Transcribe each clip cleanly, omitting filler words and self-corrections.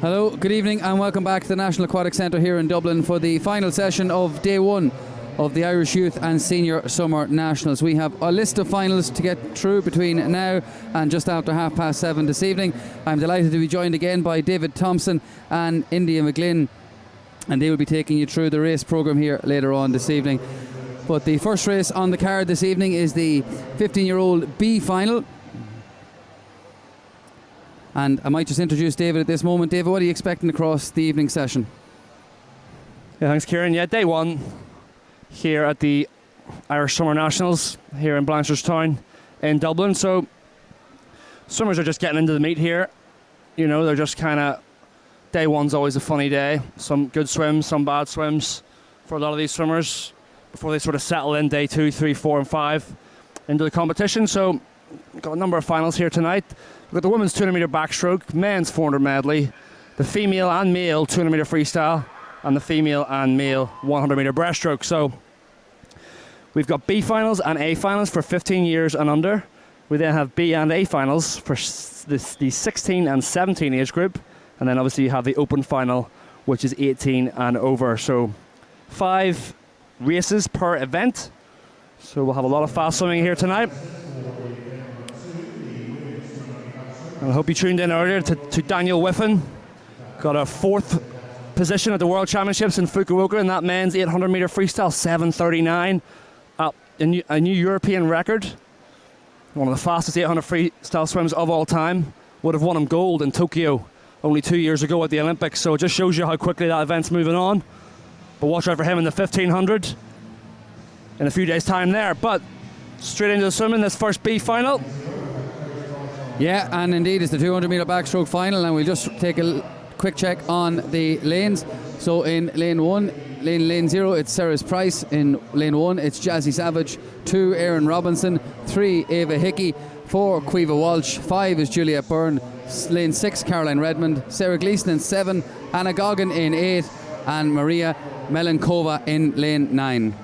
Hello, good evening and welcome back to the National Aquatic Centre here in Dublin for the final session of day one of the Irish Youth and Senior Summer Nationals. We have a list of finals to get through between now and just after 7:30 this evening. I'm delighted to be joined again by David Thompson and India McGlynn, and they will be taking you through the race programme here later on this evening. But the first race on the card this evening is the 15-year-old B final. And I might just introduce David at this moment. David, what are you expecting across the evening session? Yeah, thanks, Kieran. Yeah, day one here at the Irish Summer Nationals here in Blanchardstown in Dublin. So swimmers are just getting into the meet here. You know, they're just kind of, day one's always a funny day. Some good swims, some bad swims for a lot of these swimmers before they sort of settle in day 2, 3, 4 and 5 into the competition. So we've got a number of finals here tonight. We've got the women's 200 metre backstroke, men's 400 medley, the female and male 200 metre freestyle, and the female and male 100 metre breaststroke. So we've got B finals and A finals for 15 years and under. We then have B and A finals for the 16 and 17 age group. And then obviously you have the open final, which is 18 and over. So 5 races per event. So we'll have a lot of fast swimming here tonight. And I hope you tuned in earlier to Daniel Whiffen. Got a 4th position at the World Championships in Fukuoka in that men's 800 metre freestyle, 7:39. A new European record. One of the fastest 800 freestyle swims of all time. Would have won him gold in Tokyo only 2 years ago at the Olympics. So it just shows you how quickly that event's moving on. But watch out for him in the 1500 in a few days' time there. But straight into the swimming, this first B final. Yeah, and indeed it's the 200 metre backstroke final, and we'll just take a quick check on the lanes. So in lane 1, lane 0, it's Ceres Price. In lane 1, it's Jazzy Savage. 2, Erin Robinson. 3, Ava Hickey. 4, Quiva Walsh. 5 is Juliet Byrne. Lane 6, Caroline Redmond. Sarah Gleeson in 7. Anna Goggin in 8. And Maria Melenkova in lane 9.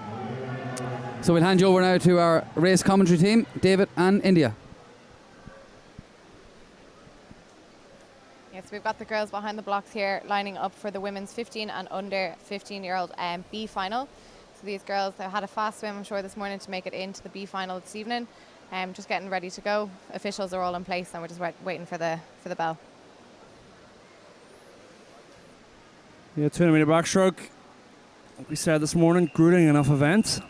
So we'll hand you over now to our race commentary team, David and India. Yes, we've got the girls behind the blocks here lining up for the women's 15 and under 15-year-old B final. So these girls, they had a fast swim, I'm sure, this morning to make it into the B final this evening. Just getting ready to go. Officials are all in place and we're just waiting for the bell. Yeah, 200 metre backstroke. Like we said this morning, grueling enough event.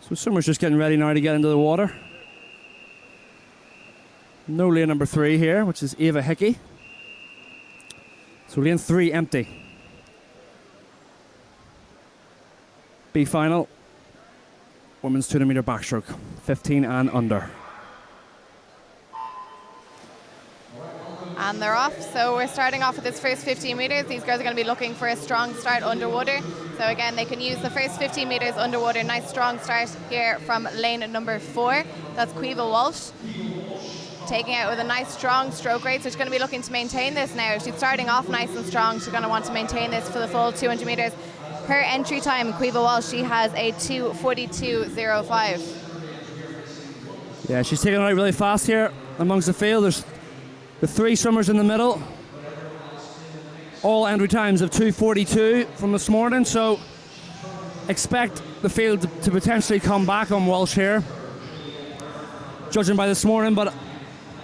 So swimmers just getting ready now to get into the water. No lane number 3 here, which is Ava Hickey. So lane 3 empty. B final, women's 200 metre backstroke, 15 and under. And they're off. So we're starting off with this first 15 metres. These girls are going to be looking for a strong start underwater. So again, they can use the first 15 metres underwater. Nice strong start here from lane number 4. That's Quiva Walsh. Taking out with a nice strong stroke rate, so she's going to be looking to maintain this now. She's starting off nice and strong. She's going to want to maintain this for the full 200 metres. Her entry time, Quiva Walsh, she has a 2:42.05. Yeah, she's taking it out really fast here amongst the field. There's the 3 swimmers in the middle. All entry times of 2:42 from this morning, so expect the field to potentially come back on Walsh here, judging by this morning, but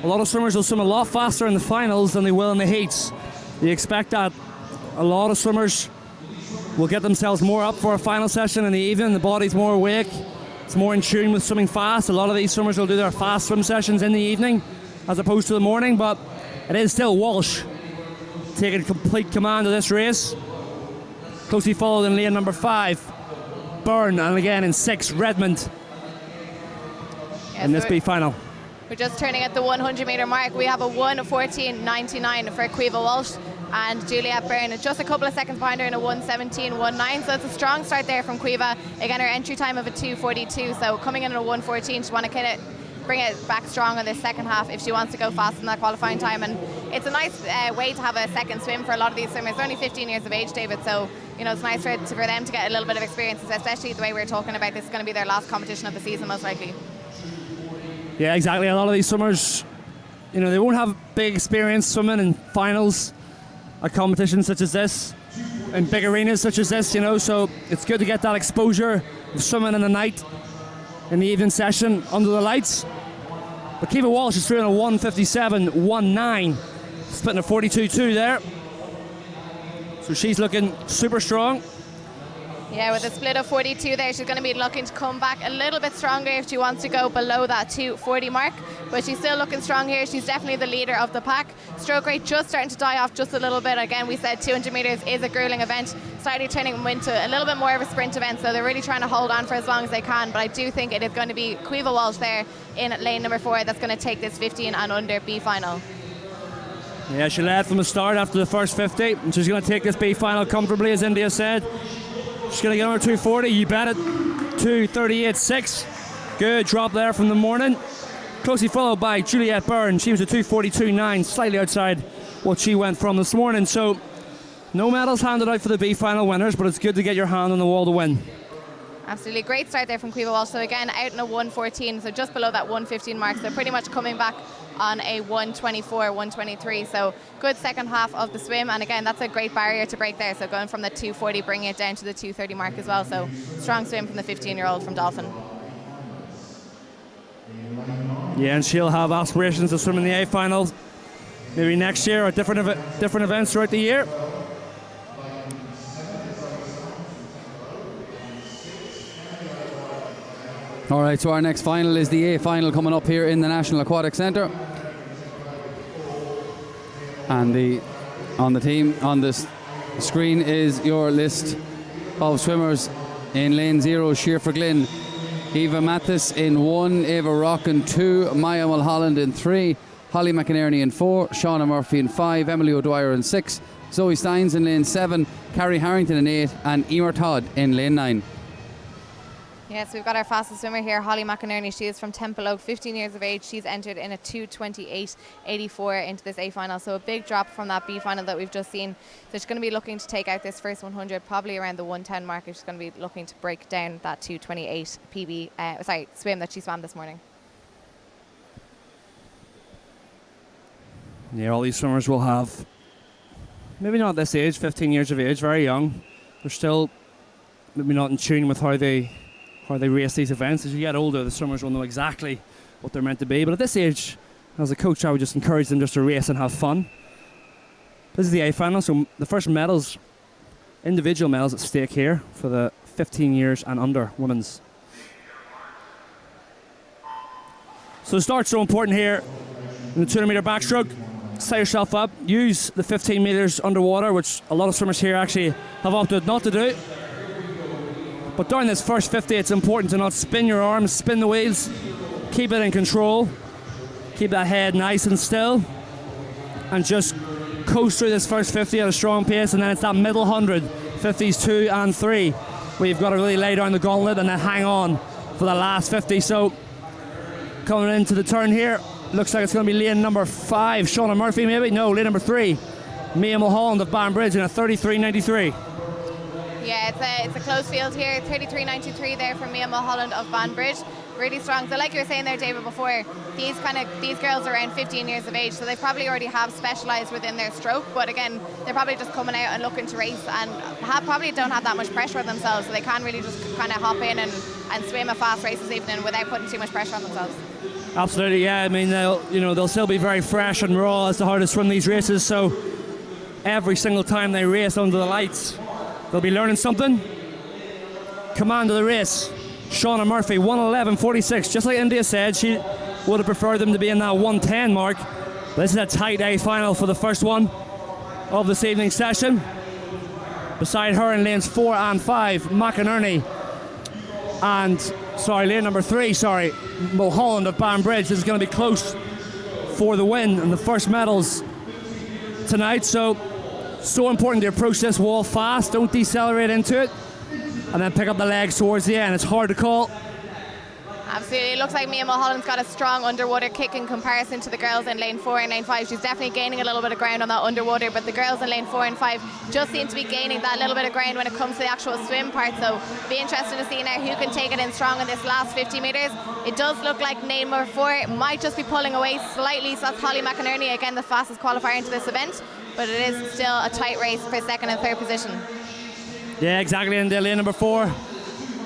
a lot of swimmers will swim a lot faster in the finals than they will in the heats. You expect that a lot of swimmers will get themselves more up for a final session in the evening. The body's more awake. It's more in tune with swimming fast. A lot of these swimmers will do their fast swim sessions in the evening as opposed to the morning, but it is still Walsh taking complete command of this race. Closely followed in lane number 5, Byrne, and again in 6, Redmond in this B final. We're just turning at the 100 metre mark. We have a 1:14.99 for Quiva Walsh, and Juliet Byrne just a couple of seconds behind her in a 1:17.19. So it's a strong start there from Quiva. Again, her entry time of a 2:42. So coming in at a 1:14, she want to kind of bring it back strong on this second half if she wants to go fast in that qualifying time. And it's a nice way to have a second swim for a lot of these swimmers. They're only 15 years of age, David. So you know it's nice for them to get a little bit of experience, especially the way we're talking about this is going to be their last competition of the season most likely. Yeah, exactly. A lot of these swimmers they won't have big experience swimming in finals at competitions such as this, in big arenas such as this, so it's good to get that exposure of swimming in the night, in the evening session, under the lights. But Caoimhe Walsh is through in a 1:57.19, splitting a 42.2 there. So she's looking super strong. Yeah, with a split of 42 there, she's going to be looking to come back a little bit stronger if she wants to go below that 2:40 mark. But she's still looking strong here. She's definitely the leader of the pack. Stroke rate just starting to die off just a little bit. Again, we said 200 metres is a grueling event, slightly turning into a little bit more of a sprint event. So they're really trying to hold on for as long as they can. But I do think it is going to be Caoimhe Walsh there in lane number 4 that's going to take this 15 and under B final. Yeah, she led from the start after the first 50, and she's going to take this B final comfortably, as India said. She's going to get under 2:40, you bet it. 2:38.6. Good drop there from the morning. Closely followed by Juliette Byrne. She was a 2:42.9, slightly outside what she went from this morning. So, no medals handed out for the B final winners, but it's good to get your hand on the wall to win. Absolutely great start there from Caoimhe Walsh. So again, out in a 1:14, so just below that 1:15 mark. So pretty much coming back on a 1:24, 1:23. So good second half of the swim. And again, that's a great barrier to break there. So going from the 2:40, bringing it down to the 2:30 mark as well. So strong swim from the 15-year-old from Dolphin. Yeah, and she'll have aspirations to swim in the A finals maybe next year or different events throughout the year. All right, so our next final is the A final coming up here in the National Aquatic Centre. And on this screen is your list of swimmers in lane 0, Sheer for Glynn. Eva Mathis in 1, Ava Rock in 2, Maya Mulholland in 3, Holly McInerney in 4, Shauna Murphy in 5, Emily O'Dwyer in 6, Zoe Steins in lane 7, Carrie Harrington in 8, and Emer Todd in lane 9. Yes, we've got our fastest swimmer here, Holly McInerney. She is from Temple Oak, 15 years of age. She's entered in a 2:28.84 into this A final. So a big drop from that B final that we've just seen. So she's going to be looking to take out this first 100, probably around the 110 mark. She's going to be looking to break down that 2:28 swim that she swam this morning. Yeah, all these swimmers will have, maybe not this age, 15 years of age, very young. They're still maybe not in tune with how they race these events. As you get older, the swimmers will know exactly what they're meant to be. But at this age, as a coach, I would just encourage them just to race and have fun. This is the A final, so the first medals, individual medals at stake here for the 15 years and under women's. So the start's so important here in the 200 metre backstroke. Set yourself up, use the 15 metres underwater, which a lot of swimmers here actually have opted not to do. But during this first 50, it's important to not spin your arms, spin the wheels, keep it in control, keep that head nice and still, and just coast through this first 50 at a strong pace. And then it's that middle 100, 50s 2 and 3, where you've got to really lay down the gauntlet and then hang on for the last 50. So coming into the turn here, looks like it's going to be lane number 5, Shauna Murphy maybe? No, lane number 3, Mia Mulholland of Banbridge in a 33.93. Yeah, it's a close field here. 33.93 there from Mia Mulholland of Banbridge. Really strong. So like you were saying there, David, before, these girls are around 15 years of age, so they probably already have specialised within their stroke. But again, they're probably just coming out and looking to race and probably don't have that much pressure on themselves, so they can really just kind of hop in and swim a fast race this evening without putting too much pressure on themselves. Absolutely, yeah. I mean, they'll still be very fresh and raw as to how to swim these races. So every single time they race under the lights, they'll be learning something. Command of the race, Shauna Murphy, 1:11.46. Just like India said, she would have preferred them to be in that 1:10 mark. This is a tight A final for the first one of this evening's session. Beside her in lanes 4 and 5, McInerney lane number 3, Mulholland of Banbridge. This is going to be close for the win and the first medals tonight. So important to approach this wall fast. Don't decelerate into it, and then pick up the legs towards the end. It's hard to call. Absolutely. It looks like Mia Mulholland's got a strong underwater kick in comparison to the girls in lane 4 and lane 5. She's definitely gaining a little bit of ground on that underwater, but the girls in lane 4 and 5 just seem to be gaining that little bit of ground when it comes to the actual swim part. So be interesting to see now who can take it in strong in this last 50 metres. It does look like lane number 4 might just be pulling away slightly. So that's Holly McInerney, again the fastest qualifier into this event, but it is still a tight race for second and third position. Yeah, exactly. In lane number 4,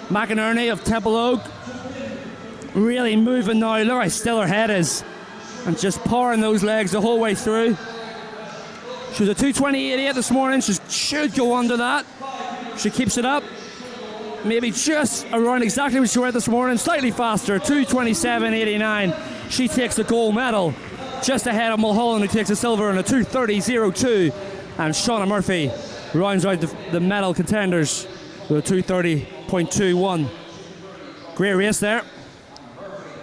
McInerney of Temple Oak. Really moving now. Look how still her head is. And just powering those legs the whole way through. She was a 2:20.88 this morning. She should go under that. She keeps it up. Maybe just around exactly what she went this morning. Slightly faster. 2:27.89. She takes the gold medal. Just ahead of Mulholland, who takes the silver in a 2:30.02. And Shauna Murphy rounds out the medal contenders with a 2:30.21. Great race there.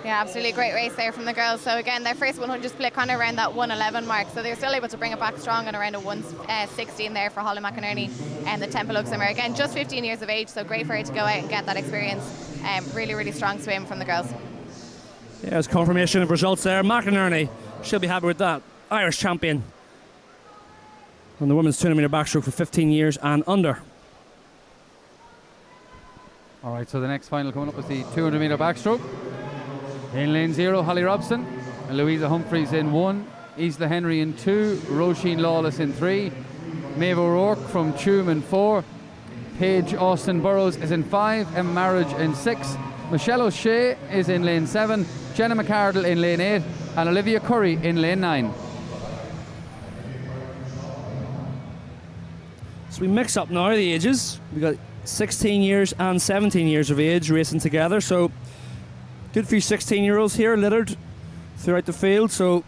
Yeah, absolutely great race there from the girls. So again, their first 100 split kind of around that 1:11 mark. So they're still able to bring it back strong and around a 1:16 there for Holly McInerney and the Temple Oak swimmer. Again, just 15 years of age, so great for her to go out and get that experience. Really, really strong swim from the girls. Yeah, it's confirmation of results there. McInerney, she'll be happy with that. Irish champion on the women's 200 metre backstroke for 15 years and under. All right, so the next final coming up is the 200 metre backstroke. In lane 0, Holly Robson, Louisa Humphreys in 1, Isla Henry in 2, Roisin Lawless in 3, Maeve O'Rourke from Tuam in 4, Paige Austin Burrows is in 5, Emma Marriage in 6, Michelle O'Shea is in lane 7, Jenna McArdle in lane 8, and Olivia Curry in lane 9. So we mix up now the ages. We've got 16 years and 17 years of age racing together, so good few 16-year-olds here littered throughout the field. So,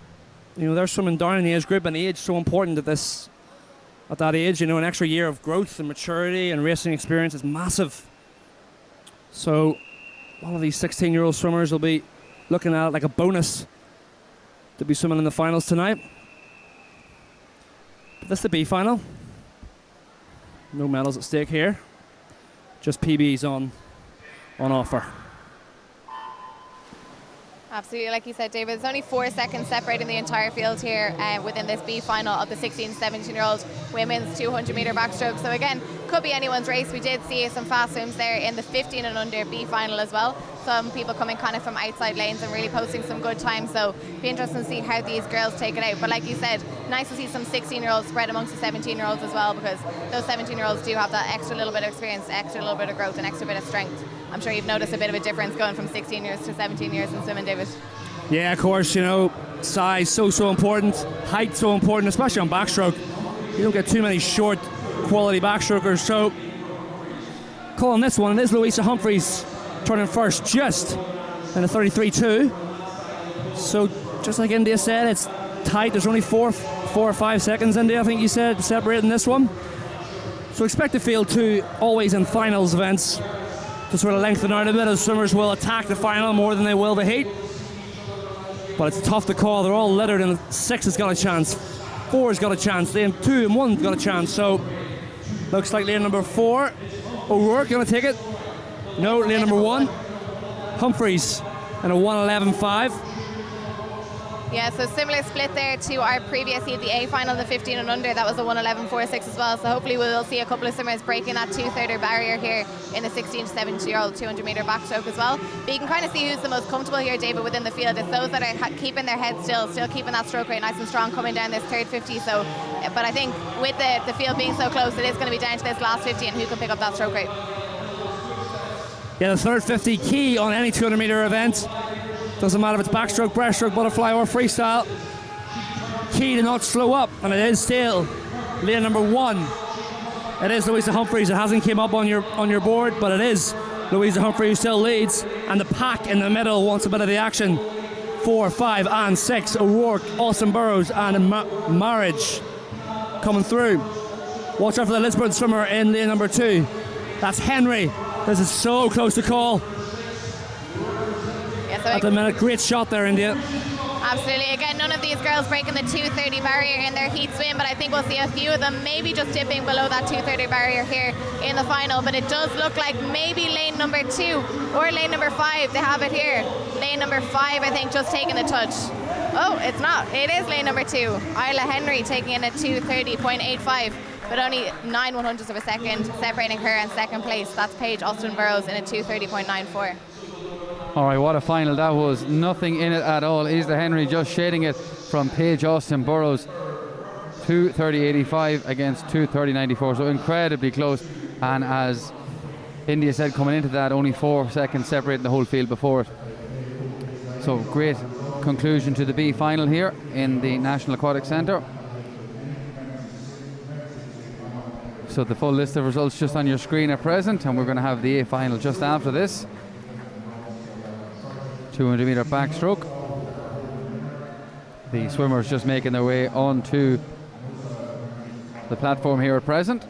you know, they're swimming down in the age group, and age so important at that age. You know, an extra year of growth and maturity and racing experience is massive. So, all of these 16-year-old swimmers will be looking at it like a bonus to be swimming in the finals tonight. But this is the B final. No medals at stake here. Just PBs on offer. Absolutely, like you said, David, there's only 4 seconds separating the entire field here within this B final of the 16 to 17-year-old women's 200 metre backstroke. So again, could be anyone's race. We did see some fast swims there in the 15 and under B final as well. Some people coming kind of from outside lanes and really posting some good times. So be interesting to see how these girls take it out. But like you said, nice to see some 16-year-olds spread amongst the 17-year-olds as well, because those 17-year-olds do have that extra little bit of experience, extra little bit of growth, and extra bit of strength. I'm sure you've noticed a bit of a difference going from 16 years to 17 years in swimming, David. Yeah, of course, you know, size so important, height so important, especially on backstroke. You don't get too many short quality backstrokers. So calling this one, it is Louisa Humphreys turning first just in a 33.2. So just like India said, it's tight. There's only 4 or 5 seconds, India, I think you said, separating this one. So expect the field to always in finals events to sort of lengthen out a bit, as swimmers will attack the final more than they will the heat. But it's tough to call. They're all littered, and 6 has got a chance, 4 has got a chance, lane 2 and 1 got a chance. So looks like lane number 4, O'Rourke gonna take it. No, lane number 1, Humphreys, and a 1:11.5. Yeah, so similar split there to our previous EVA final, the 15 and under. That was a 1:11.46 as well. So hopefully we will see a couple of swimmers breaking that 2/3 barrier here in the 16 to 17-year-old 200 metre backstroke as well. But you can kind of see who's the most comfortable here, David, within the field. It's those that are keeping their head still keeping that stroke rate nice and strong coming down this third 50. So, but I think with the field being so close, it is going to be down to this last 50 and who can pick up that stroke rate. Yeah, the third 50 key on any 200 metre event. Doesn't matter if it's backstroke, breaststroke, butterfly or freestyle. Key to not slow up, and it is still lane number 1. It is Louisa Humphreys. It hasn't came up on your board, but it is Louisa Humphreys who still leads, and the pack in the middle wants a bit of the action. 4, 5 and 6, O'Rourke, Austin Burrows and Marriage coming through. Watch out for the Lisbon swimmer in lane number 2. That's Henry. This is so close to call. Yeah, so at the minute, great shot there, India. Absolutely. Again, none of these girls breaking the 2:30 barrier in their heat swim, but I think we'll see a few of them maybe just dipping below that 2:30 barrier here in the final. But it does look like maybe lane number 2 or lane number 5. They have it here. Lane number 5, I think, just taking the touch. Oh, it's not. It is lane number 2. Isla Henry taking in at 2:30.85, but only 9/100ths of a second separating her and second place. That's Paige Austin Burrows in a 2:30.94. All right, what a final that was. Nothing in it at all. Isla Henry just shading it from Paige Austin Burrows. 2:30.85 against 2:30.94, so incredibly close. And as India said, coming into that, only 4 seconds separating the whole field before it. So great conclusion to the B final here in the National Aquatic Centre. So the full list of results just on your screen at present, and we're going to have the A final just after this. 200 metre backstroke. The swimmers just making their way onto the platform here at present.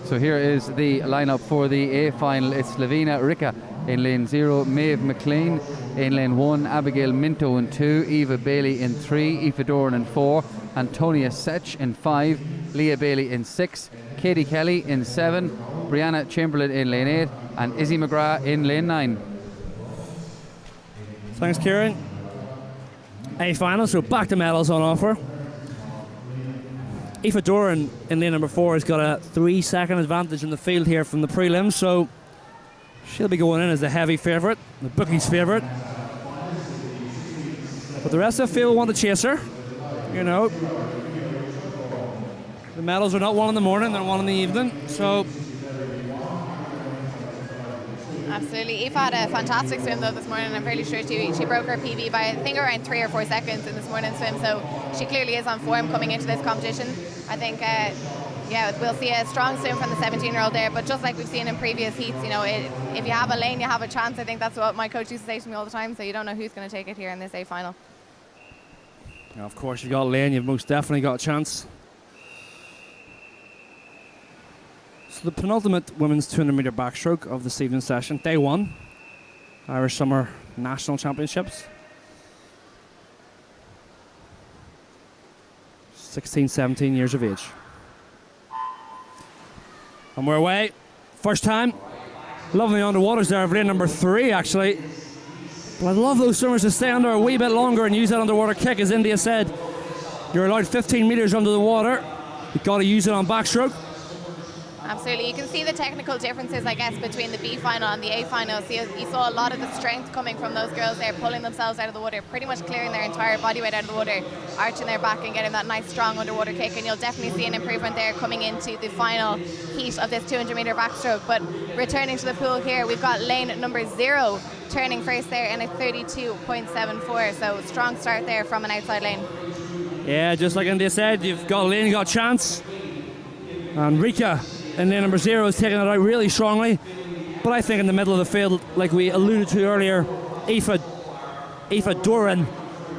So here is the lineup for the A final. It's Slavina Ricca in lane 0, Maeve McLean in lane 1, Abigail Minto in 2, Eva Bailey in 3, Aoife Doran in 4, Antonia Sech in 5, Leah Bailey in 6, Katie Kelly in 7, Brianna Chamberlain in lane 8, and Izzy McGrath in lane 9. Thanks, Kieran. A final, so back to medals on offer. Aoife Doran in lane number 4 has got a 3-second advantage in the field here from the prelims, so she'll be going in as the heavy favourite, the bookies' favourite. But the rest of the field want to chase her. You know, the medals are not one in the morning, they're one in the evening, so. Absolutely. Aoife had a fantastic swim though this morning. I'm fairly sure she broke her PB by I think around 3 or 4 seconds in this morning's swim, so she clearly is on form coming into this competition. I think yeah, we'll see a strong swim from the 17-year-old there, but just like we've seen in previous heats, you know, if you have a lane, you have a chance. I think that's what my coach used to say to me all the time, so you don't know who's going to take it here in this A final. Now, of course, you've got a lane, you've most definitely got a chance. So the penultimate women's 200 metre backstroke of this evening session, day 1, Irish Summer National Championships. 16, 17 years of age. And we're away. First time. Loving the underwaters there of lane number 3, actually. But I'd love those swimmers to stay under a wee bit longer and use that underwater kick. As India said, you're allowed 15 metres under the water. You've got to use it on backstroke. Absolutely. You can see the technical differences, I guess, between the B final and the A final. So you saw a lot of the strength coming from those girls there, pulling themselves out of the water, pretty much clearing their entire body weight out of the water, arching their back and getting that nice strong underwater kick. And you'll definitely see an improvement there coming into the final heat of this 200 metre backstroke. But returning to the pool here, we've got lane number 0 turning first there in a 32.74. So strong start there from an outside lane. Yeah, just like India said, you've got a lane, you've got a chance. And Rika in lane number 0 is taking it out really strongly. But I think in the middle of the field, like we alluded to earlier, Aoife Doran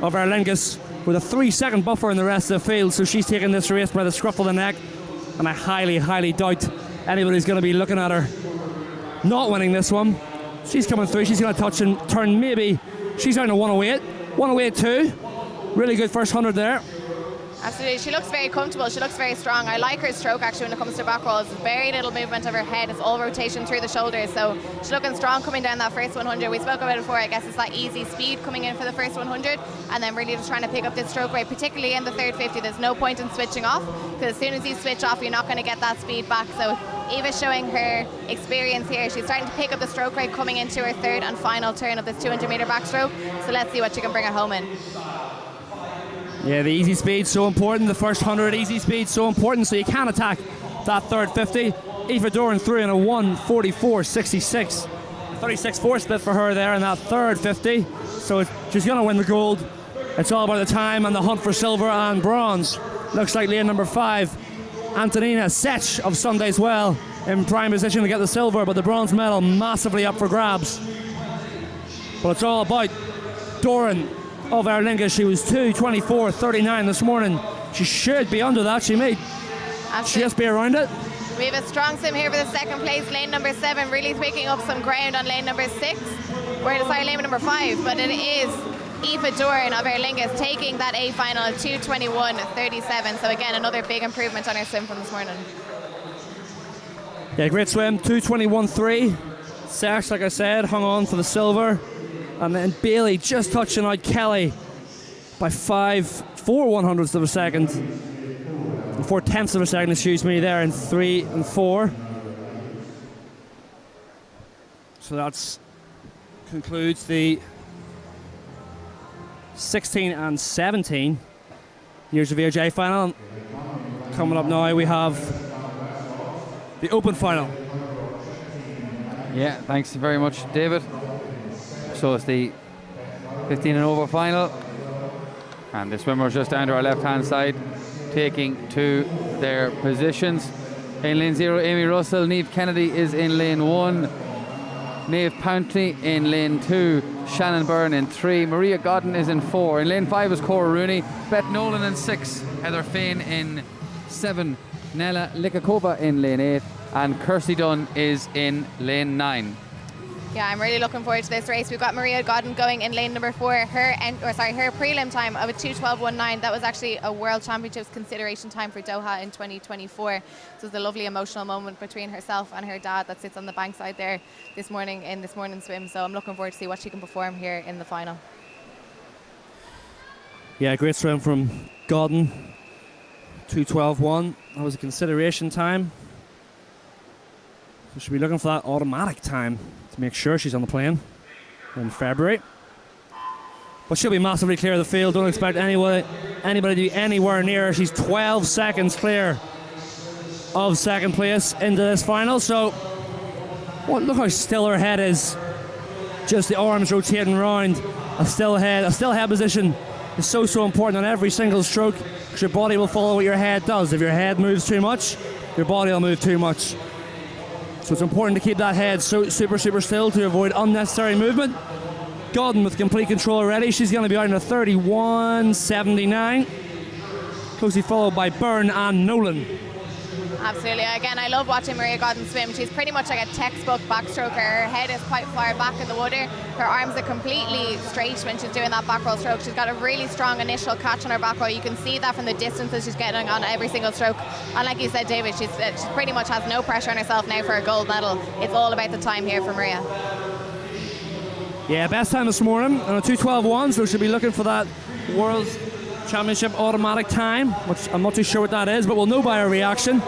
of Aer Lingus with a 3-second buffer in the rest of the field. So she's taking this race by the scruff of the neck. And I highly, highly doubt anybody's going to be looking at her not winning this one. She's coming through, she's going to touch and turn maybe. She's down to 108, 108.2. Really good first 100 there. Absolutely, she looks very comfortable, she looks very strong. I like her stroke actually when it comes to back rolls. Very little movement of her head, it's all rotation through the shoulders, so she's looking strong coming down that first 100. We spoke about it before, I guess it's that easy speed coming in for the first 100 and then really just trying to pick up this stroke rate, particularly in the third 50. There's no point in switching off, because as soon as you switch off you're not going to get that speed back. So Eva's showing her experience here. She's starting to pick up the stroke rate coming into her third and final turn of this 200 metre backstroke, so let's see what she can bring it home in. Yeah, the easy speed so important. The first 100 easy speed so important, so you can attack that third 50. Aoife Doran through in a 1:44.66. 36.4 split for her there in that third 50. So she's going to win the gold. It's all about the time and the hunt for silver and bronze. Looks like lane number 5, Antonina Sech of Sunday's Well, in prime position to get the silver, but the bronze medal massively up for grabs. But it's all about Doran of Aer Lingus. She was 2:24.39 this morning. She should be under that. She may just be around it. We have a strong swim here for the second place. Lane number 7 really picking up some ground on lane number 6. Sorry, lane number 5, but it is Aoife Doran of Aer Lingus taking that A final at 2:21.37. So again, another big improvement on her swim from this morning. Yeah, great swim. 2:21.3. Sash, like I said, hung on for the silver. And then Bailey just touching out Kelly by 4/100ths of a second. 4/10ths of a second, excuse me, there in 3 and 4. So that concludes the 16 and 17 years of age A final. Coming up now, we have the open final. Yeah, thanks very much, David. So it's the 15 and over final, and the swimmers just down to our left hand side taking to their positions. In lane 0, Amy Russell. Niamh Kennedy is in lane 1. Niamh Pountney in lane 2. Shannon Byrne in 3. Maria Godden is in 4. In lane 5 is Cora Rooney. Beth Nolan in 6. Heather Fain in 7. Nella Likakova in lane 8. And Kirsty Dunn is in lane 9. Yeah, I'm really looking forward to this race. We've got Maria Godden going in lane number 4. Her prelim time of a 2:12.19. That was actually a World Championships consideration time for Doha in 2024. So it's a lovely emotional moment between herself and her dad that sits on the bankside there this morning in this morning's swim. So I'm looking forward to see what she can perform here in the final. Yeah, great swim from Godden. 2:12.1. That was a consideration time. So she'll be looking for that automatic time to make sure she's on the plane in February. But she'll be massively clear of the field. Don't expect anybody to be anywhere near her. She's 12 seconds clear of second place into this final. So look how still her head is. Just the arms rotating round. A still head position is so important on every single stroke, because your body will follow what your head does. If your head moves too much, your body will move too much. So it's important to keep that head super still to avoid unnecessary movement. Godden with complete control already. She's going to be out in a 31.79. Closely followed by Byrne and Nolan. Absolutely. Again, I love watching Maria Godden swim. She's pretty much like a textbook backstroker. Her head is quite far back in the water. Her arms are completely straight when she's doing that back roll stroke. She's got a really strong initial catch on her back roll. You can see that from the distances she's getting on every single stroke. And like you said, David, she pretty much has no pressure on herself now for a gold medal. It's all about the time here for Maria. Yeah, best time this morning on a 2:12.1, so she'll be looking for that World Championship automatic time, which I'm not too sure what that is, but we'll know by her reaction.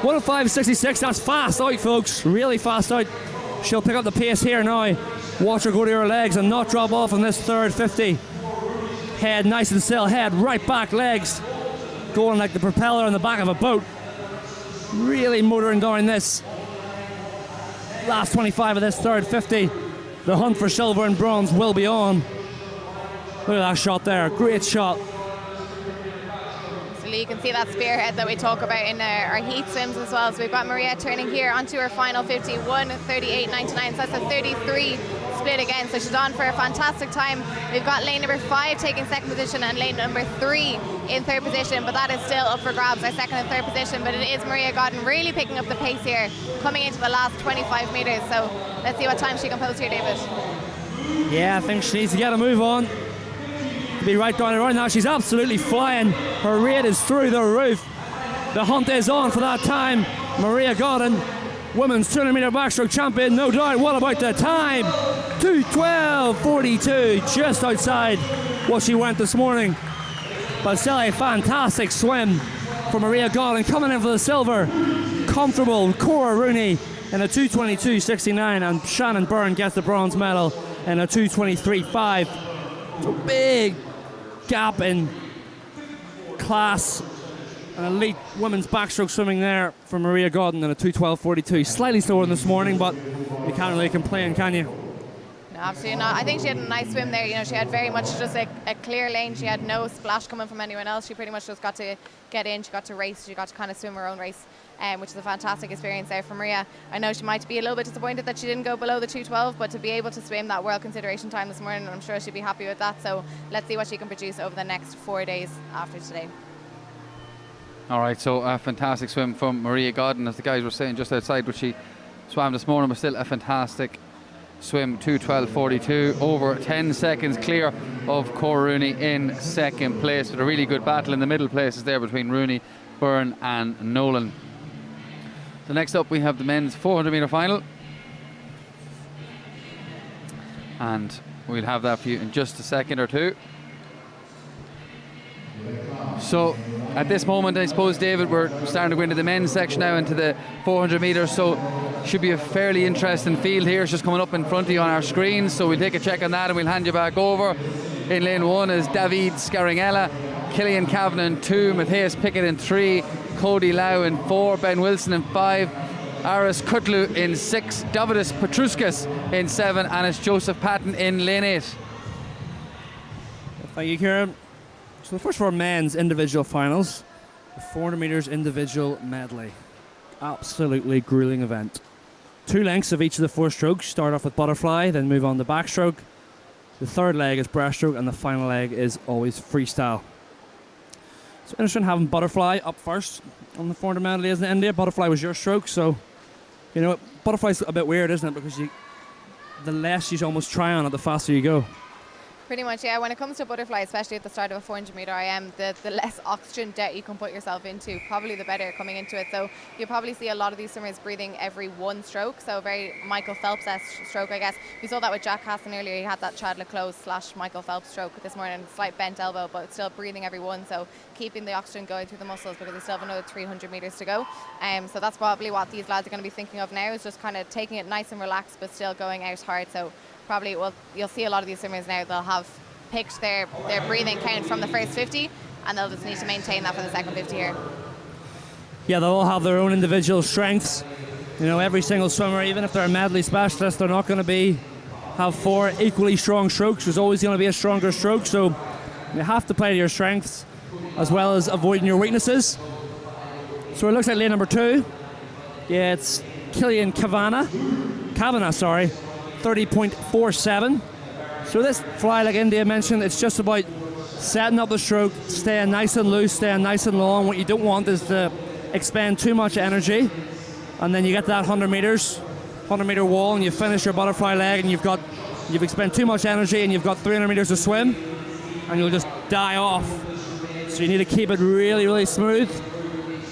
1:05.66, that's fast out, folks. Really fast out. She'll pick up the pace here now. Watch her go to her legs and not drop off on this third 50. Head nice and still. Head right back, legs going like the propeller on the back of a boat. Really motoring down this last 25 of this third 50. The hunt for silver and bronze will be on. Look at that shot there. Great shot. You can see that spearhead that we talk about in our heat swims as well. So we've got Maria turning here onto her final 51.38.99. So that's a 33 split again. So she's on for a fantastic time. We've got lane number 5 taking second position and lane number 3 in third position. But that is still up for grabs, our second and third position. But it is Maria Godden really picking up the pace here, coming into the last 25 metres. So let's see what time she can post here, David. Yeah, I think she needs to get a move on. To be right down around now. She's absolutely flying. Her rate is through the roof. The hunt is on for that time. Maria Godden, women's 200-metre backstroke champion, no doubt. What about the time? 2:12.42, just outside what she went this morning. But still a fantastic swim for Maria Godden, coming in for the silver. Comfortable. Cora Rooney in a 2:22.69, and Shannon Byrne gets the bronze medal in a 2:23.5. So big gap in class. An elite women's backstroke swimming there for Maria Godden in a 2:12.42. Slightly slower than this morning, but you can't really complain, can you? No, absolutely not. I think she had a nice swim there. You know, she had very much just a clear lane. She had no splash coming from anyone else. She pretty much just got to get in. She got to race. She got to kind of swim her own race, which is a fantastic experience there for Maria. I know she might be a little bit disappointed that she didn't go below the 2:12, but to be able to swim that world consideration time this morning, I'm sure she'd be happy with that. So let's see what she can produce over the next 4 days after today. All right, so a fantastic swim from Maria Godden, as the guys were saying just outside, which she swam this morning, but still a fantastic swim 2:12.42, over 10 seconds clear of Cor Rooney in second place, with a really good battle in the middle places there between Rooney, Byrne and Nolan. So next up we have the men's 400 metre final, and we'll have that for you in just a second or two. So at this moment, I suppose, David, we're starting to go into the men's section now, into the 400 metres, so should be a fairly interesting field here. It's just coming up in front of you on our screens, so we'll take a check on that and we'll hand you back over. In lane 1 is David Scaringella, Killian Kavanagh in 2, Matthias Pickett in 3, Cody Lau in 4, Ben Wilson in 5, Aris Kutlu in 6, Davidus Petruskas in 7, and it's Joseph Patton in lane 8. Thank you, Kieran. So the first 4 men's individual finals, the 400 metres individual medley. Absolutely grueling event. 2 lengths of each of the 4 strokes. Start off with butterfly, then move on to backstroke. The third leg is breaststroke, and the final leg is always freestyle. So interesting having butterfly up first on the 400 medley, isn't it, India? Butterfly was your stroke, so you know butterfly's a bit weird, isn't it? Because the less you almost try on it, the faster you go. Pretty much, yeah. When it comes to butterfly, especially at the start of a 400 metre IM, the less oxygen debt you can put yourself into, probably the better coming into it. So you'll probably see a lot of these swimmers breathing every 1 stroke, so very Michael Phelps-esque stroke, I guess. We saw that with Jack Hassan earlier. He had that Chad Leclos / Michael Phelps stroke this morning, slight bent elbow, but still breathing every 1, so keeping the oxygen going through the muscles, because they still have another 300 metres to go. So that's probably what these lads are going to be thinking of now, is just kind of taking it nice and relaxed, but still going out hard. So probably, well, you'll see a lot of these swimmers now, they'll have picked their breathing count from the first 50, and they'll just need to maintain that for the second 50 here. Yeah, they'll all have their own individual strengths. You know, every single swimmer, even if they're a medley specialist, they're not going to have 4 equally strong strokes. There's always going to be a stronger stroke, so you have to play to your strengths as well as avoiding your weaknesses. So it looks like lane number 2. Yeah, it's Killian Kavanagh, 30.47. So this fly, like India mentioned, it's just about setting up the stroke, staying nice and loose, staying nice and long. What you don't want is to expend too much energy, and then you get that 100 metre wall, and you finish your butterfly leg, and you've expended too much energy, and you've got 300 metres to swim, and you'll just die off. So you need to keep it really, really smooth.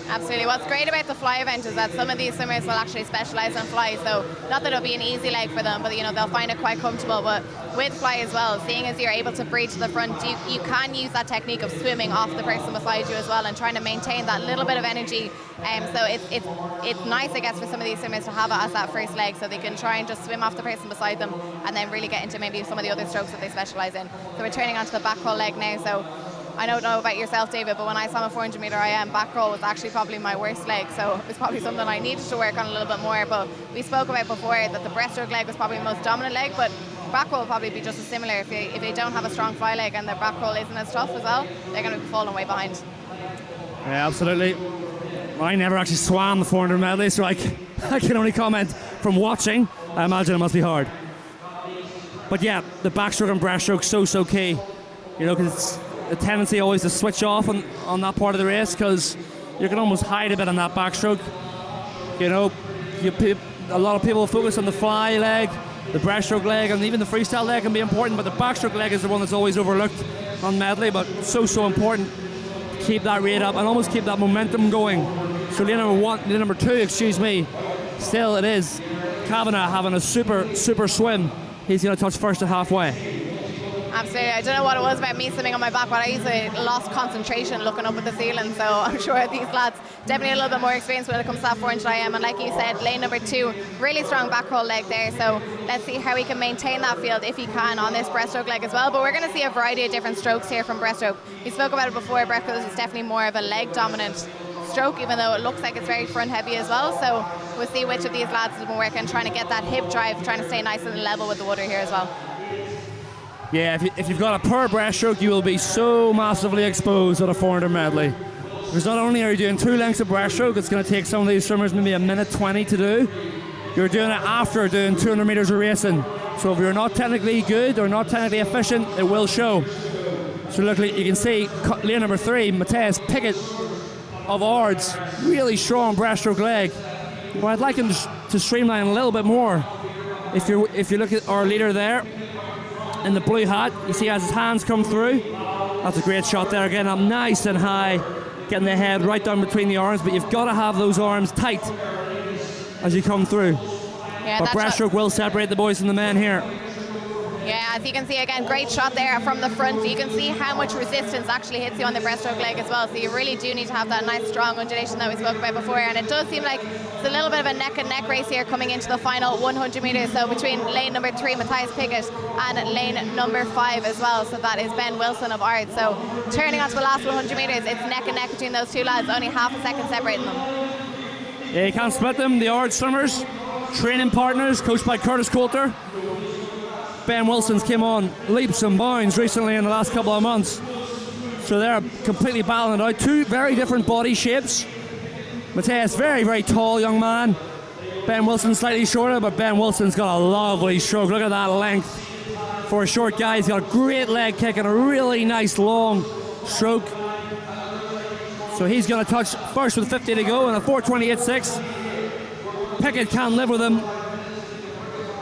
Absolutely. What's great about the fly event is that some of these swimmers will actually specialise on fly, so not that it'll be an easy leg for them, but they'll find it quite comfortable. But with fly as well, seeing as you're able to breathe to the front, you can use that technique of swimming off the person beside you as well, and trying to maintain that little bit of energy. So it's nice, I guess, for some of these swimmers to have it as that first leg, so they can try and just swim off the person beside them, and then really get into maybe some of the other strokes that they specialise in. So we're turning onto the back roll leg now. So I don't know about yourself, David, but when I saw my 400 metre IM, back roll was actually probably my worst leg, so it was probably something I needed to work on a little bit more. But we spoke about before that the breaststroke leg was probably the most dominant leg, but back roll will probably be just as similar. If they don't have a strong fly leg and their back roll isn't as tough as well, they're going to be falling way behind. Yeah, absolutely. I never actually swam the 400 medley, so I can only comment from watching. I imagine it must be hard. But yeah, the backstroke and breaststroke so key. Because it's a tendency always to switch off on that part of the race, because you can almost hide a bit on that backstroke. A lot of people focus on the fly leg, the breaststroke leg, and even the freestyle leg can be important, but the backstroke leg is the one that's always overlooked on medley, but so important to keep that rate up and almost keep that momentum going. So lane number 2, still it is Kavanagh having a super swim. He's going to touch first at halfway. Absolutely. I don't know what it was about me swimming on my back, but I usually lost concentration looking up at the ceiling, so I'm sure these lads definitely a little bit more experience when it comes to that 400 IM. And like you said, lane number 2, really strong back roll leg there, so let's see how he can maintain that field if he can on this breaststroke leg as well. But we're going to see a variety of different strokes here from breaststroke. We spoke about it before, breaststroke is definitely more of a leg dominant stroke, even though it looks like it's very front heavy as well. So we'll see which of these lads has been working, trying to get that hip drive, trying to stay nice and level with the water here as well. Yeah, if you've got a poor breaststroke, you will be so massively exposed at a 400 medley. Because not only are you doing 2 lengths of breaststroke, it's going to take some of these swimmers maybe a minute 20 to do. You're doing it after doing 200 metres of racing. So if you're not technically good or not technically efficient, it will show. So look, you can see lane number 3, Matthias Pickett of Ards, really strong breaststroke leg. What I'd like him to streamline a little bit more If you look at our leader there in the blue hat, you see as his hands come through. That's a great shot there again. I'm nice and high, getting the head right down between the arms, but you've got to have those arms tight as you come through. Yeah, but breaststroke will separate the boys from the men here. Yeah, as you can see again, great shot there from the front. You can see how much resistance actually hits you on the breaststroke leg as well. So you really do need to have that nice strong undulation that we spoke about before. And it does seem like it's a little bit of a neck and neck race here coming into the final 100 metres. So between lane number 3, Matthias Pickett, and lane number 5 as well. So that is Ben Wilson of Ard. So turning on to the last 100 metres, it's neck and neck between those two lads, only half a second separating them. Yeah, you can't split them. The Ard swimmers, training partners, coached by Curtis Coulter. Ben Wilson's came on leaps and bounds recently in the last couple of months. So they're completely battling it out. Two very different body shapes. Matthias, very, very tall young man. Ben Wilson slightly shorter, but Ben Wilson's got a lovely stroke. Look at that length. For a short guy, he's got a great leg kick and a really nice long stroke. So he's going to touch first with 50 to go and a 4:28.6. Pickett can't live with him.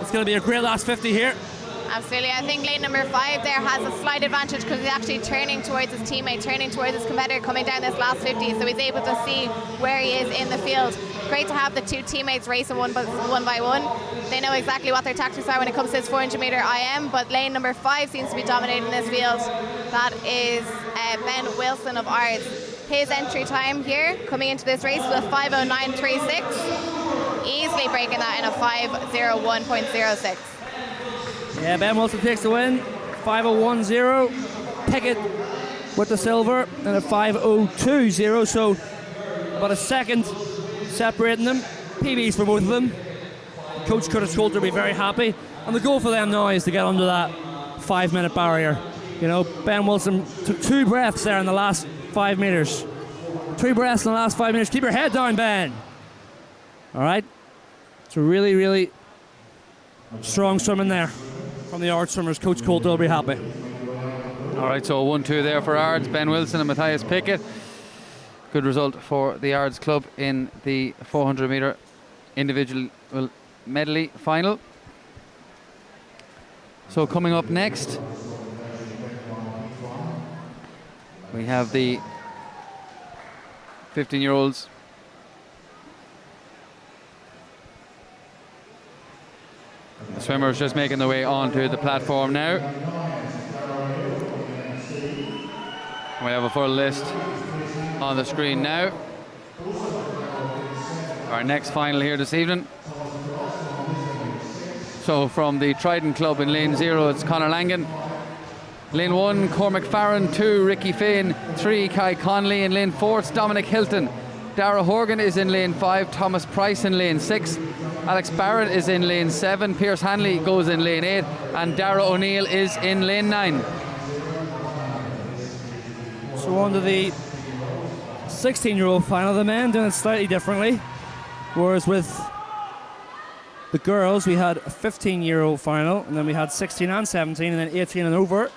It's going to be a great last 50 here. Absolutely. I think lane number 5 there has a slight advantage because he's actually turning towards his teammate, turning towards his competitor coming down this last 50, so he's able to see where he is in the field. Great to have the two teammates racing one by one. They know exactly what their tactics are when it comes to this 400 metre IM, but lane number 5 seems to be dominating this field. That is Ben Wilson of Ard. His entry time here coming into this race was a 5:09.36, easily breaking that in a 5:01.06. Yeah, Ben Wilson takes the win, 5:01.0. Pickett with the silver and a 5:02.0, so about a second separating them. PBs for both of them. Coach Curtis Coulter will be very happy, and the goal for them now is to get under that 5-minute barrier. You know, Ben Wilson took 2 breaths there in the last 5 metres. 2 breaths in the last 5 minutes. Keep your head down, Ben. All right. So really, really strong swimming there from the Ard swimmers. Coach Coulter will be happy. All right, so 1-2 there for Ards, Ben Wilson and Matthias Pickett. Good result for the Ards club in the 400 metre individual medley final. So coming up next, we have the 15-year-olds. The swimmers just making their way onto the platform now. We have a full list on the screen now. Our next final here this evening. So from the Trident Club in lane 0, it's Conor Langan. Lane 1, Cormac Farron. 2, Ricky Fane. 3, Kai Conley. In lane 4, it's Dominic Hilton. Dara Horgan is in lane 5. Thomas Price in lane 6. Alex Barrett is in lane 7. Pierce Hanley goes in lane 8. And Dara O'Neill is in lane 9. So on to the 16-year-old final. The men doing it slightly differently. Whereas with the girls, we had a 15-year-old final, and then we had 16 and 17, and then 18 and over.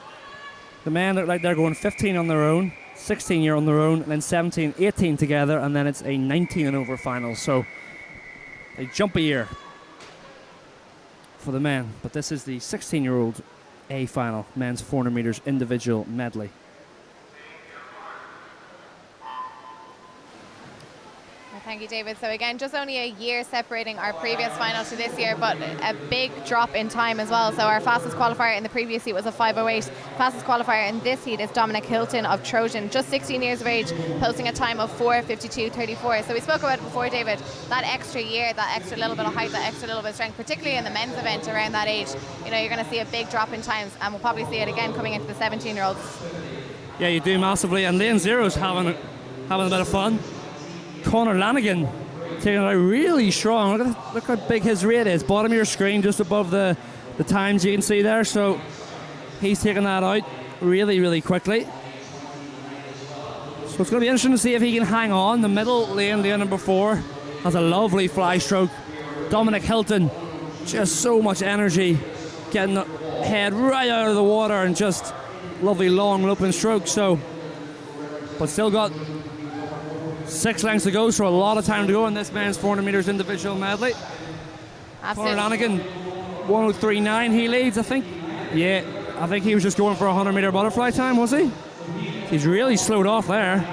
The men look like they're going 15 on their own, 16 year on their own, and then 17, 18 together, and then it's a 19 and over final. So they jump a year for the men. But this is the 16-year-old A final, men's 400 meters individual medley. Thank you, David. So again, just only a year separating our previous final to this year, but a big drop in time as well. So our fastest qualifier in the previous heat was a 5:08. Fastest qualifier in this heat is Dominic Hilton of Trojan, just 16 years of age, posting a time of 4:52.34. So we spoke about it before, David, that extra year, that extra little bit of height, that extra little bit of strength, particularly in the men's event around that age, you know, you're going to see a big drop in times, and we'll probably see it again coming into the 17-year-olds. Yeah, you do massively, and lane 0's having a bit of fun. Conor Lanigan taking it out really strong. Look how big his rate is. Bottom of your screen, just above the times you can see there. So he's taking that out really, really quickly. So it's going to be interesting to see if he can hang on. The middle lane number 4, has a lovely fly stroke. Dominic Hilton, just so much energy, getting the head right out of the water and just lovely long loping stroke. So, but still got 6 lengths to go, so a lot of time to go in this men's 400 meters individual medley. Absolutely. Conor Lanigan 103.9 he leads, I think. Yeah, I think he was just going for a 100-meter butterfly time, was he? He's really slowed off there.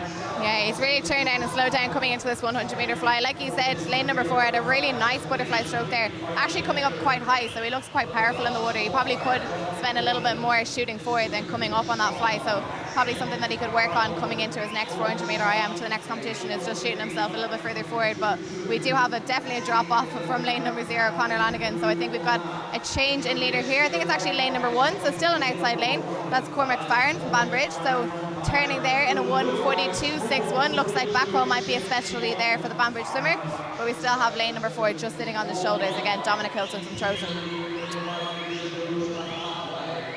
Yeah, he's really turned down and slowed down coming into this 100-meter fly. Like you said, lane number 4 had a really nice butterfly stroke there, actually coming up quite high, so he looks quite powerful in the water. He probably could spend a little bit more shooting forward than coming up on that fly, so probably something that he could work on coming into his next 400-meter IM to the next competition is just shooting himself a little bit further forward. But we do have definitely a drop off from lane number 0, Conor Lanigan, so I think we've got a change in leader here. I think it's actually lane number 1, so still an outside lane. That's Cormac Farron from Banbridge, so turning there in a 1:42.61. Looks like back row might be a specialty there for the Banbridge swimmer, but we still have lane number 4 just sitting on the shoulders. Again, Dominic Hilton from Trojan.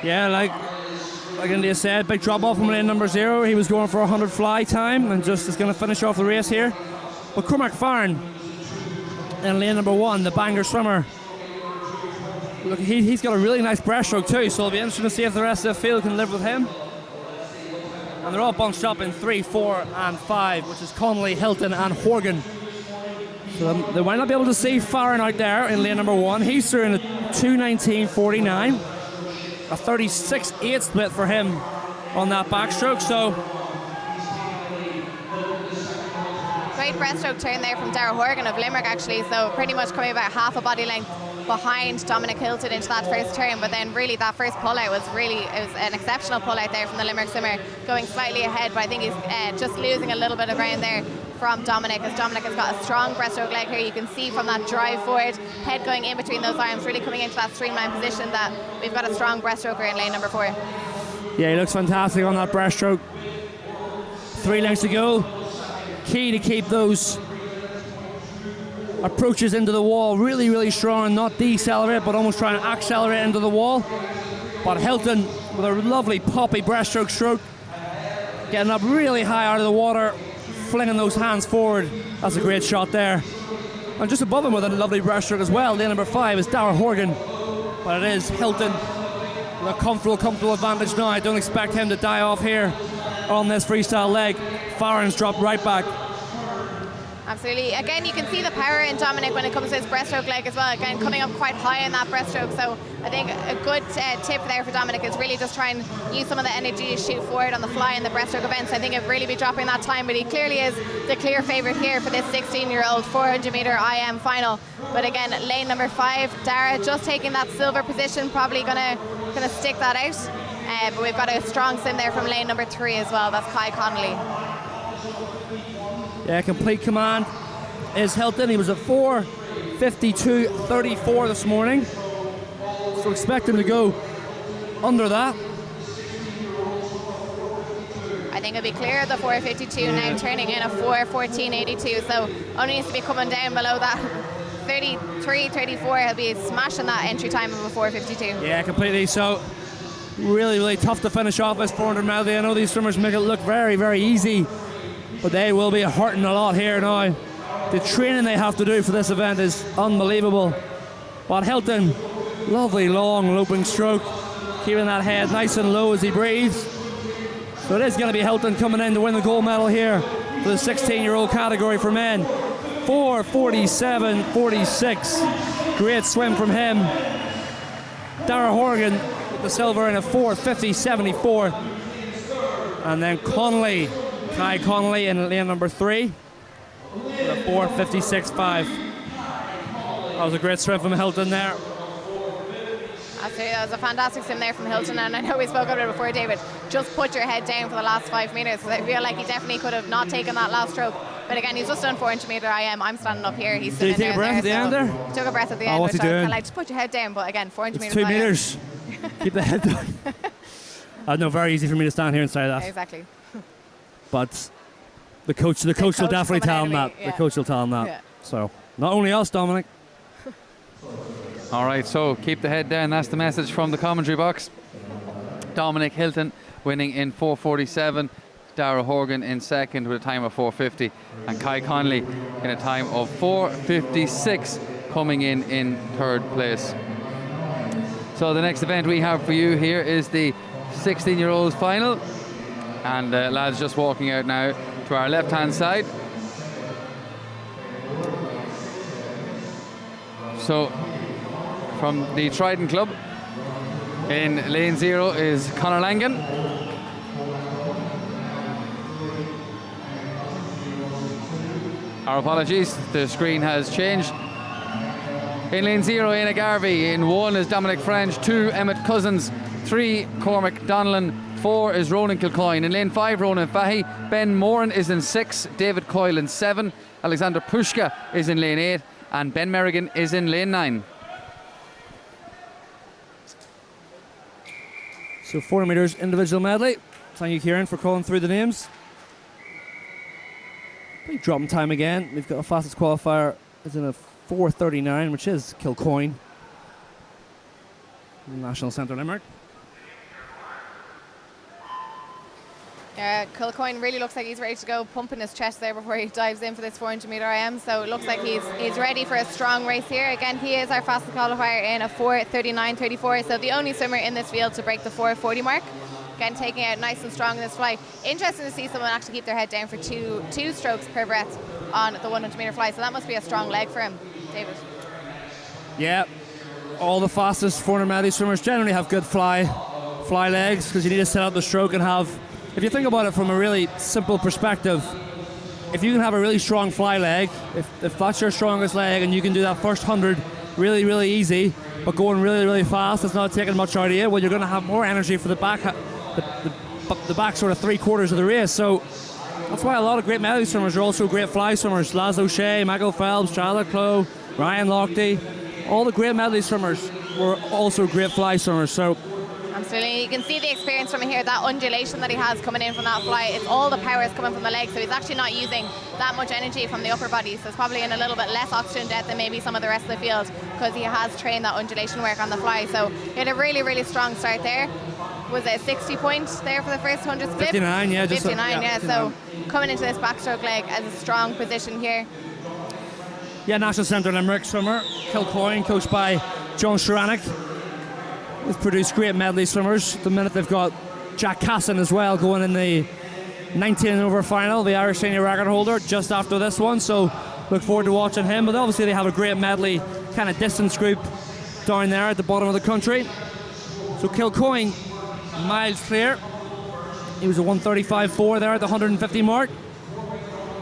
Yeah, like India said, big drop off from lane number 0. He was going for a 100 fly time and just is going to finish off the race here. But Cormac Farron in lane number 1, the Bangor swimmer. Look, he's got a really nice breaststroke too, so it'll be interesting to see if the rest of the field can live with him. And they're all bunched up in 3, 4, and 5, which is Connolly, Hilton, and Horgan. So they might not be able to see Farron out there in lane number 1. He's through in a 2:19.49, a 36.8 split for him on that backstroke. So great breaststroke turn there from Darragh Horgan of Limerick, actually. So pretty much coming about half a body length behind Dominic Hilton into that first turn, but then really that first pull out was an exceptional pull out there from the Limerick swimmer, going slightly ahead, but I think he's just losing a little bit of ground there from Dominic, as Dominic has got a strong breaststroke leg here. You can see from that drive forward, head going in between those arms, really coming into that streamline position, that we've got a strong breaststroker in lane number 4. yeah, he looks fantastic on that breaststroke. 3 lengths to go. Key to keep those approaches into the wall really, really strong and not decelerate, but almost try and accelerate into the wall. But Hilton with a lovely poppy breaststroke stroke, getting up really high out of the water, flinging those hands forward. That's a great shot there. And just above him with a lovely breaststroke as well, lane number 5 is Darragh Horgan, but it is Hilton with a comfortable advantage now. I don't expect him to die off here on this freestyle leg. Farron's dropped right back. Absolutely. Again, you can see the power in Dominic when it comes to his breaststroke leg as well. Again, coming up quite high in that breaststroke. So I think a good tip there for Dominic is really just try and use some of the energy to shoot forward on the fly in the breaststroke events. I think it'd really be dropping that time, but he clearly is the clear favourite here for this 16-year-old 400-metre IM final. But again, lane number 5, Darragh just taking that silver position, probably gonna stick that out. But we've got a strong sim there from lane number 3 as well. That's Kai Connolly. Yeah, complete command is Hilton. He was at 4:52.34 this morning, so expect him to go under that. I think it'll be clear of the 4:52 now, turning in a 4:14.82, so only needs to be coming down below that 33-34. He'll be smashing that entry time of a 4:52. Yeah, completely. So really, really tough to finish off this 400 mile day. I know these swimmers make it look very, very easy, but they will be hurting a lot here now. The training they have to do for this event is unbelievable. But Hilton, lovely long loping stroke, keeping that head nice and low as he breathes. So it is going to be Hilton coming in to win the gold medal here for the 16-year-old category for men. 4:47.46. Great swim from him. Darragh Horgan with the silver in a 4:50.74. And then Connolly, Kai Connolly in lane number 3 with a 4:56.5. That was a great swim from Hilton there. Absolutely, that was a fantastic swim there from Hilton, and I know we spoke about it before, David. Just put your head down for the last 5 metres, because I feel like he definitely could have not taken that last stroke. But again, he's just done 400 metre IM. I'm standing up here. He's Did he take a breath at the end there? He took a breath at the end. What's he doing? I was kind of like, just put your head down. But again, 400 metres. 2 metres. Keep the head down. I know, very easy for me to stand here and say that. Exactly. But the coach will definitely tell him that. Yeah. The coach will tell him that. Yeah. So not only us, Dominic. All right, so keep the head down. That's the message from the commentary box. Dominic Hilton winning in 4:47. Darragh Horgan in second with a time of 4:50, and Kai Connolly in a time of 4:56, coming in third place. So the next event we have for you here is the 16-year-olds final, and lads just walking out now to our left-hand side. So from the Trident Club. In lane 0 is Conor Langan. Our apologies, the screen has changed. In lane 0, Éanna Garvey. In 1 is Dominic French. 2, Emmett Cousins. 3, Cormac Donnellan. 4 is Ronan Kilcoyne. In lane 5, Ronan Fahy. Ben Moran is in 6. David Coyle in 7. Alexander Pushka is in lane 8. And Ben Merrigan is in lane 9. So 400 metres individual medley. Thank you, Kieran, for calling through the names. Big dropping time again. We've got a fastest qualifier is in a 4:39, which is Kilcoyne, National Centre Limerick. Yeah, Kilcoyne really looks like he's ready to go, pumping his chest there before he dives in for this 400 metre IM. So it looks like he's ready for a strong race here. Again, he is our fastest qualifier in a 4:39.34. So the only swimmer in this field to break the 4:40 mark. Again, taking it out nice and strong in this fly. Interesting to see someone actually keep their head down for two strokes per breath on the 100 metre fly. So that must be a strong leg for him, David. Yeah, all the fastest 400 medley swimmers generally have good fly legs, because you need to set up the stroke and have, if you think about it from a really simple perspective, if you can have a really strong fly leg, if that's your strongest leg and you can do that first 100 really, really easy, but going really, really fast, it's not taking much out of you, well, you're going to have more energy for the back sort of 3/4 of the race. So that's why a lot of great medley swimmers are also great fly swimmers. Laszlo Shea, Michael Phelps, Charlotte Clough, Ryan Lochte, all the great medley swimmers were also great fly swimmers. So absolutely, you can see the experience from here, that undulation that he has coming in from that fly. It's all the power is coming from the legs, so he's actually not using that much energy from the upper body, so it's probably in a little bit less oxygen debt than maybe some of the rest of the field, because he has trained that undulation work on the fly. So he had a really, really strong start there. Was it a 60 points there for the first 100 split? 59, yeah. 59, yeah. 59. So coming into this backstroke leg as a strong position here. Yeah, National Centre Limerick swimmer, Kilcoyne, coached by John Sharanek. They've produced great medley swimmers. The minute they've got Jack Casson as well going in the 19 and over final, the Irish senior record holder, just after this one. So look forward to watching him. But obviously they have a great medley kind of distance group down there at the bottom of the country. So Kilcoyne, miles clear. He was a 1:35.4 there at the 150 mark.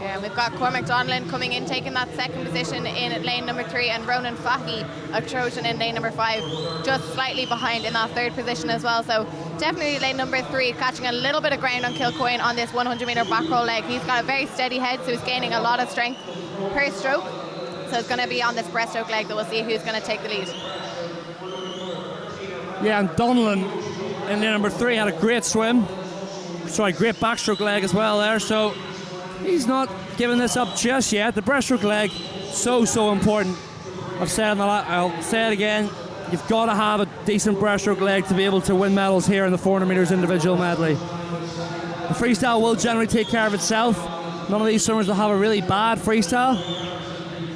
Yeah, we've got Cormac Donnellan coming in, taking that second position in lane number 3, and Ronan Fahy, a Trojan, in lane number 5, just slightly behind in that third position as well. So definitely lane number 3 catching a little bit of ground on Kilcoyne on this 100 metre back roll leg. He's got a very steady head, so he's gaining a lot of strength per stroke. So it's going to be on this breaststroke leg that we'll see who's going to take the lead. Yeah, and Donnellan in lane number 3 had a great swim. Sorry, great backstroke leg as well there. So he's not giving this up just yet. The breaststroke leg, so important. I'll say it again. You've got to have a decent breaststroke leg to be able to win medals here in the 400 metres individual medley. The freestyle will generally take care of itself. None of these swimmers will have a really bad freestyle,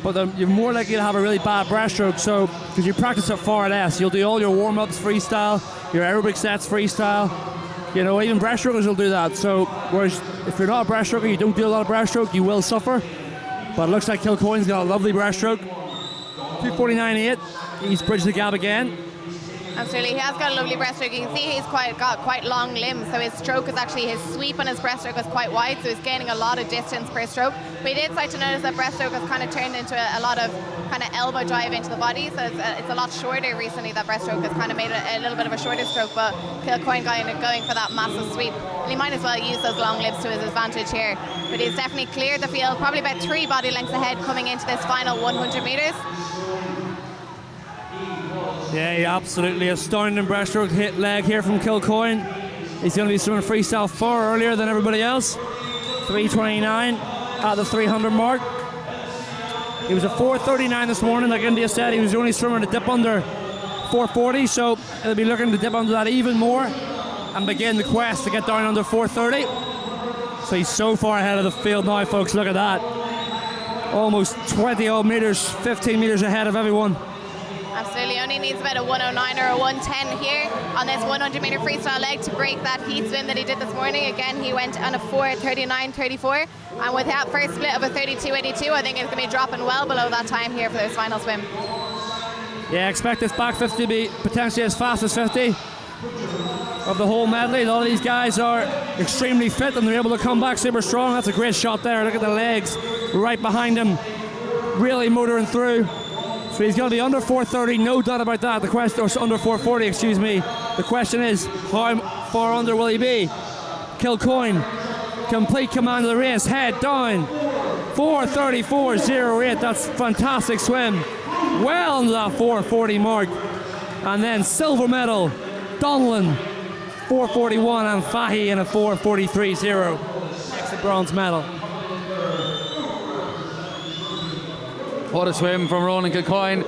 but you're more likely to have a really bad breaststroke. So, because you practice it far less, you'll do all your warm-ups freestyle, your aerobic sets freestyle. You know, even breaststrokers will do that. So, whereas if you're not a breaststroker, you don't do a lot of breaststroke, you will suffer. But it looks like Kilcoyne's got a lovely breaststroke. 2:49.8. He's bridged the gap again. Absolutely, he has got a lovely breaststroke. You can see he's got quite long limbs, so his stroke is actually, his sweep on his breaststroke is quite wide, so he's gaining a lot of distance per stroke. But he did start to notice that breaststroke has kind of turned into a lot of kind of elbow drive into the body, so it's a lot shorter recently. That breaststroke has kind of made it a little bit of a shorter stroke, but Kilcoyne going for that massive sweep, and he might as well use those long limbs to his advantage here. But he's definitely cleared the field, probably about 3 body lengths ahead coming into this final 100 metres. Yeah, absolutely astounding breaststroke hit leg here from Kilcoyne. He's going to be swimming freestyle far earlier than everybody else. 3:29 at the 300 mark. He was a 4:39 this morning. Like India said, he was the only swimmer to dip under 4:40, so he'll be looking to dip under that even more and begin the quest to get down under 4:30. So he's so far ahead of the field now, folks. Look at that. Almost 20 odd metres, 15 metres ahead of everyone. Absolutely, only needs about a 109 or a 110 here on this 100 metre freestyle leg to break that heat swim that he did this morning. Again, he went on a 4:39.34, and with that first split of a 32.82, I think it's going to be dropping well below that time here for this final swim. Yeah, expect this back 50 to be potentially as fast as 50 of the whole medley. A lot of these guys are extremely fit and they're able to come back super strong. That's a great shot there. Look at the legs right behind him, really motoring through. So he's going to be under 430, no doubt about that. The question, or under 440, excuse me. The question is, how far under will he be? Kilcoyne, complete command of the race, head down. 4:34.08. That's a fantastic swim. Well under that 440 mark. And then silver medal, Dublin, 441, and Fahy in a 4:43.0. Next, the bronze medal. What a swim from Ronan Kilcoyne,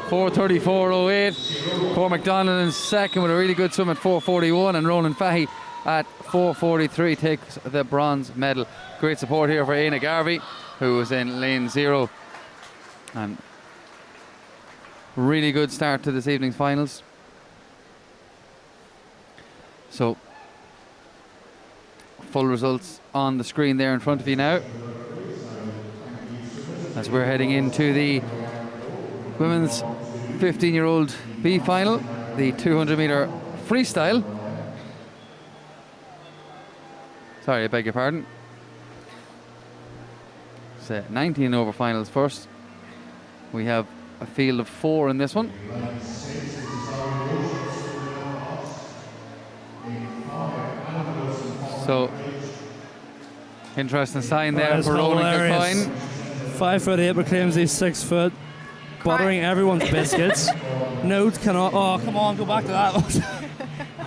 4:34.08. Cormac Donlan in second with a really good swim at 4:41, and Ronan Fahy at 4:43 takes the bronze medal. Great support here for Éanna Garvey, who was in lane 0. And really good start to this evening's finals. So, full results on the screen there in front of you now, as we're heading into the women's 15-year-old B final, the 200-meter freestyle. Sorry, I beg your pardon. It's 19 over finals first. We have a field of 4 in this one. So, interesting sign there for Ronan Kilcoyne. 5'8", but claims he's 6 foot. Buttering everyone's biscuits. Note cannot. Oh, come on, go back to that.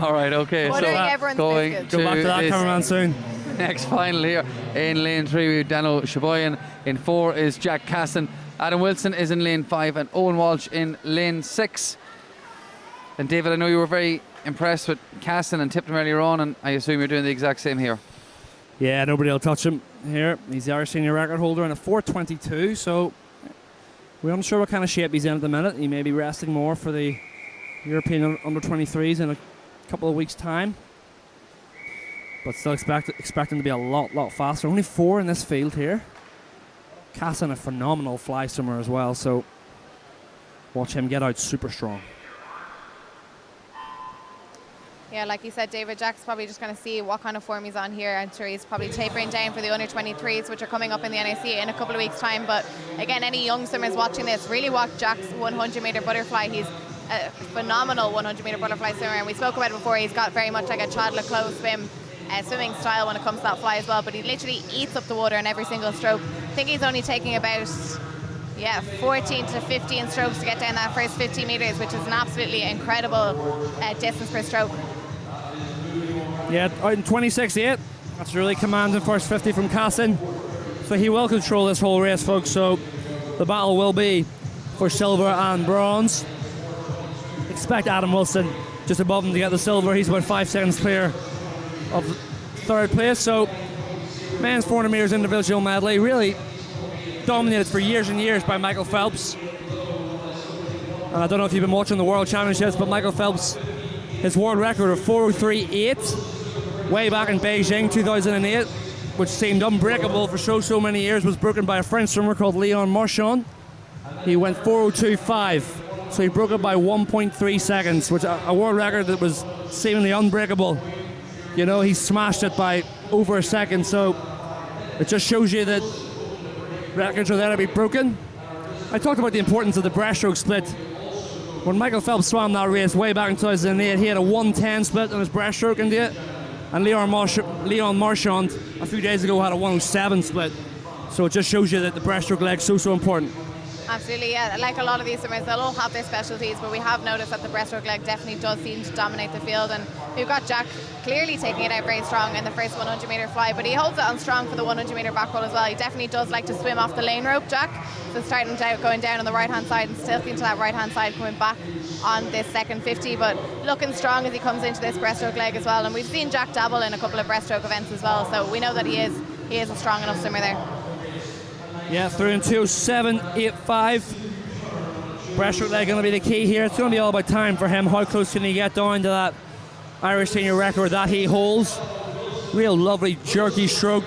All right, okay. Buttering So everyone's going biscuits. Go back to that, cameraman, soon. Next final here in lane 3, we have Dano Sheboyan. In 4 is Jack Casson. Adam Wilson is in lane 5, and Owen Walsh in lane 6. And David, I know you were very impressed with Casson and tipped him earlier on, and I assume you're doing the exact same here. Yeah, nobody will touch him here. He's the Irish senior record holder in a 4:22, so we're unsure what kind of shape he's in at the minute. He may be resting more for the European under-23s in a couple of weeks' time. But still expect him to be a lot faster. Only 4 in this field here. Casson, a phenomenal fly swimmer as well, so watch him get out super strong. Yeah, like you said, David, Jack's probably just going to see what kind of form he's on here. I'm sure he's probably tapering down for the under-23s, which are coming up in the NIC in a couple of weeks' time. But again, any young swimmers watching this, really watch Jack's 100-meter butterfly. He's a phenomenal 100-meter butterfly swimmer, and we spoke about it before. He's got very much like a Chad Leclos swimming style when it comes to that fly as well. But he literally eats up the water in every single stroke. I think he's only taking about 14 to 15 strokes to get down that first 50 metres, which is an absolutely incredible distance per stroke. Yeah, out in 26.8. That's really commanding first 50 from Casson. So he will control this whole race, folks. So the battle will be for silver and bronze. Expect Adam Wilson just above him to get the silver. He's about 5 seconds clear of third place. So men's 400 metres individual medley really dominated for years and years by Michael Phelps. And I don't know if you've been watching the World Championships, but Michael Phelps, his world record of 4:03.8 way back in Beijing 2008, which seemed unbreakable for so many years, was broken by a French swimmer called Leon Marchand. He went 4:02.5, so he broke it by 1.3 seconds, which a world record that was seemingly unbreakable. You know, he smashed it by over a second, so it just shows you that records are there to be broken. I talked about the importance of the breaststroke split. When Michael Phelps swam that race way back in 2008, he had a 1:10 split on his breaststroke into it, and Leon Marchand a few days ago had a 1:07 split. So it just shows you that the breaststroke leg's so important. Absolutely, yeah. Like a lot of these swimmers, they'll all have their specialties, but we have noticed that the breaststroke leg definitely does seem to dominate the field, and we've got Jack clearly taking it out very strong in the first 100-meter fly, but he holds it on strong for the 100-meter back roll as well. He definitely does like to swim off the lane rope, Jack. So starting out, going down on the right-hand side and tilting to that right-hand side, coming back on this second 50, but looking strong as he comes into this breaststroke leg as well. And we've seen Jack dabble in a couple of breaststroke events as well, so we know that he is a strong enough swimmer there. Yeah, through in 2:07.85. Breaststroke leg going to be the key here. It's going to be all about time for him. How close can he get down to that Irish senior record that he holds? Real lovely jerky stroke.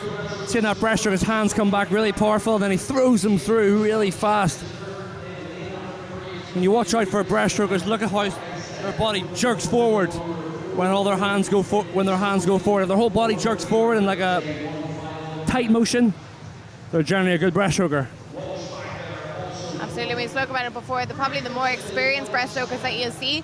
Seeing that breaststroke, his hands come back really powerful, then he throws them through really fast. when you watch out for breaststrokers, look at how their body jerks forward when all their hands go when their hands go forward. If their whole body jerks forward in like a tight motion, they're generally a good breaststroker. Absolutely, we spoke about it before. Probably the more experienced breaststrokers that you'll see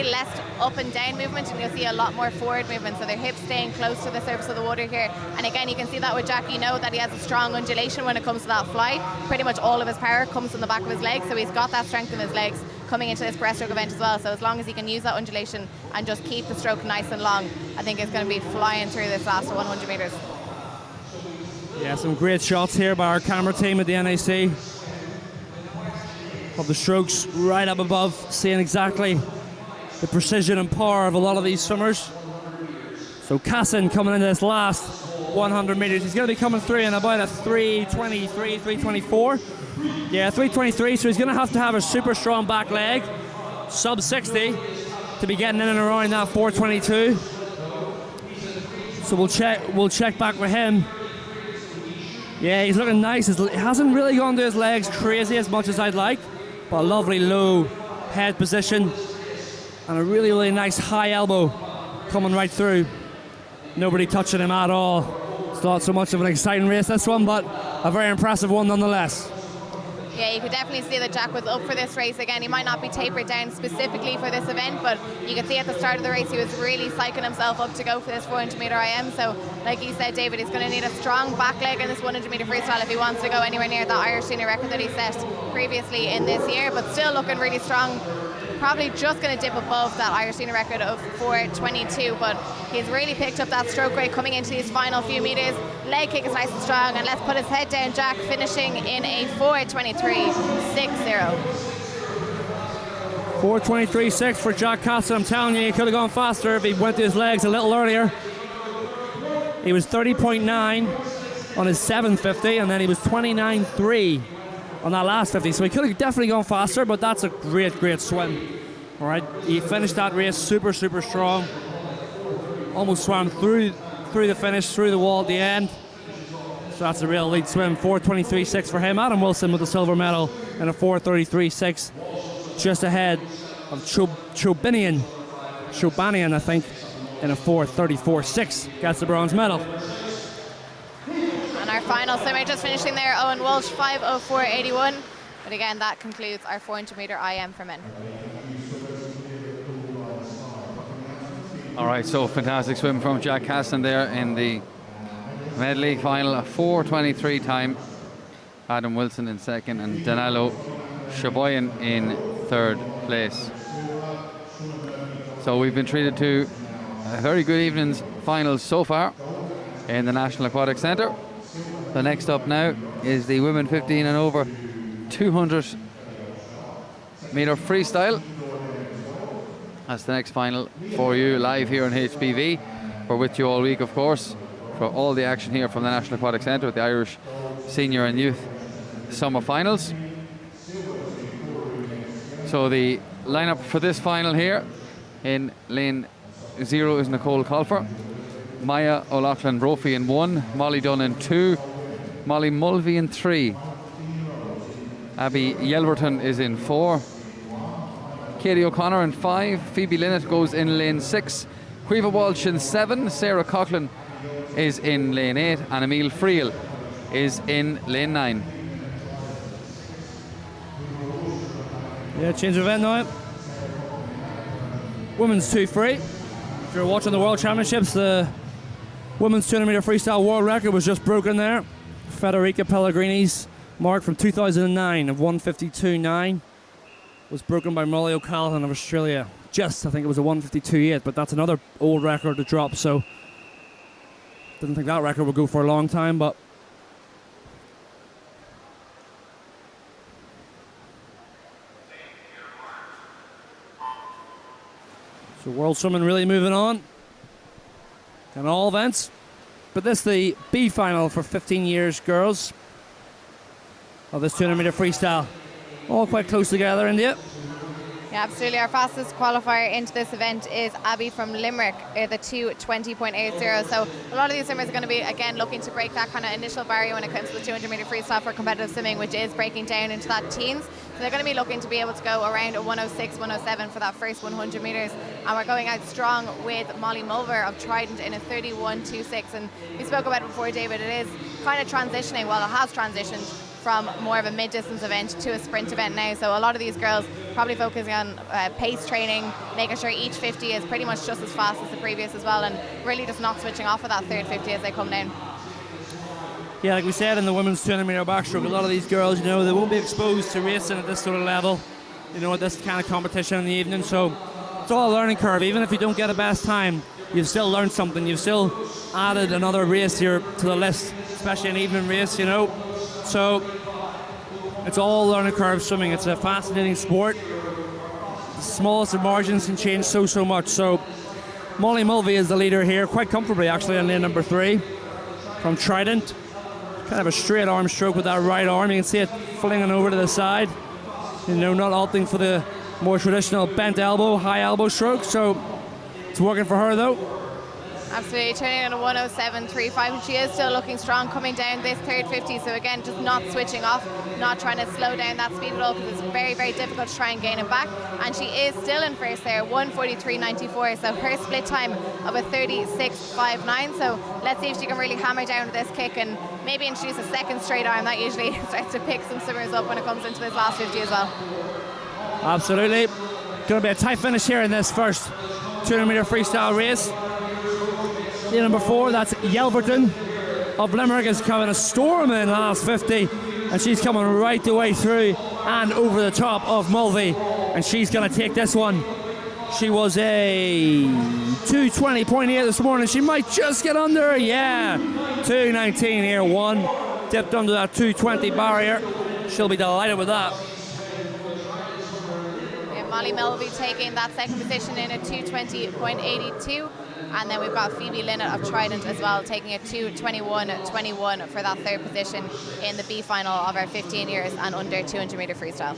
less up and down movement, and you'll see a lot more forward movement. So their hips staying close to the surface of the water here. And again, you can see that with Jack. You know that he has a strong undulation when it comes to that fly. Pretty much all of his power comes from the back of his legs, so he's got that strength in his legs coming into this breaststroke event as well. So as long as he can use that undulation and just keep the stroke nice and long, I think it's going to be flying through this last 100 metres. Yeah, some great shots here by our camera team at the NAC. Of the strokes right up above, seeing exactly the precision and power of a lot of these swimmers. So Cassin coming into this last 100 metres. He's going to be coming through in about a 3:23, 3:24. Yeah, 3:23, so he's going to have a super strong back leg, sub 60, to be getting in and around that 4:22. So we'll check back with him. Yeah, he's looking nice. He hasn't really gone to his legs crazy as much as I'd like, but a lovely low head position and a really, really nice high elbow coming right through. Nobody touching him at all. It's not so much of an exciting race, this one, but a very impressive one nonetheless. Yeah, you could definitely see that Jack was up for this race again. He might not be tapered down specifically for this event, but you could see at the start of the race he was really psyching himself up to go for this 400 metre IM. So like you said, David, he's going to need a strong back leg in this 100 metre freestyle if he wants to go anywhere near the Irish senior record that he set previously in this year, but still looking really strong. Probably just going to dip above that Irish senior record of 4:22, but he's really picked up that stroke rate coming into these final few metres. Leg kick is nice and strong, and let's put his head down. Jack finishing in a 4:23.60. 4:23.6 for Jack Cassin. I'm telling you, he could have gone faster if he went to his legs a little earlier. He was 30.9 on his 750, and then he was 29.3 on that last 50, so he could have definitely gone faster, but that's a great swim. All right, he finished that race super strong. Almost swam through the finish, through the wall at the end. So that's a real elite swim. 4:23.6 for him. Adam Wilson with the silver medal in a 4:33.6, just ahead of Chobanian, I think, in a 4:34.6. Gets the bronze medal. Our final swimmer just finishing there, Owen Walsh, 5:04.81. But again, that concludes our 400 metre IM for men. All right, so fantastic swim from Jack Cassin there in the medley final, a 4:23 time. Adam Wilson in second and Danilo Shaboyan in third place. So we've been treated to a very good evening's finals so far in the National Aquatic Centre. The next up now is the women 15 and over 200 metre freestyle. That's the next final for you live here on HBV. We're with you all week, of course, for all the action here from the National Aquatic Centre with the Irish Senior and Youth Summer Finals. So the lineup for this final here in lane 0 is Nicole Colfer, Maya O'Loughlin Brophy in 1, Molly Dunn in 2, Molly Mulvey in 3, Abby Yelverton is in 4, Katie O'Connor in 5, Phoebe Linnett goes in lane 6, Quiva Walsh in 7, Sarah Coughlin is in lane 8, and Emile Friel is in lane 9. Yeah, change of event now. Women's 2 free. If you're watching the World Championships, the women's 200 metre freestyle world record was just broken there. Federica Pellegrini's mark from 2009 of 152.9 was broken by Molly O'Callaghan of Australia. I think it was a 152.8, but that's another old record to drop, so didn't think that record would go for a long time, but so world swimming really moving on in all events. But this is the B final for 15 years girls of this 200 metre freestyle. All quite close together, India. Yeah, absolutely. Our fastest qualifier into this event is Abby from Limerick, the 2:20.80. So a lot of these swimmers are going to be, again, looking to break that kind of initial barrier when it comes to the 200 metre freestyle for competitive swimming, which is breaking down into that teens. So they're going to be looking to be able to go around a 106, 107 for that first 100 metres. And we're going out strong with Molly Mulver of Trident in a 31.26. And we spoke about it before, David, it is kind of transitioning, well, it has transitioned from more of a mid-distance event to a sprint event now. So a lot of these girls probably focusing on pace training, making sure each 50 is pretty much just as fast as the previous as well, and really just not switching off of that third 50 as they come down. Yeah, like we said in the women's 200 metre backstroke, a lot of these girls, they won't be exposed to racing at this sort of level, at this kind of competition in the evening. So it's all a learning curve. Even if you don't get a best time, you've still learned something. You've still added another race here to the list, especially an evening race, So it's all learning curve swimming. It's a fascinating sport. The smallest of margins can change so much. So Molly Mulvey is the leader here, quite comfortably actually in lane number 3 from Trident. Kind of a straight arm stroke with that right arm. You can see it flinging over to the side. Not opting for the more traditional bent elbow, high elbow stroke. So it's working for her though. Absolutely, turning in a 107.35, and she is still looking strong coming down this third 50. So again, just not switching off, not trying to slow down that speed at all, because it's very, very difficult to try and gain it back. And she is still in first there, 1:43.94. So her split time of a 36.59. So let's see if she can really hammer down with this kick and maybe introduce a second straight arm. That usually starts to pick some swimmers up when it comes into this last 50 as well. Absolutely. Going to be a tight finish here in this first 200 metre freestyle race. Lane number 4, that's Yelverton of Limerick, is coming a storm in the last 50, and she's coming right the way through and over the top of Mulvey, and she's going to take this one. She was a 2:20.8 this morning. She might just get under. Yeah, 2:19 here, one dipped under that 2:20 barrier. She'll be delighted with that. Molly Mulvey taking that second position in a 2:20.82. And then we've got Phoebe Linnett of Trident as well, taking a 2:21.21 for that third position in the B final of our 15 years and under 200 metre freestyle.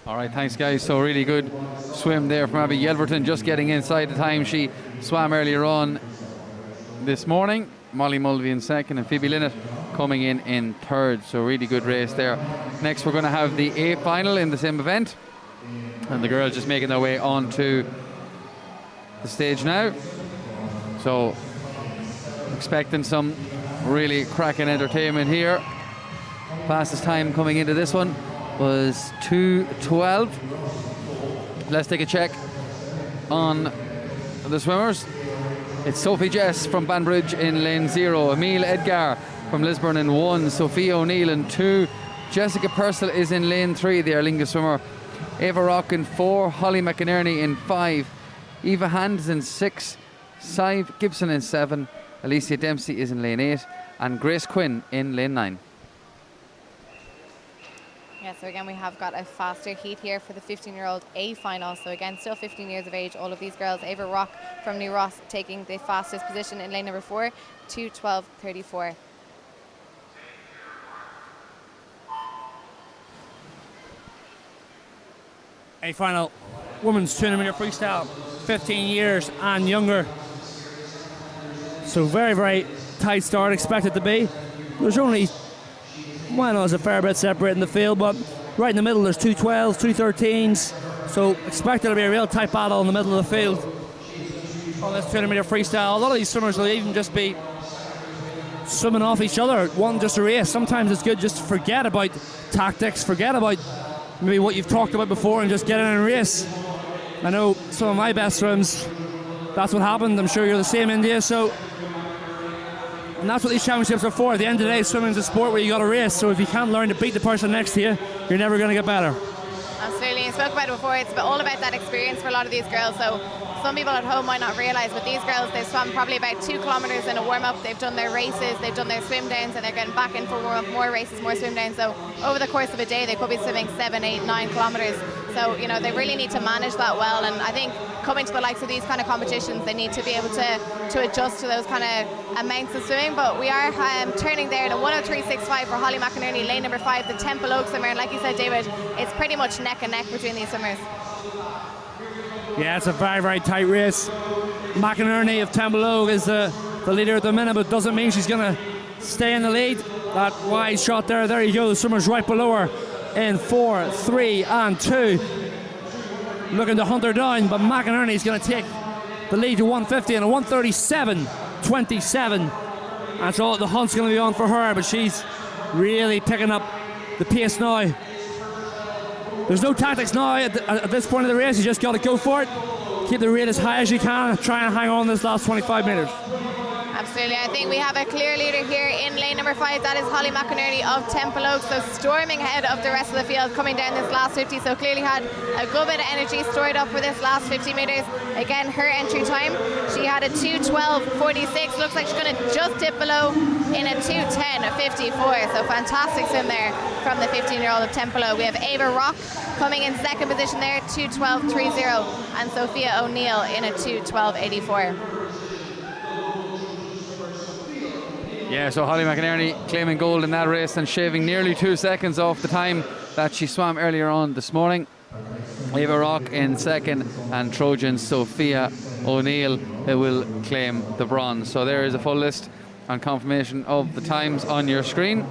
All right, thanks guys. So really good swim there from Abby Yelverton, just getting inside the time she swam earlier on this morning. Molly Mulvey in second and Phoebe Linnett coming in third. So really good race there. Next we're going to have the A final in the same event, and the girls just making their way on to the stage now. So expecting some really cracking entertainment here. Fastest time coming into this one was 2:12. Let's take a check on the swimmers. It's Sophie Jess from Banbridge in lane 0, Emile Edgar from Lisburn in 1, Sophia O'Neill in 2, Jessica Purcell is in lane 3, the Aer Lingus swimmer, Ava Rock in 4, Holly McInerney in 5, Eva Hand is in 6, Sive Gibson in 7, Alicia Dempsey is in lane 8, and Grace Quinn in lane 9. Yeah, so again, we have got a faster heat here for the 15-year-old A final. So again, still 15 years of age, all of these girls. Ava Rock from New Ross taking the fastest position in lane number 4, 2:12.34. A final women's 200 metre freestyle, 15 years and younger. So very, very tight start expected to be. There's only, there's a fair bit separating the field, but right in the middle there's 2:12s, 2:13s. So expected to be a real tight battle in the middle of the field on this 200 metre freestyle. A lot of these swimmers will even just be swimming off each other, wanting just a race. Sometimes it's good just to forget about tactics, forget about maybe what you've talked about before and just get in and race. I know some of my best swims, that's what happened. I'm sure you're the same, India. So, and that's what these championships are for. At the end of the day, swimming's a sport where you got to race. So if you can't learn to beat the person next to you, you're never going to get better. Absolutely, you spoke about it before. It's all about that experience for a lot of these girls. So some people at home might not realise, but these girls, they've swum probably about 2 kilometres in a warm-up. They've done their races, they've done their swim downs, and they're getting back in for more races, more swim downs. So over the course of a day, they could be swimming 7, 8, 9 kilometres. So, they really need to manage that well. And I think coming to the likes of these kind of competitions, they need to be able to adjust to those kind of amounts of swimming. But we are turning there to 1:03.65 for Holly McInerney, lane number 5, the Temple Oak swimmer. And like you said, David, it's pretty much neck and neck between these swimmers. Yeah, it's a very, very tight race. McInerney of Temple Oak is the leader at the minute, but doesn't mean she's going to stay in the lead. That wide shot there you go. The swimmer's right below her. in 4, 3 and 2. Looking to hunt her down, but McInerney's going to take the lead to 150 and a 137.27. And so the hunt's going to be on for her, but she's really picking up the pace now. There's no tactics now at this point of the race. You just got to go for it. Keep the rate as high as you can. Try and hang on this last 25 metres. Absolutely. I think we have a clear leader here in lane number 5. That is Holly McInerney of Temple Oaks. So storming ahead of the rest of the field coming down this last 50. So clearly had a good bit of energy stored up for this last 50 metres. Again, her entry time, she had a 2:12.46. Looks like she's going to just dip below in a 2:10.54. So fantastic swim there from the 15-year-old of Temple Oaks. We have Ava Rock coming in second position there, 2:12.30. And Sophia O'Neill in a 2:12.84. Yeah, so Holly McInerney claiming gold in that race and shaving nearly 2 seconds off the time that she swam earlier on this morning. Ava Rock in second, and Trojan Sophia O'Neill will claim the bronze. So there is a full list and confirmation of the times on your screen.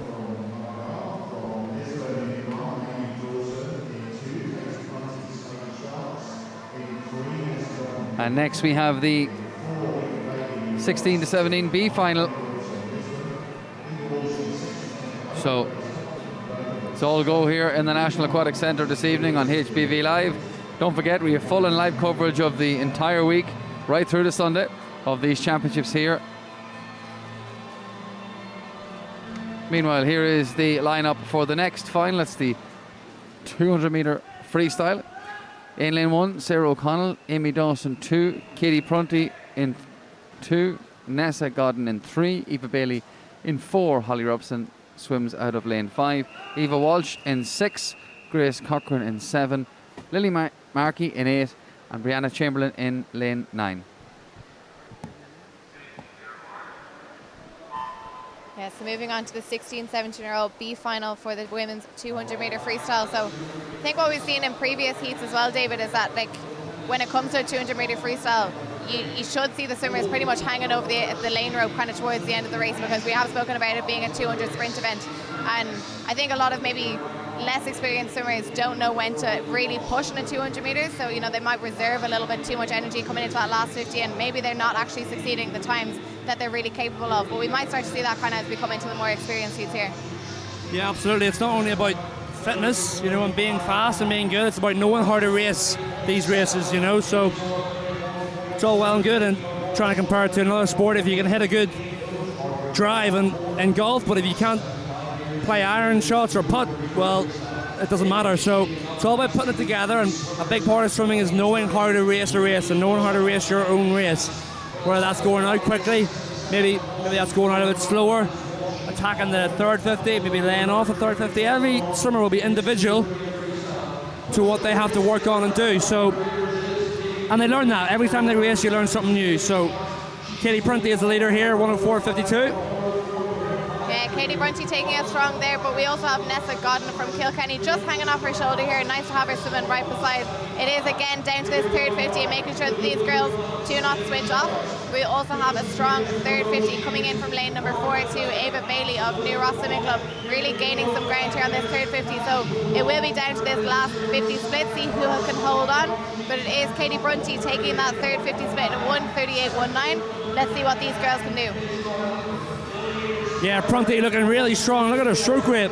And next we have the 16 to 17 B final. So it's all go here in the National Aquatic Centre this evening on HBV Live. Don't forget, we have full and live coverage of the entire week, right through to Sunday, of these championships here. Meanwhile, here is the lineup for the next final. It's the 200 metre freestyle. In lane 1, Sarah O'Connell, Amy Dawson 2, Katie Prunty in 2, Nessa Godden in 3, Eva Bailey in 4, Holly Robson swims out of lane 5, Eva Walsh in 6, Grace Cochran in 7, Lily Markey in 8, and Brianna Chamberlain in lane 9. Yeah, so moving on to the 16, 17-year-old B final for the women's 200 metre freestyle. So I think what we've seen in previous heats as well, David, is that like when it comes to a 200 metre freestyle, you should see the swimmers pretty much hanging over the lane rope kind of towards the end of the race, because we have spoken about it being a 200 sprint event. And I think a lot of maybe less experienced swimmers don't know when to really push in a 200 metres, so you know they might reserve a little bit too much energy coming into that last 50, and maybe they're not actually succeeding the times that they're really capable of. But we might start to see that kind of as we come into the more experienced heats here. Yeah, absolutely. It's not only about fitness, you know, and being fast and being good, it's about knowing how to race these races, you know. So it's all well and good and trying to compare it to another sport. If you can hit a good drive in golf, but if you can't play iron shots or putt, well, it doesn't matter. So it's all about putting it together, and a big part of swimming is knowing how to race a race and knowing how to race your own race. Whether that's going out quickly, maybe that's going out a bit slower, attacking the third 50, maybe laying off the third 50. Every swimmer will be individual to what they have to work on and do. So, and they learn that every time they race. You learn something new. So Katie Prunty is the leader here, 104.52. Yeah, Katie Prunty taking it strong there, but we also have Nessa Godden from Kilkenny just hanging off her shoulder here. Nice to have her swimming right beside. It is again down to this third 50 and making sure that these girls do not switch off. We also have a strong third 50 coming in from lane number 4 to Ava Bailey of New Ross Swimming Club, really gaining some ground here on this third 50. So it will be down to this last 50 split, see who can hold on. But it is Katie Prunty taking that third 50 split in 1:38.19. Let's see what these girls can do. Yeah, Prunty looking really strong. Look at her stroke rate.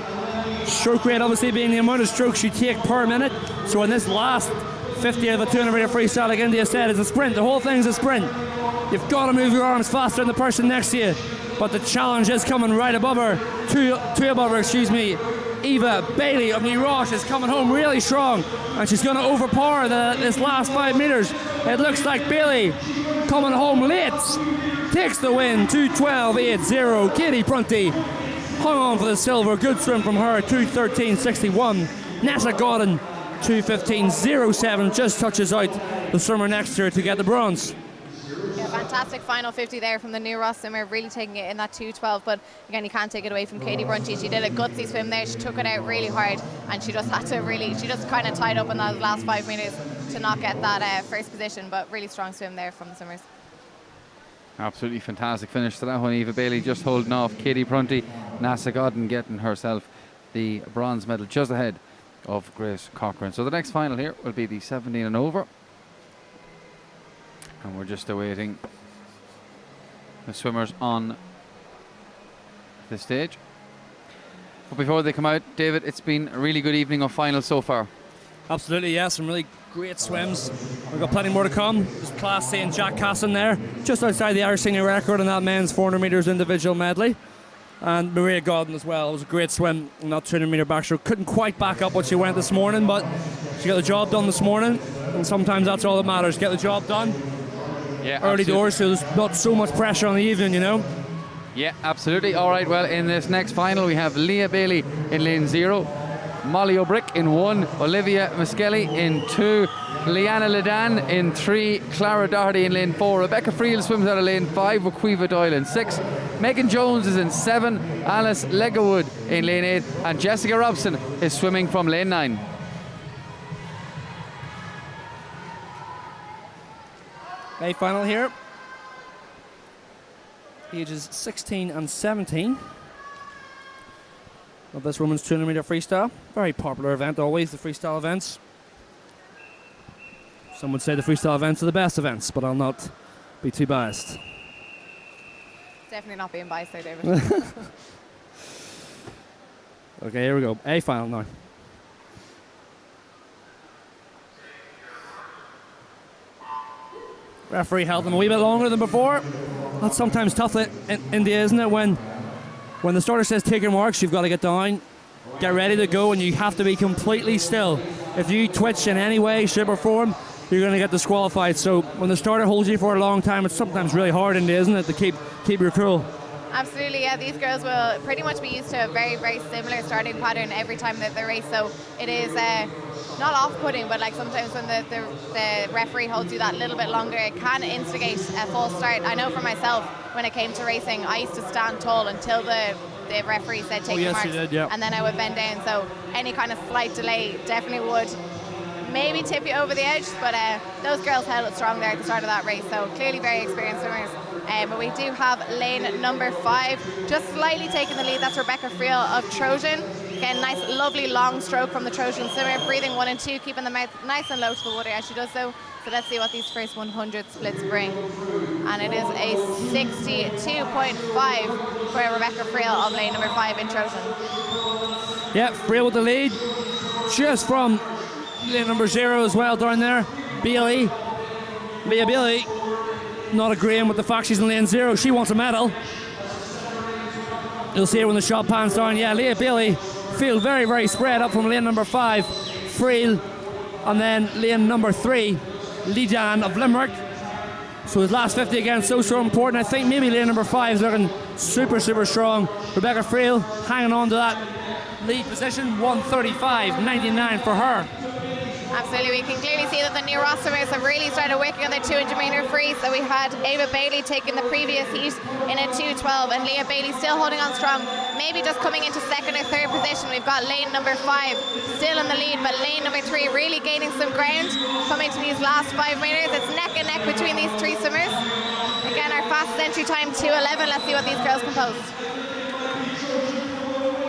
Stroke rate obviously being the amount of strokes you take per minute. So in this last 50 of a 200 metre freestyle, like India said, it's a sprint. The whole thing's a sprint. You've got to move your arms faster than the person next to you. But the challenge is coming right above her. Two above her, excuse me. Eva Bailey of New Ross is coming home really strong, and she's going to overpower this last 5 metres. It looks like Bailey coming home late takes the win, 2:12.80. Katie Prunty hung on for the silver. Good swim from her, 2:13.61. Nessa Godden, 2:15.07. Just touches out the swimmer next to her to get the bronze. Yeah, fantastic final 50 there from the New Ross swimmer, really taking it in that 2:12. But again, you can't take it away from Katie Prunty. She did a gutsy swim there. She took it out really hard, and she just had to she just kind of tied up in those last 5 metres to not get that first position. But really strong swim there from the swimmers. Absolutely fantastic finish to that one. Eva Bailey just holding off Katie Prunty. Nessa Godden getting herself the bronze medal, just ahead of Grace Cochrane. So the next final here will be the 17 and over. And we're just awaiting the swimmers on the stage. But before they come out, David, it's been a really good evening of finals so far. Absolutely, yeah, some really great swims. We've got plenty more to come. There's Class C and Jack Casson there, just outside the Irish senior record in that men's 400 metres individual medley. And Maria Godden as well. It was a great swim in that 200 metre backstroke. Couldn't quite back up what she went this morning, but she got the job done this morning. And sometimes that's all that matters, get the job done. Yeah, early doors, so there's not so much pressure on the evening, you know. Yeah, absolutely. All right, well, in this next final, we have Leah Bailey in lane 0, Molly O'Brick in 1, Olivia Miskelly in 2, Leanna Ledan in 3, Clara Doherty in lane 4, Rebecca Friel swims out of lane 5 with Quiva Doyle in 6, Megan Jones is in 7, Alice Legawood in lane 8, and Jessica Robson is swimming from lane 9. A final here. Ages 16 and 17 of this women's 200 metre freestyle. Very popular event always, the freestyle events. Some would say the freestyle events are the best events, but I'll not be too biased. Definitely not being biased there, David. Okay, here we go. A final now. Referee held them a wee bit longer than before. That's sometimes tough in India, isn't it? When the starter says take your marks, you've got to get down, get ready to go, and you have to be completely still. If you twitch in any way, shape or form, you're going to get disqualified. So when the starter holds you for a long time, it's sometimes really hard, India, isn't it, to keep your cool. Absolutely, yeah. These girls will pretty much be used to a very, very similar starting pattern every time that they race. So it is not off-putting, but like sometimes when the referee holds you that little bit longer, it can instigate a false start. I know for myself, when it came to racing, I used to stand tall until the referee said take your marks, you did, yeah. and then I would bend down. So any kind of slight delay definitely would maybe tip you over the edge, but those girls held it strong there at the start of that race. So clearly very experienced swimmers. But we do have lane number 5 just slightly taking the lead. That's Rebecca Friel of Trojan. Again, nice lovely long stroke from the Trojan swimmer, breathing 1 and 2, keeping the mouth nice and low to the water as she does so. So let's see what these first 100 splits bring. And it is a 62.5 for Rebecca Friel of lane number 5 in Trojan. Yeah, Friel with the lead, just from lane number 0 as well down there. Leah Bailey not agreeing with the fact she's in lane 0. She wants a medal. You'll see her when the shot pans down. Yeah, Leah Bailey feel very, very spread up from lane number 5, Friel, and then lane number 3, Lidan of Limerick. So his last 50 again, so important. I think maybe lane number 5 is looking super, super strong. Rebecca Friel hanging on to that lead position, 1:35.99 for her. Absolutely, we can clearly see that the new rosters have really started working on their 200 metre free. So we had Ava Bailey taking the previous heat in a 2:12, and Leah Bailey still holding on strong, maybe just coming into 2nd or 3rd position. We've got lane number 5 still in the lead, but lane number 3 really gaining some ground coming to these last 5 metres. It's neck and neck between these 3 swimmers. Again, our fastest entry time 2:11. Let's see what these girls can post.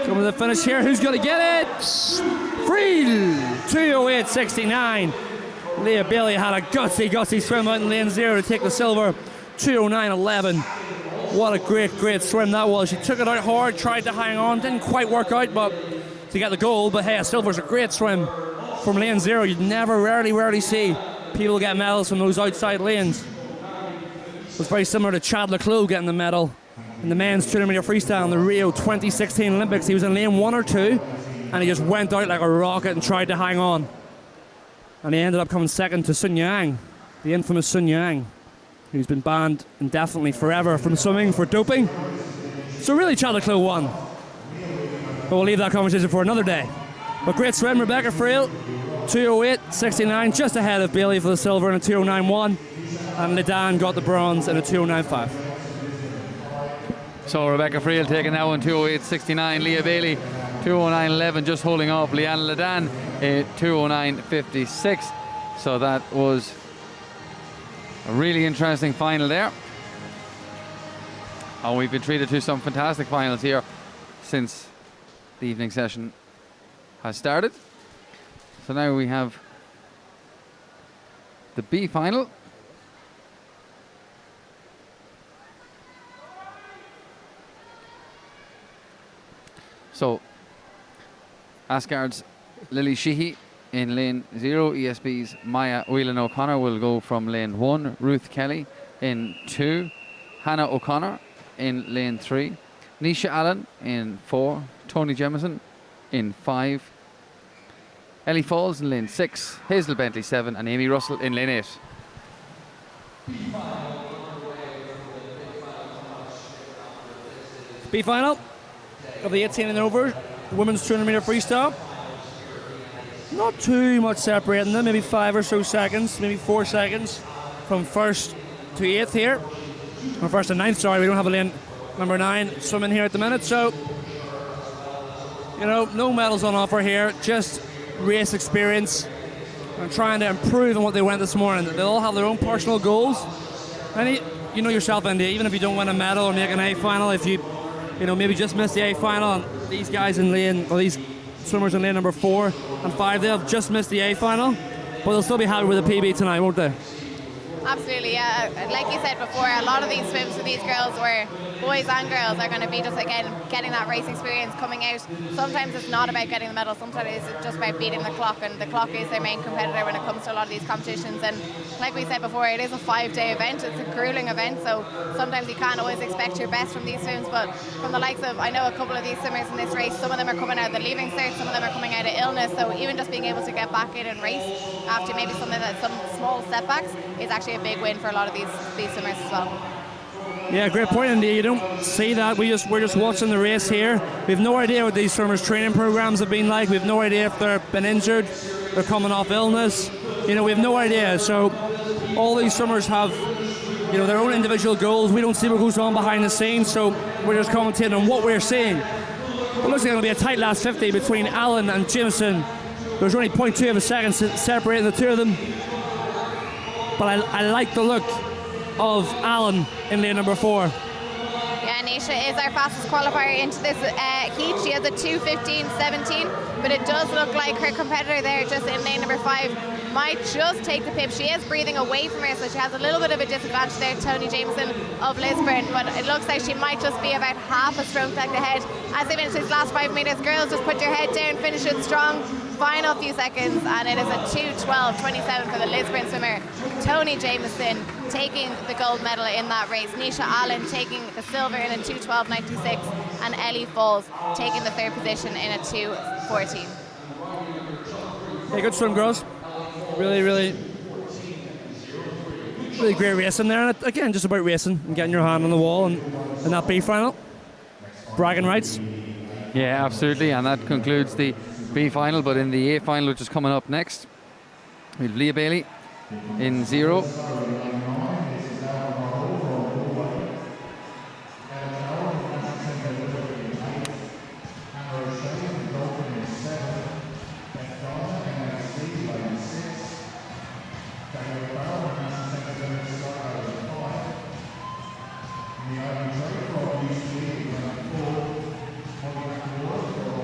Coming to the finish here, who's going to get it? Friel, 2:08.69. Leah Bailey had a gutsy swim out in lane 0 to take the silver, 2:09.11. What a great swim that was. She took it out hard, tried to hang on, didn't quite work out but to get the goal. But hey, a silver's a great swim from lane 0. You'd rarely see people get medals from those outside lanes. It was very similar to Chad Leclos getting the medal in the men's 200 metre freestyle in the Rio 2016 Olympics. He was in lane 1 or 2 and he just went out like a rocket and tried to hang on. And he ended up coming 2nd to Sun Yang, the infamous Sun Yang, who's been banned indefinitely forever from swimming for doping. So really Chad Leclos won. But we'll leave that conversation for another day. But great swim, Rebecca Friel, 2:08.69, just ahead of Bailey for the silver in a 2:09.1. And Lidan got the bronze in a 2:09.5. So Rebecca Friel taking that one, 2:08.69. Leah Bailey, 2:09.11, just holding off Leanne Ledan, 2:09.56. So that was a really interesting final there. And we've been treated to some fantastic finals here since the evening session has started. So now we have the B final. So Asgard's Lily Sheehy in lane 0. ESB's Maya Whelan O'Connor will go from lane 1. Ruth Kelly in 2. Hannah O'Connor in lane 3. Nisha Allen in 4. Tony Jemison in 5. Ellie Falls in lane 6. Hazel Bentley 7. And Amy Russell in lane 8. B final of the 18 and over, the women's 200 meter freestyle. Not too much separating them, maybe 5 or so seconds, maybe 4 seconds from first to 8th here. Or first to 9th, sorry, we don't have a lane number 9 swimming here at the minute, so you know, no medals on offer here, just race experience and trying to improve on what they went this morning. They all have their own personal goals, and you know yourself, India, even if you don't win a medal or make an A final, if you know, maybe just miss the A final, and these guys in lane, or these swimmers in lane number 4 and 5, they'll have just missed the A final, but they'll still be happy with the PB tonight, won't they? Absolutely, yeah. Like you said before, a lot of these swims for these girls, where boys and girls are going to be just, again, getting that race experience coming out. Sometimes it's not about getting the medal, sometimes it's just about beating the clock, and the clock is their main competitor when it comes to a lot of these competitions. And like we said before, it is a 5-day event, it's a grueling event, so sometimes you can't always expect your best from these swims, but from the likes of, I know a couple of these swimmers in this race, some of them are coming out of the leaving cert, some of them are coming out of illness, so even just being able to get back in and race after maybe some small setbacks is actually a big win for a lot of these swimmers as well. Yeah, great point, India. You don't see that. We're just watching the race here. We have no idea what these swimmers' training programs have been like. We have no idea if they've been injured, they're coming off illness. You know, we have no idea. So all these swimmers have, you know, their own individual goals. We don't see what goes on behind the scenes, so we're just commentating on what we're seeing. It looks like it'll be a tight last 50 between Allen and Jameson. There's only 0.2 of a second separating the two of them. But I like the look of Allen in lane number 4. Yeah, Nisha is our fastest qualifier into this heat. She has a 2:15.17, but it does look like her competitor there just in lane number 5 might just take the pip. She is breathing away from her, so she has a little bit of a disadvantage there, Tony Jameson of Lisburn, but it looks like she might just be about half a stroke length ahead as they finish these last 5 meters. Girls, just put your head down, finish it strong. Final few seconds, and it is a 2:12.27 for the Lisburn swimmer. Tony Jameson taking the gold medal in that race. Nisha Allen taking the silver in a 2:12.96, and Ellie Falls taking the 3rd position in a 2:14. Hey, good swim, girls. Really, really, really great racing there. And again, just about racing and getting your hand on the wall and that B final. Bragging rights. Yeah, absolutely, and that concludes the B final. But in the A final, which is coming up next, we have Leah Bailey in 0.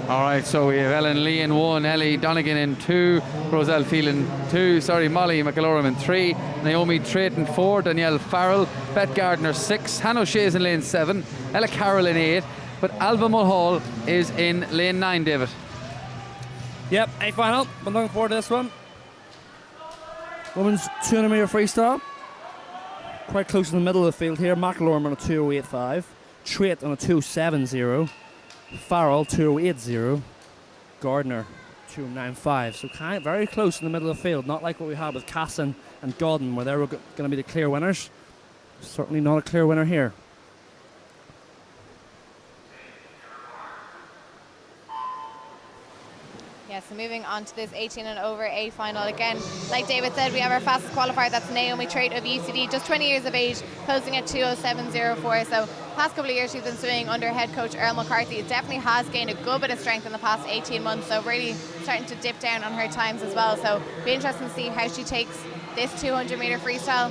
All right, so we have Ellen Lee in 1, Ellie Donegan in 2, Roselle Phelan 2, Molly McAlorum in 3, Naomi Trayton 4, Danielle Farrell, Beth Gardner 6, Hannah O'Shea's in lane 7, Ella Carroll in 8, but Alva Mulhall is in lane 9, David. Yep, A final. Been looking forward to this one. Women's 200 metre freestyle. Quite close in the middle of the field here. McAlorum on a 2:08.5, Trait on a 2:70. Farrell 2:80, Gardner 2:95. So kind of very close in the middle of the field, not like what we had with Casson and Godden, where they were going to be the clear winners. Certainly not a clear winner here. Yeah, so moving on to this 18 and over A final. Again, like David said, we have our fastest qualifier, that's Naomi Trate of UCD, just 20 years of age, closing at 2:07.04. So past couple of years she's been swimming under head coach Earl McCarthy. It definitely has gained a good bit of strength in the past 18 months, so really starting to dip down on her times as well. So it'll be interesting to see how she takes this 200 metre freestyle.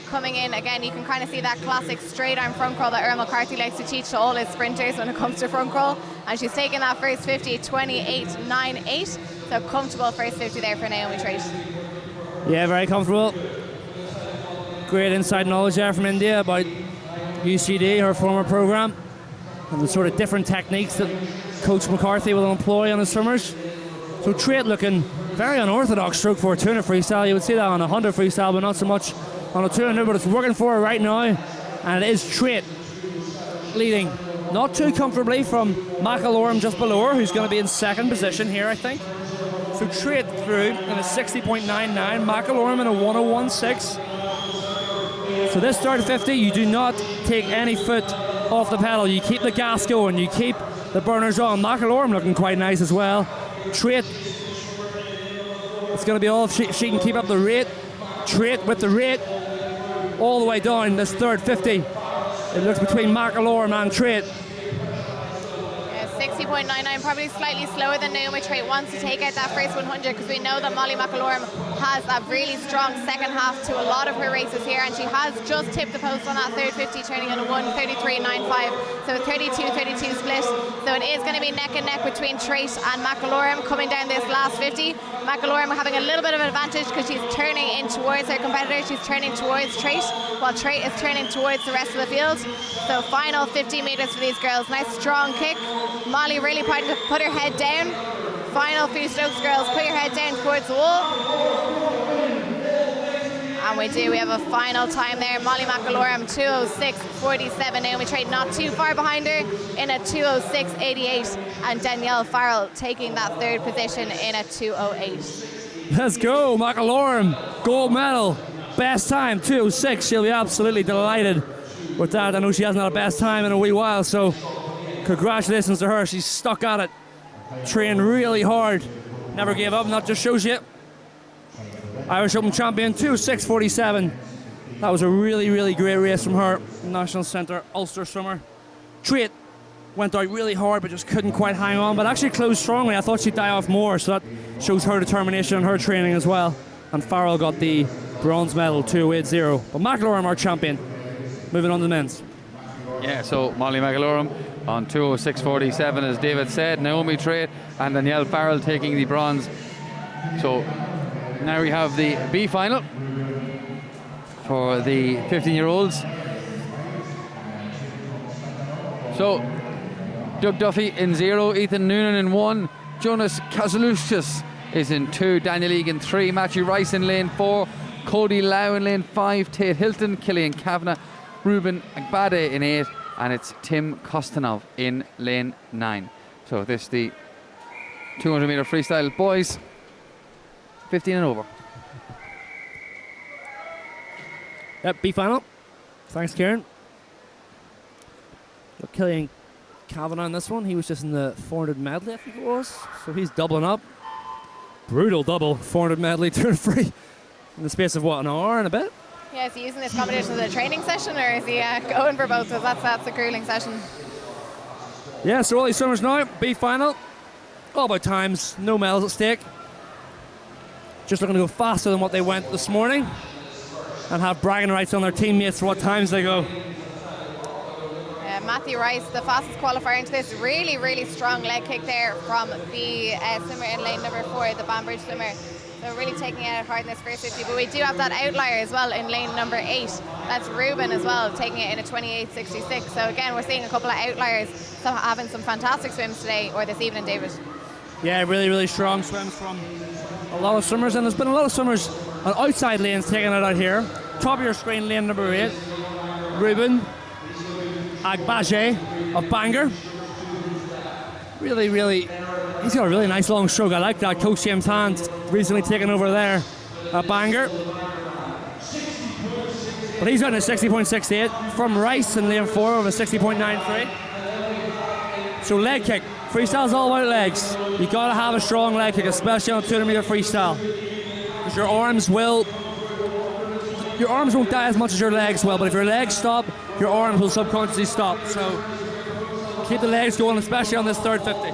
Coming in, again, you can kind of see that classic straight arm front crawl that Earl McCarthy likes to teach to all his sprinters when it comes to front crawl. And she's taken that first 50 at 28.98. So comfortable first 50 there for Naomi Trate. Yeah, very comfortable. Great inside knowledge there from India about UCD, her former program, and the sort of different techniques that Coach McCarthy will employ on his swimmers. So Trate looking very unorthodox stroke for a 200 freestyle. You would see that on a 100 freestyle, but not so much on a 200, but it's working for her right now. And it is Trate leading not too comfortably from McElorm just below her, who's going to be in second position here, I think. So Trate through in a 60.99, McElorm in a 101.6. So this third 50, you do not take any foot off the pedal. You keep the gas going, you keep the burners on. McElorm looking quite nice as well. Trate, it's going to be all if she can keep up the rate. Trate with the rate all the way down this third 50. It looks between McElorm and Trate. 60.99, probably slightly slower than Naomi Trate wants to take out that first 100, because we know that Molly McElorm has that really strong second half to a lot of her races here, and she has just tipped the post on that third 50, turning in a 1:33.95, so a 32-32 split. So it is going to be neck and neck between Trate and McElorm coming down this last 50. McElorm having a little bit of an advantage because she's turning in towards her competitor. She's turning towards Trate, while Trate is turning towards the rest of the field. So final 50 metres for these girls. Nice strong kick. Molly really trying to put her head down. Final few strokes, girls. Put your head down towards the wall. And we have a final time there. Molly McElorm 2:06.47. Naomi Trate not too far behind her in a 2:06.88. And Danielle Farrell taking that third position in a 2:08. Let's go, McElorm. Gold medal. Best time, 2:06. She'll be absolutely delighted with that. I know she hasn't had a best time in a wee while, so congratulations to her. She's stuck at it. Trained really hard. Never gave up, and that just shows you. Irish Open champion, 2:06.47. That was a really, really great race from her. National Centre Ulster swimmer. Trate went out really hard, but just couldn't quite hang on, but actually closed strongly. I thought she'd die off more, so that shows her determination and her training as well. And Farrell got the bronze medal, 2:08.0. But McElorm, our champion. Moving on to the men's. Yeah, so Molly McElorm on 2:06.47, as David said. Naomi Trate and Danielle Farrell taking the bronze. So now we have the B final for the 15-year-olds. So Doug Duffy in 0, Ethan Noonan in 1, Jonas Kazalushis is in 2, Daniel Egan 3, Matthew Rice in lane 4, Cody Lau in lane 5, Tate Hilton, Killian Kavanagh, Ruben Agbade in 8, and it's Tim Kostanov in lane 9. So this is the 200 metre freestyle boys, 15 and over. Yep, B final. Thanks, Kieran. So Killian Kavanagh in this one. He was just in the 400 medley, I think it was. So he's doubling up. Brutal double 400 medley turn free in the space of what, an hour and a bit? Yeah, is he using this competition as a training session, or is he going for both? Because that's a grueling session. Yeah, so all these swimmers now, B final. All about times, no medals at stake. Just looking to go faster than what they went this morning and have bragging rights on their teammates for what times they go. Matthew Rice, the fastest qualifier into this. Really, really strong leg kick there from the swimmer in lane number 4, the Banbridge swimmer. So really taking it hard in this first 50. But we do have that outlier as well in lane number 8. That's Ruben as well, taking it in a 28.66. So again, we're seeing a couple of outliers having some fantastic swims today or this evening, David. Yeah, really, really strong swims from a lot of swimmers, and there's been a lot of swimmers on outside lanes taking it out here. Top of your screen, lane number 8, Ruben Agbade of Bangor. Really, really, he's got a really nice long stroke. I like that. Coach James Hand recently taken over there at Bangor. But he's got a 60.68 from Rice in lane 4 of a 60.93. So leg kick. Freestyle's all about legs. You gotta have a strong leg kick, especially on a 200 metre freestyle. Because your arms won't die as much as your legs will, but if your legs stop, your arms will subconsciously stop. So keep the legs going, especially on this third 50.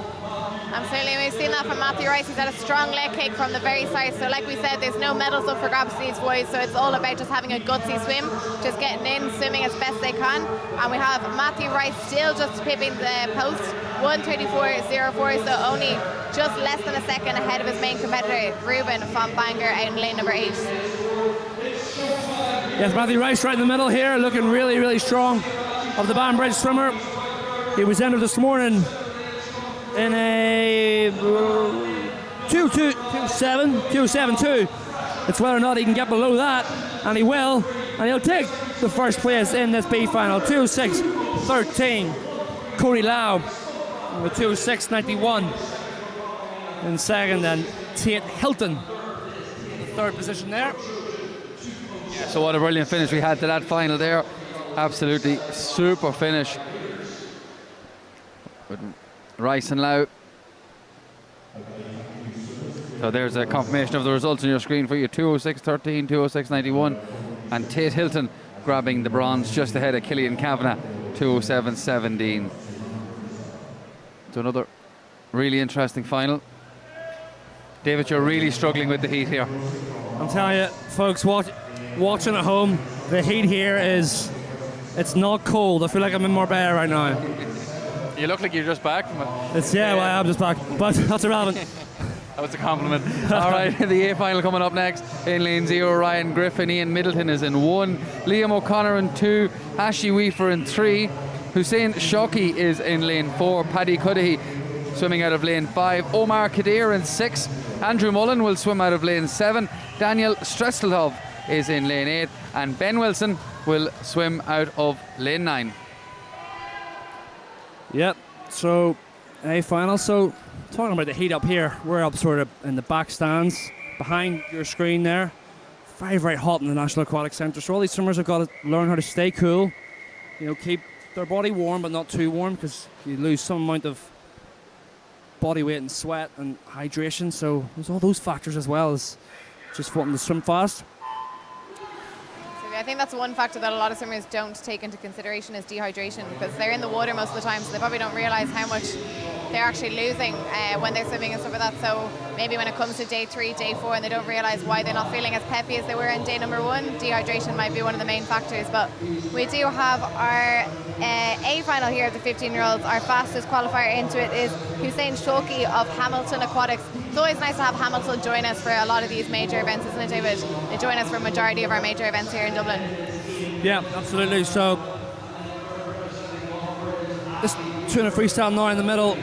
Absolutely, we've seen that from Matthew Rice. He's had a strong leg kick from the very start. So like we said, there's no medals up for grabs for these boys. So it's all about just having a gutsy swim, just getting in, swimming as best they can. And we have Matthew Rice still just pipping the post, 1:34.04. So only just less than a second ahead of his main competitor, Ruben van Banger, out in lane number 8. Yes, Matthew Rice right in the middle here, looking really, really strong. Of the Banbridge swimmer, he was entered this morning in a 2.72. It's whether or not he can get below that, and he will, and he'll take the first place in this B final. 2.6.13. Cody Lau with 2.6.91 in second, and Tate Hilton, the third position there. Yeah, so what a brilliant finish we had to that final there. Absolutely super finish with Rice and Lau. So there's a confirmation of the results on your screen for you. 2:06.13, 2:06.91, and Tate Hilton grabbing the bronze just ahead of Killian Kavanagh, 2:07.17. So another really interesting final. David, you're really struggling with the heat here. I'm telling you, folks, watching at home, the heat here it's not cold. I feel like I'm in Marbella right now. You look like you're just back from it. Well, I'm just back, but that's irrelevant. That was a compliment. All right, the A final coming up next. In lane 0, Ryan Griffin. Ian Middleton is in 1. Liam O'Connor in 2. Ashley Weaver in 3. Hussein Shoki is in lane 4. Paddy Cudahy swimming out of lane 5. Omar Kadir in 6. Andrew Mullen will swim out of lane 7. Daniel Strestelhov is in lane 8. And Ben Wilson will swim out of lane 9. Yep, so A final. So talking about the heat up here, we're up sort of in the back stands behind your screen there. Very, very hot in the National Aquatic Centre. So all these swimmers have got to learn how to stay cool, keep their body warm but not too warm, because you lose some amount of body weight and sweat and hydration. So there's all those factors as well as just wanting to swim fast. I think that's one factor that a lot of swimmers don't take into consideration is dehydration, because they're in the water most of the time, so they probably don't realise how much they're actually losing when they're swimming and stuff like that. So maybe when it comes to day 3, day 4, and they don't realise why they're not feeling as peppy as they were in day number 1, dehydration might be one of the main factors. But we do have our A final here of the 15-year-olds. Our fastest qualifier into it is Hussein Shoki of Hamilton Aquatics. It's always nice to have Hamilton join us for a lot of these major events, isn't it, David? They join us for a majority of our major events here in Dublin. Yeah, absolutely. So this 200 freestyle now in the middle.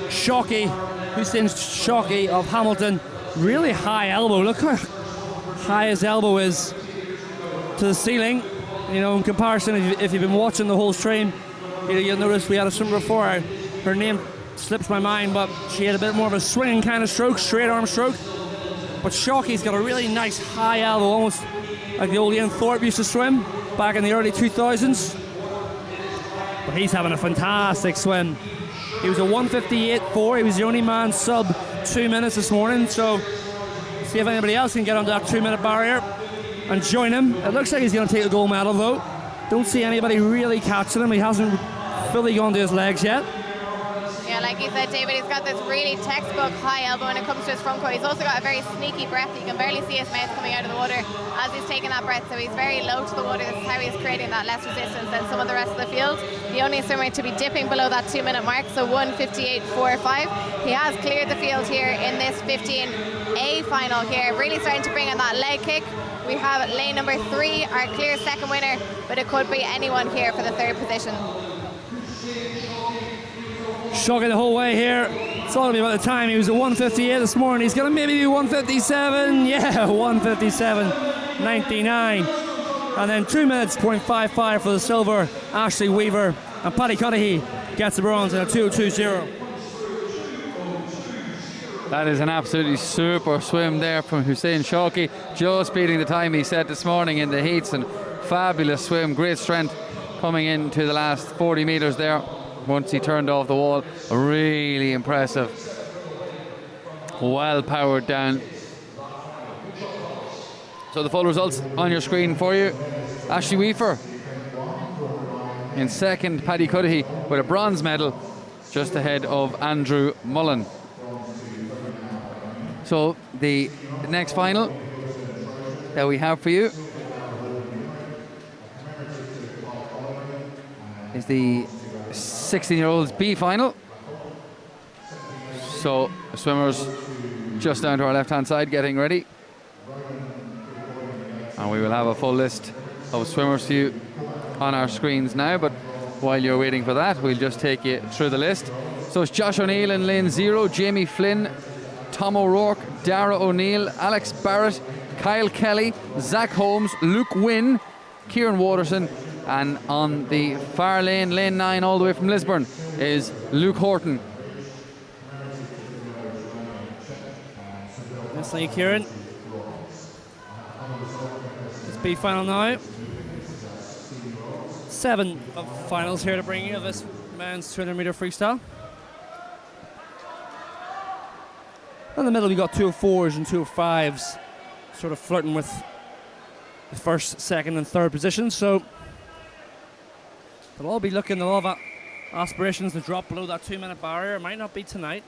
Shockey, Hussein Shockey of Hamilton, really high elbow. Look how high his elbow is to the ceiling. In comparison, if you've been watching the whole stream, you'll notice we had a swimmer before. Her name slips my mind, but she had a bit more of a swinging kind of stroke, straight arm stroke. But Shockey's got a really nice high elbow, almost like the old Ian Thorpe used to swim back in the early 2000s. But he's having a fantastic swim. He was a 1:58.4. He was the only man sub 2 minutes this morning. So see if anybody else can get under that 2-minute barrier and join him. It looks like he's going to take the gold medal though. Don't see anybody really catching him. He hasn't fully gone to his legs yet. Yeah, like you said, David, he's got this really textbook high elbow when it comes to his front core. He's also got a very sneaky breath. You can barely see his mouth coming out of the water as he's taking that breath. So he's very low to the water. This is how he's creating that less resistance than some of the rest of the field. The only swimmer to be dipping below that 2-minute mark, so 1:58.45. He has cleared the field here in this 15A final here. Really starting to bring in that leg kick. We have lane number 3, our clear second winner, but it could be anyone here for the 3rd position. Shocking the whole way here. It's all about the time. He was at 1:58 this morning. He's going to maybe be 1:57. Yeah, 1:57.99. And then 2 minutes, 0.55 for the silver. Ashley Weaver and Paddy Cudahy gets the bronze in a 2:20. That is an absolutely super swim there from Hussein Shoki, just beating the time he set this morning in the heats, and fabulous swim, great strength coming into the last 40 metres there. Once he turned off the wall, really impressive. Well powered down. So the full results on your screen for you. Ashley Weaver in second, Paddy Cudahy with a bronze medal. just ahead of Andrew Mullen. So the next final that we have for you is the 16-year-olds B final. So swimmers just down to our left-hand side getting ready. And we will have a full list of swimmers for you on our screens now, but while you're waiting for that, we'll just take you through the list. So it's Josh O'Neill in lane 0, Jamie Flynn, Tom O'Rourke, Dara O'Neill, Alex Barrett, Kyle Kelly, Zach Holmes, Luke Wynn, Kieran Waterson, and on the far lane, lane 9, all the way from Lisburn, is Luke Horton. Yes, thank you, Kieran. It's B final now. 7 of finals here to bring you this men's 200 metre freestyle. In the middle, we got 204s and 205s, sort of flirting with the first, second, and third positions. So they'll all be looking, they'll all have aspirations to drop below that 2-minute barrier. It might not be tonight,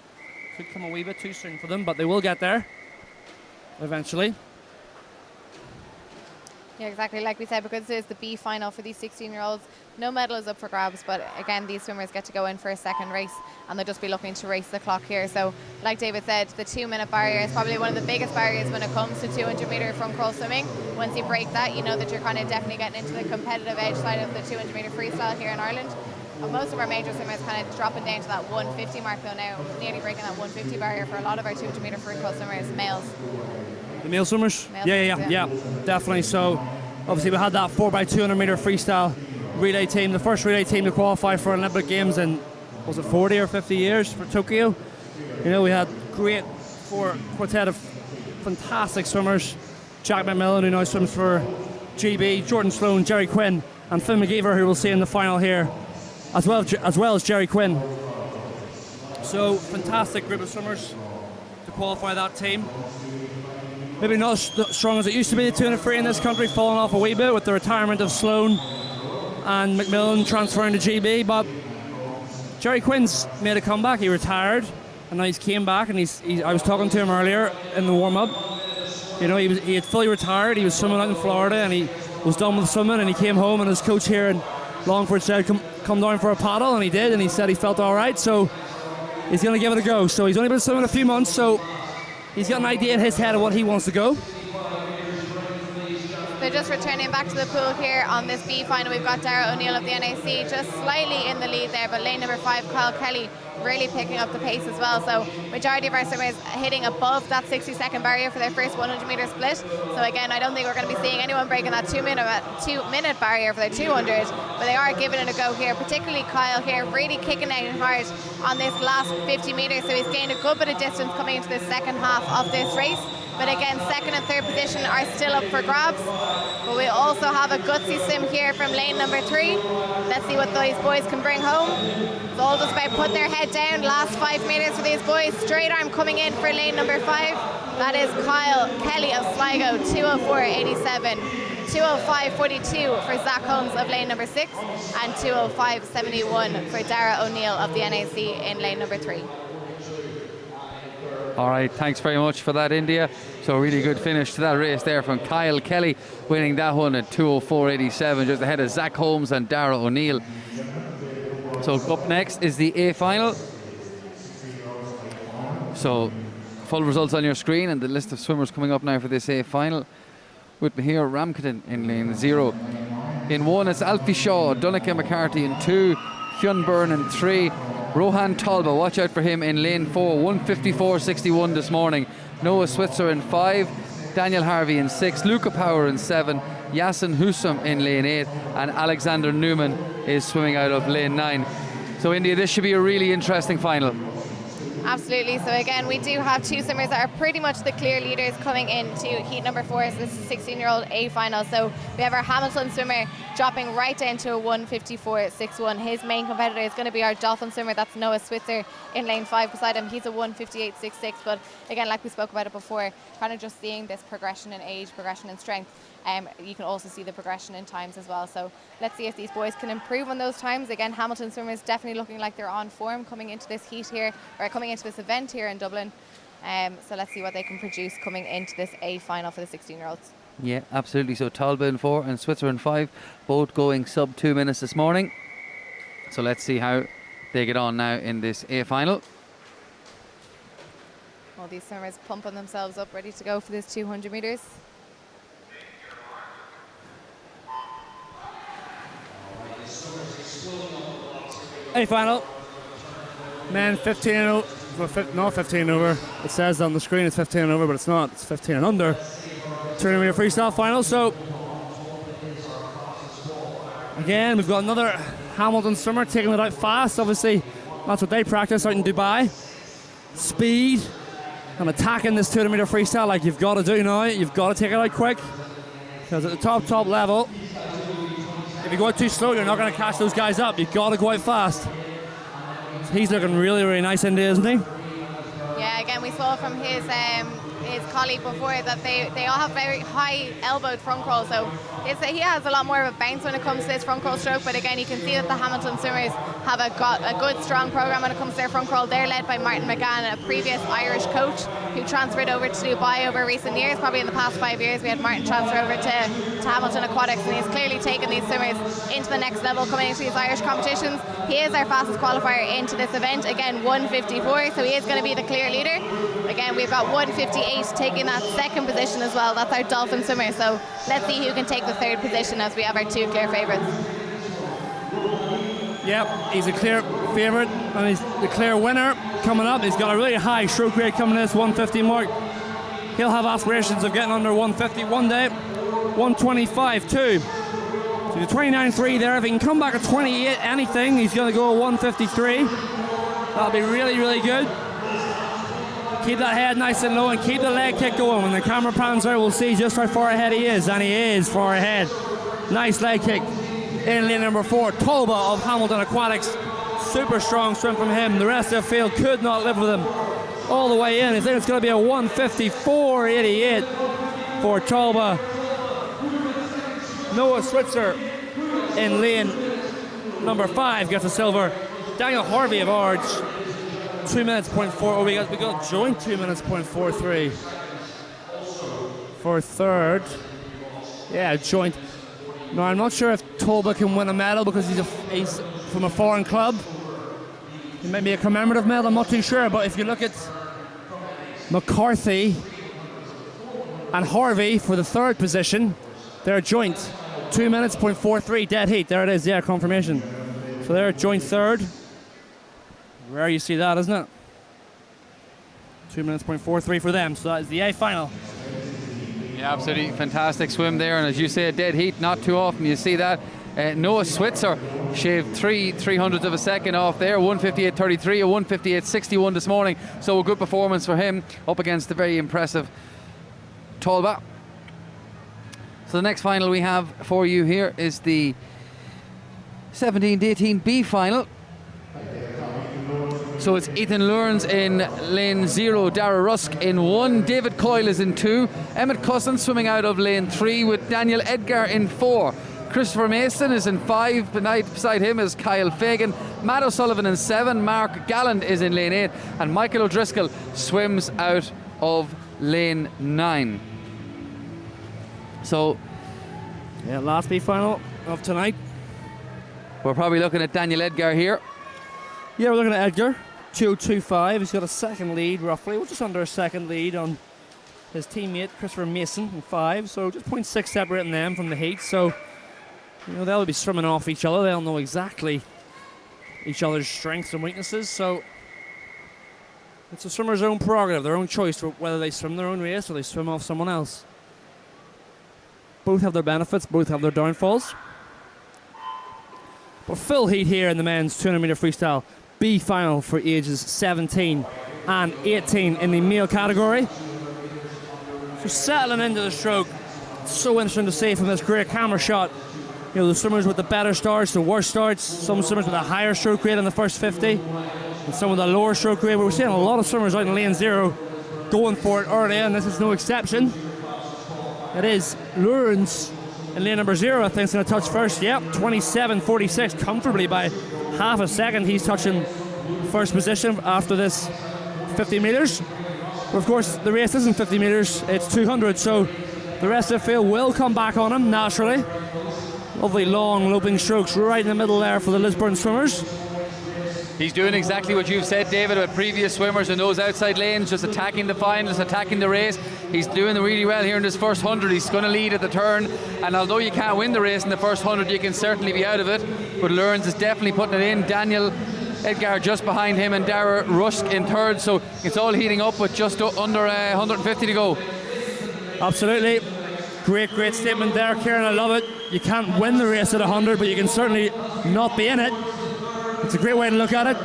could come a wee bit too soon for them, but they will get there eventually. Yeah, exactly. Like we said, because it is the B final for these 16-year-olds, no medal is up for grabs, but again, these swimmers get to go in for a second race, and they'll just be looking to race the clock here. So, like David said, the 2-minute barrier is probably one of the biggest barriers when it comes to 200 metre front crawl swimming. Once you break that, you know that you're kind of definitely getting into the competitive edge side of the 200 metre freestyle here in Ireland. And most of our major swimmers kind of dropping down to that 150 mark though now, nearly breaking that 150 barrier for a lot of our 200 metre front crawl swimmers, males. The male swimmers? Yeah, definitely. So obviously we had that 4x200 metre freestyle relay team, the first relay team to qualify for Olympic Games in, was it 40 or 50 years for Tokyo? You know, we had great quartet of fantastic swimmers. Jack McMillan, who now swims for GB, Jordan Sloan, Jerry Quinn, and Finn McGeever, who we'll see in the final here, as well as Jerry Quinn. So fantastic group of swimmers to qualify that team. Maybe not as strong as it used to be, the 200 free in this country, falling off a wee bit with the retirement of Sloan and McMillan transferring to GB, but Jerry Quinn's made a comeback. He retired and now he's came back, and I was talking to him earlier in the warm-up. You know, he had fully retired. He was swimming out in Florida and he was done with swimming, and he came home and his coach here in Longford said come down for a paddle, and he did, and he said he felt all right, so he's going to give it a go. So he's only been swimming a few months, so he's got an idea in his head of what he wants to go. They're just returning back to the pool here on this B final. We've got Dara O'Neill of the NAC just slightly in the lead there, but lane number 5, Kyle Kelly, really picking up the pace as well. So majority of our swimmers hitting above that 60-second barrier for their first 100 metre split. So again, I don't think we're going to be seeing anyone breaking that 2-minute barrier for their 200, but they are giving it a go here, particularly Kyle here, really kicking out hard on this last 50 metres. So he's gained a good bit of distance coming into the second half of this race. But again, second and third position are still up for grabs. But we also have a gutsy swim here from lane number 3. Let's see what these boys can bring home. It's all just about putting their head down. Last 5 metres for these boys. Straight arm coming in for lane number 5. That is Kyle Kelly of Sligo, 2:04.87. 2:05.42 for Zach Holmes of lane number 6. And 2:05.71 for Dara O'Neill of the NAC in lane number 3. All right, thanks very much for that, India. So really good finish to that race there from Kyle Kelly, winning that one at 2:04.87, just ahead of Zach Holmes and Dara O'Neill. So up next is the A final. So full results on your screen and the list of swimmers coming up now for this A final. With me here, Ramkatan in lane 0. In 1, it's Alfie Shaw, Donncha McCarthy in 2, Hyun Byrne in 3, Rohan Talba, watch out for him in lane 4, 1:54.61 this morning. Noah Switzer in 5, Daniel Harvey in 6, Luca Power in 7, Yasin Husam in lane 8, and Alexander Newman is swimming out of lane 9. So India, this should be a really interesting final. Absolutely. So again, we do have two swimmers that are pretty much the clear leaders coming into heat number 4. So this is 16-year-old A final. So we have our Hamilton swimmer dropping right down to a 1:54.61. His main competitor is going to be our Dolphin swimmer. That's Noah Switzer in lane 5 beside him. He's a 1:58.66. But again, like we spoke about it before, kind of just seeing this progression in age, progression in strength. You can also see the progression in times as well. So let's see if these boys can improve on those times. Again, Hamilton swimmers definitely looking like they're on form coming into this heat here, or coming into this event here in Dublin. So let's see what they can produce coming into this A final for the 16-year-olds. Yeah, absolutely. So Talbot in 4 and Switzer in 5, both going sub 2 minutes this morning. So let's see how they get on now in this A final. All these swimmers pumping themselves up, ready to go for this 200 metres. A final. Men 15 and over. Not 15 over. It says on the screen it's 15 and over, but it's not. It's 15 and under. 200 metre freestyle final. So again, we've got another Hamilton swimmer taking it out fast. Obviously, that's what they practice out in Dubai. Speed and attacking this 200 metre freestyle like you've got to do now. You've got to take it out quick, because at the top level, if you go out too slow, you're not going to catch those guys up. You've got to go out fast. So he's looking really, really nice in there, isn't he? Yeah, again, we saw from his colleague before that they all have very high elbowed front crawl, so he has a lot more of a bounce when it comes to his front crawl stroke. But again, you can see that the Hamilton swimmers have got a good strong program when it comes to their front crawl. They're led by Martin McGann, a previous Irish coach who transferred over to Dubai over recent years. Probably in the past 5 years we had Martin transfer over to Hamilton Aquatics, and he's clearly taken these swimmers into the next level coming into these Irish competitions. He is our fastest qualifier into this event, again 1:54, so he is going to be the clear leader. Again, we've got 1:58 taking that second position as well. That's our Dolphin swimmer, so let's see who can take the third position as we have our two clear favourites. Yep, he's a clear favourite and he's the clear winner coming up. He's got a really high stroke rate coming in this 150 mark. He'll have aspirations of getting under 150 one day. 125.2. So the 29.3 there. If he can come back at 28 anything, he's going to go 153. That'll be really, really good. Keep that head nice and low and keep the leg kick going. When the camera pans out, we'll see just how far ahead he is, and he is far ahead. Nice leg kick in lane number 4. Tolba of Hamilton Aquatics. Super strong swim from him. The rest of the field could not live with him all the way in. I think it's going to be a 154.88 for Tolba. Noah Switzer in lane number 5 gets a silver. Daniel Harvey of Ards, 2 minutes point 4. Oh, we got joint 2 minutes point 43 for third. Yeah, joint. Now I'm not sure if Tolba can win a medal because he's from a foreign club. It may be a commemorative medal, I'm not too sure. But if you look at McCarthy and Harvey for the third position, they're joint. 2 minutes point 43 dead heat. There it is, yeah, confirmation. So they're joint third. Rare you see that, isn't it? 2 minutes point 43 for them. So that is the A final. Yeah, absolutely fantastic swim there, and as you say, dead heat, not too often you see that. Noah Switzer shaved 3/300 of a second off there, 158.33, a 158.61 this morning, so a good performance for him up against the very impressive Tolba. So the next final we have for you here is the 17-18B final. So it's Ethan Learns in lane 0, Dara Rusk in 1, David Coyle is in 2, Emmett Cusson swimming out of lane 3 with Daniel Edgar in 4. Christopher Mason is in 5, beside him is Kyle Fagan, Matt O'Sullivan in 7, Mark Galland is in lane 8, and Michael O'Driscoll swims out of lane 9. So, yeah, last B final of tonight. We're probably looking at Daniel Edgar here. Yeah, we're looking at Edgar. 2:25. He's got a second lead, roughly. We're just under a second lead on his teammate Christopher Mason in 5. So just 0.6 separating them from the heat. So, you know, they'll be swimming off each other. They'll know exactly each other's strengths and weaknesses. So it's a swimmer's own prerogative, their own choice for whether they swim their own race or they swim off someone else. Both have their benefits, both have their downfalls. But full heat here in the men's 200 metre freestyle B final for ages 17 118 in the male category. So settling into the stroke. So interesting to see from this great camera shot. You know, the swimmers with the better starts, the worse starts, some swimmers with a higher stroke rate in the first 50, and some with a lower stroke rate. But we're seeing a lot of swimmers out in lane 0 going for it early, and this is no exception. It is Lawrence in lane number 0, I think, is going to touch first. Yep, 27.46, comfortably by half a second. He's touching first position after this 50 metres. But of course, the race isn't 50 metres, it's 200, so the rest of the field will come back on him naturally. Lovely long loping strokes right in the middle there for the Lisburn swimmers. He's doing exactly what you've said, David, about previous swimmers in those outside lanes, just attacking the finals, attacking the race. He's doing really well here in this first 100. He's going to lead at the turn, and although you can't win the race in the first 100, you can certainly be out of it. But Lawrence is definitely putting it in. Daniel Edgar just behind him, and Dara Rusk in third, so it's all heating up with just under 150 to go. Absolutely. Great statement there, Kieran. I love it. You can't win the race at 100, but you can certainly not be in it. It's a great way to look at it.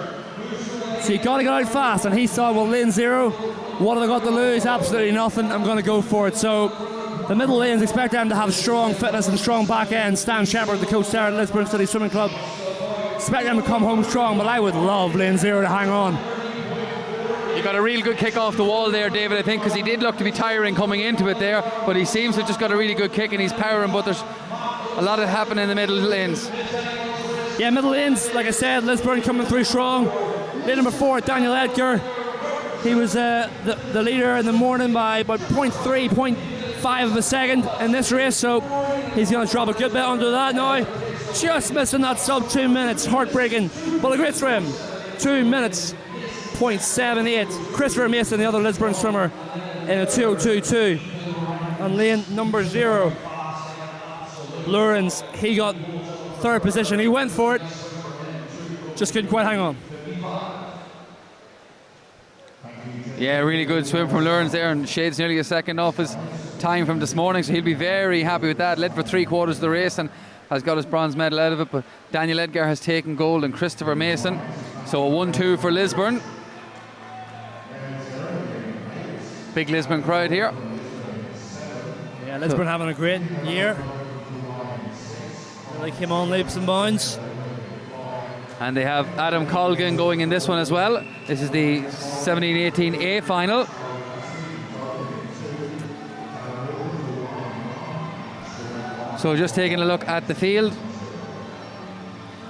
So you got to get out fast, and he saw, well, lane 0, what have I got to lose? Absolutely nothing. I'm going to go for it. So the middle lanes expect them to have strong fitness and strong back end. Stan Shepherd, the coach there at Lisburn City Swimming Club, expect them to come home strong, but I would love lane 0 to hang on. He got a real good kick off the wall there, David, I think, because he did look to be tiring coming into it there, but he seems to have just got a really good kick and he's powering, but there's a lot of happening in the middle lanes. Yeah, middle lanes, like I said, Lisburn coming through strong. Lane number 4, Daniel Edgar. He was the leader in the morning by about 0.3, 0.5 of a second in this race, so he's going to drop a good bit under that now. Just missing that sub 2 minutes, heartbreaking, but a great swim. 2 minutes, 0.78. Christopher Mason, the other Lisburn swimmer, in a 2:02.2. On lane number 0, Lawrence, he got third position. He went for it, just couldn't quite hang on. Yeah, really good swim from Lawrence there, and shades nearly a second off his time from this morning, so he'll be very happy with that. Led for 3/4 of the race and has got his bronze medal out of it, but Daniel Edgar has taken gold and Christopher Mason. So a 1-2 for Lisburn. Big Lisburn crowd here. Yeah, Lisburn having a great year. They came on leaps and bounds. And they have Adam Colgan going in this one as well. This is the 17-18A final. So just taking a look at the field.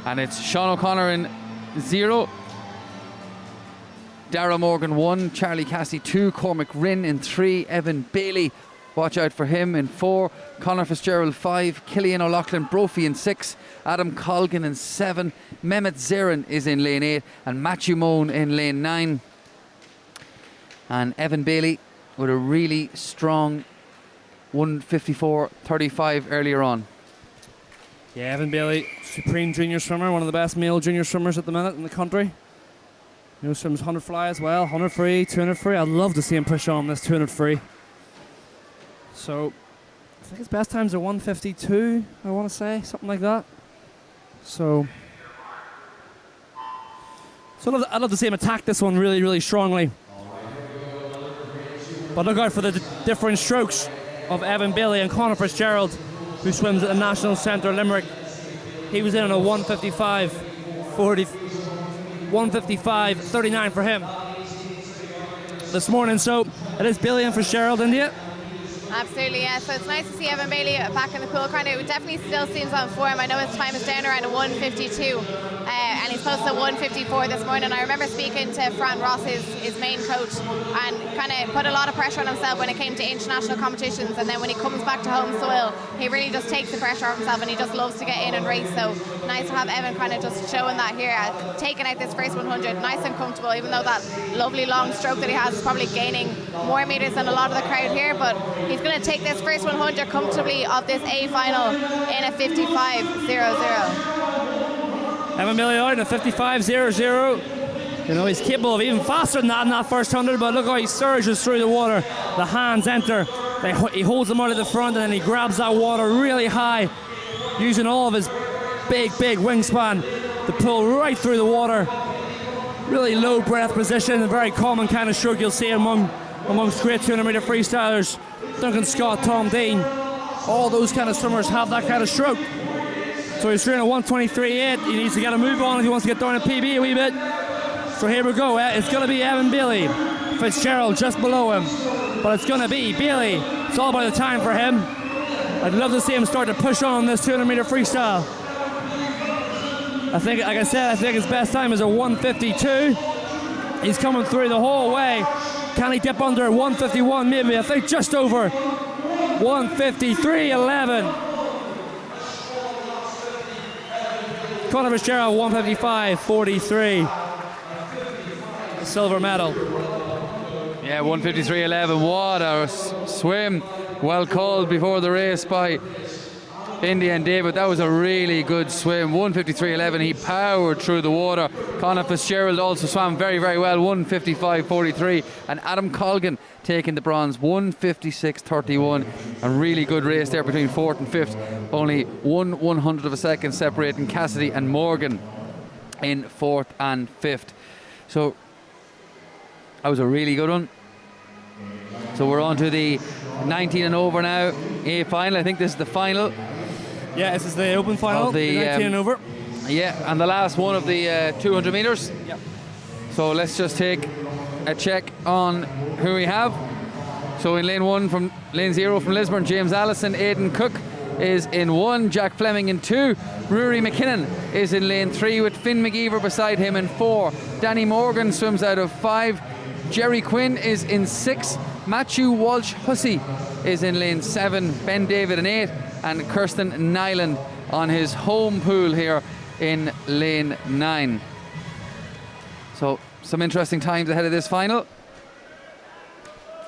And it's Sean O'Connor in 0. Dara Morgan 1, Charlie Cassie 2, Cormac Rinn in 3, Evan Bailey, watch out for him, in 4, Conor Fitzgerald 5, Killian O'Loughlin Brophy in 6, Adam Colgan in 7, Mehmet Zerin is in lane 8, and Matthew Moan in lane 9. And Evan Bailey with a really strong 1:54.35 earlier on. Yeah, Evan Bailey, supreme junior swimmer, one of the best male junior swimmers at the minute in the country. You know, swims 100 fly as well, 100 free, 200 free. I'd love to see him push on this 200 free. So, I think his best times are 1:52, I want to say, something like that. So I'd love to see him attack this one really, really strongly. But look out for the different strokes of Evan Bailey and Conor Fitzgerald, who swims at the National Centre Limerick. He was in on a 1:55.39 for him this morning. So it is Bailey and Fitzgerald, India. Absolutely, yeah. So it's nice to see Evan Bailey back in the pool corner. It definitely still seems on form. I know his time is down around a 1:52, and he's close to 1:54 this morning. I remember speaking to Fran Ross, his main coach, and kind of put a lot of pressure on himself when it came to international competitions. And then when he comes back to home soil, he really just takes the pressure off himself, and he just loves to get in and race. So nice to have Evan kind of just showing that here, taking out this first 100, nice and comfortable. Even though that lovely long stroke that he has is probably gaining more meters than a lot of the crowd here, but he's going to take this first 100 comfortably of this A final in a 55.00. Evan Bailey out in a 55.00. You know, he's capable of even faster than that in that first 100, but look how he surges through the water. The hands enter, he holds them out at the front, and then he grabs that water really high, using all of his big wingspan to pull right through the water. really low breath position, a very common kind of stroke you'll see amongst great 200 metre freestylers. Duncan Scott, Tom Dean, all those kind of swimmers have that kind of stroke. So he's training at 123.8. He needs to get a move on if he wants to get down to PB a wee bit. So here we go. It's going to be Evan Bailey. Fitzgerald just below him. But it's going to be Bailey. It's all about the time for him. I'd love to see him start to push on this 200 metre freestyle. I think, like I said, I think his best time is a 152. He's coming through the whole way. Can he dip under 151 maybe? I think just over 153.11. Conor Fitzgerald 155.43. Silver medal. Yeah, 153.11. What a swim. Well called before the race by Indy and David. That was a really good swim. 153.11. He powered through the water. Conor Fitzgerald also swam very, very well. 155.43. And Adam Colgan taking the bronze. 156.31. A really good race there between fourth and fifth. Only 1/100 of a second separating Cassidy and Morgan in fourth and fifth. So that was a really good one. So we're on to the 19 and over now. A final. I think this is the final. Yeah, this is the open final. Of the 19 and over. Yeah, and the last one of the 200 metres. Yep. So let's just take a check on who we have. So in lane 1 from lane 0 from Lisburn, James Allison. Aidan Cook is in 1, Jack Fleming in 2, Rory McKinnon is in lane 3 with Finn McGeever beside him in 4, Danny Morgan swims out of 5, Jerry Quinn is in 6, Matthew Walsh Hussey is in lane 7, Ben David in 8, and Kirsten Nyland on his home pool here in lane 9. So some interesting times ahead of this final.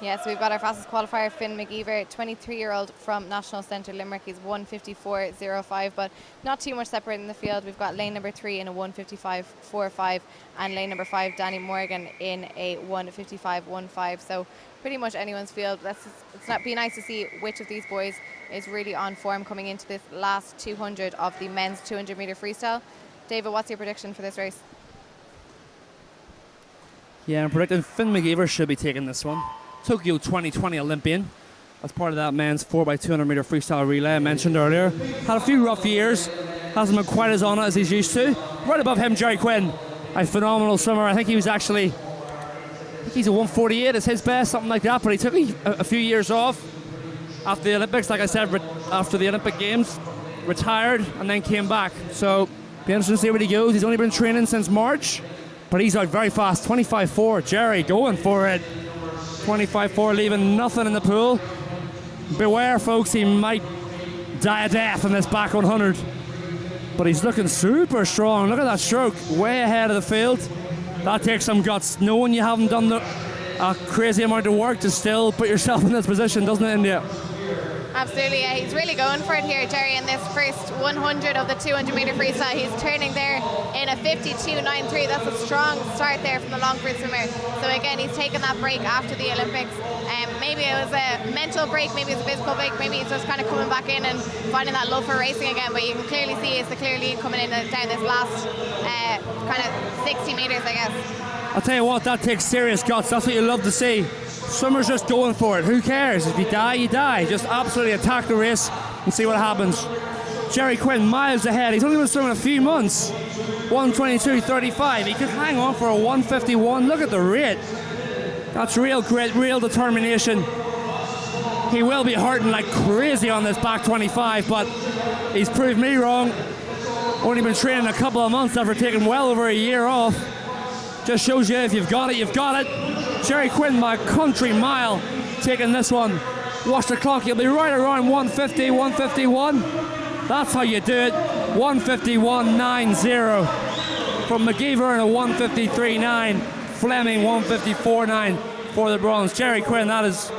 Yes, we've got our fastest qualifier, Finn McGeever, 23-year-old from National Centre Limerick. He's 154.05, but not too much separating the field. We've got lane number 3 in a 155.45 and lane number 5, Danny Morgan, in a 155.15. So pretty much anyone's field. It's be nice to see which of these boys is really on form coming into this last 200 of the men's 200 metre freestyle. David, what's your prediction for this race? Yeah, I'm predicting Finn McGeever should be taking this one. Tokyo 2020 Olympian. As part of that men's 4x200 metre freestyle relay I mentioned earlier. Had a few rough years. Hasn't been quite as on it as he's used to. Right above him, Jerry Quinn. A phenomenal swimmer. I think he's a 148 is his best, something like that. But he took a few years off after the Olympics. Like I said, after the Olympic Games, retired and then came back. So be interesting to see where he goes. He's only been training since March, but he's out very fast. 25.4. Jerry going for it. 25.4, leaving nothing in the pool. Beware, folks, he might die a death in this back 100. But he's looking super strong. Look at that stroke, way ahead of the field. That takes some guts. Knowing you haven't done a crazy amount of work to still put yourself in this position, doesn't it, India? Absolutely, yeah. He's really going for it here, Jerry, in this first 100 of the 200 metre freestyle. He's turning there in a 52.93. That's a strong start there from the Longford swimmer. So again, he's taken that break after the Olympics. Maybe it was a mental break, maybe it was a physical break, maybe he's just kind of coming back in and finding that love for racing again. But you can clearly see it's the clear lead coming in down this last kind of 60 metres, I guess. I'll tell you what, that takes serious guts. That's what you love to see. Swimmers just going for it. Who cares? If you die, you die. Just absolutely attack the race and see what happens. Jerry Quinn miles ahead. He's only been swimming a few months. 122.35. He could hang on for a 151. Look at the rate. That's real grit, real determination. He will be hurting like crazy on this back 25, but he's proved me wrong. Only been training a couple of months after taking well over a year off. Just shows you if you've got it, you've got it. Jerry Quinn, my country mile, taking this one. Watch the clock, you'll be right around 150, 151. That's how you do it. 151.90 from McGeever and a 153.9. Fleming 154.9 for the bronze. Jerry Quinn, that is,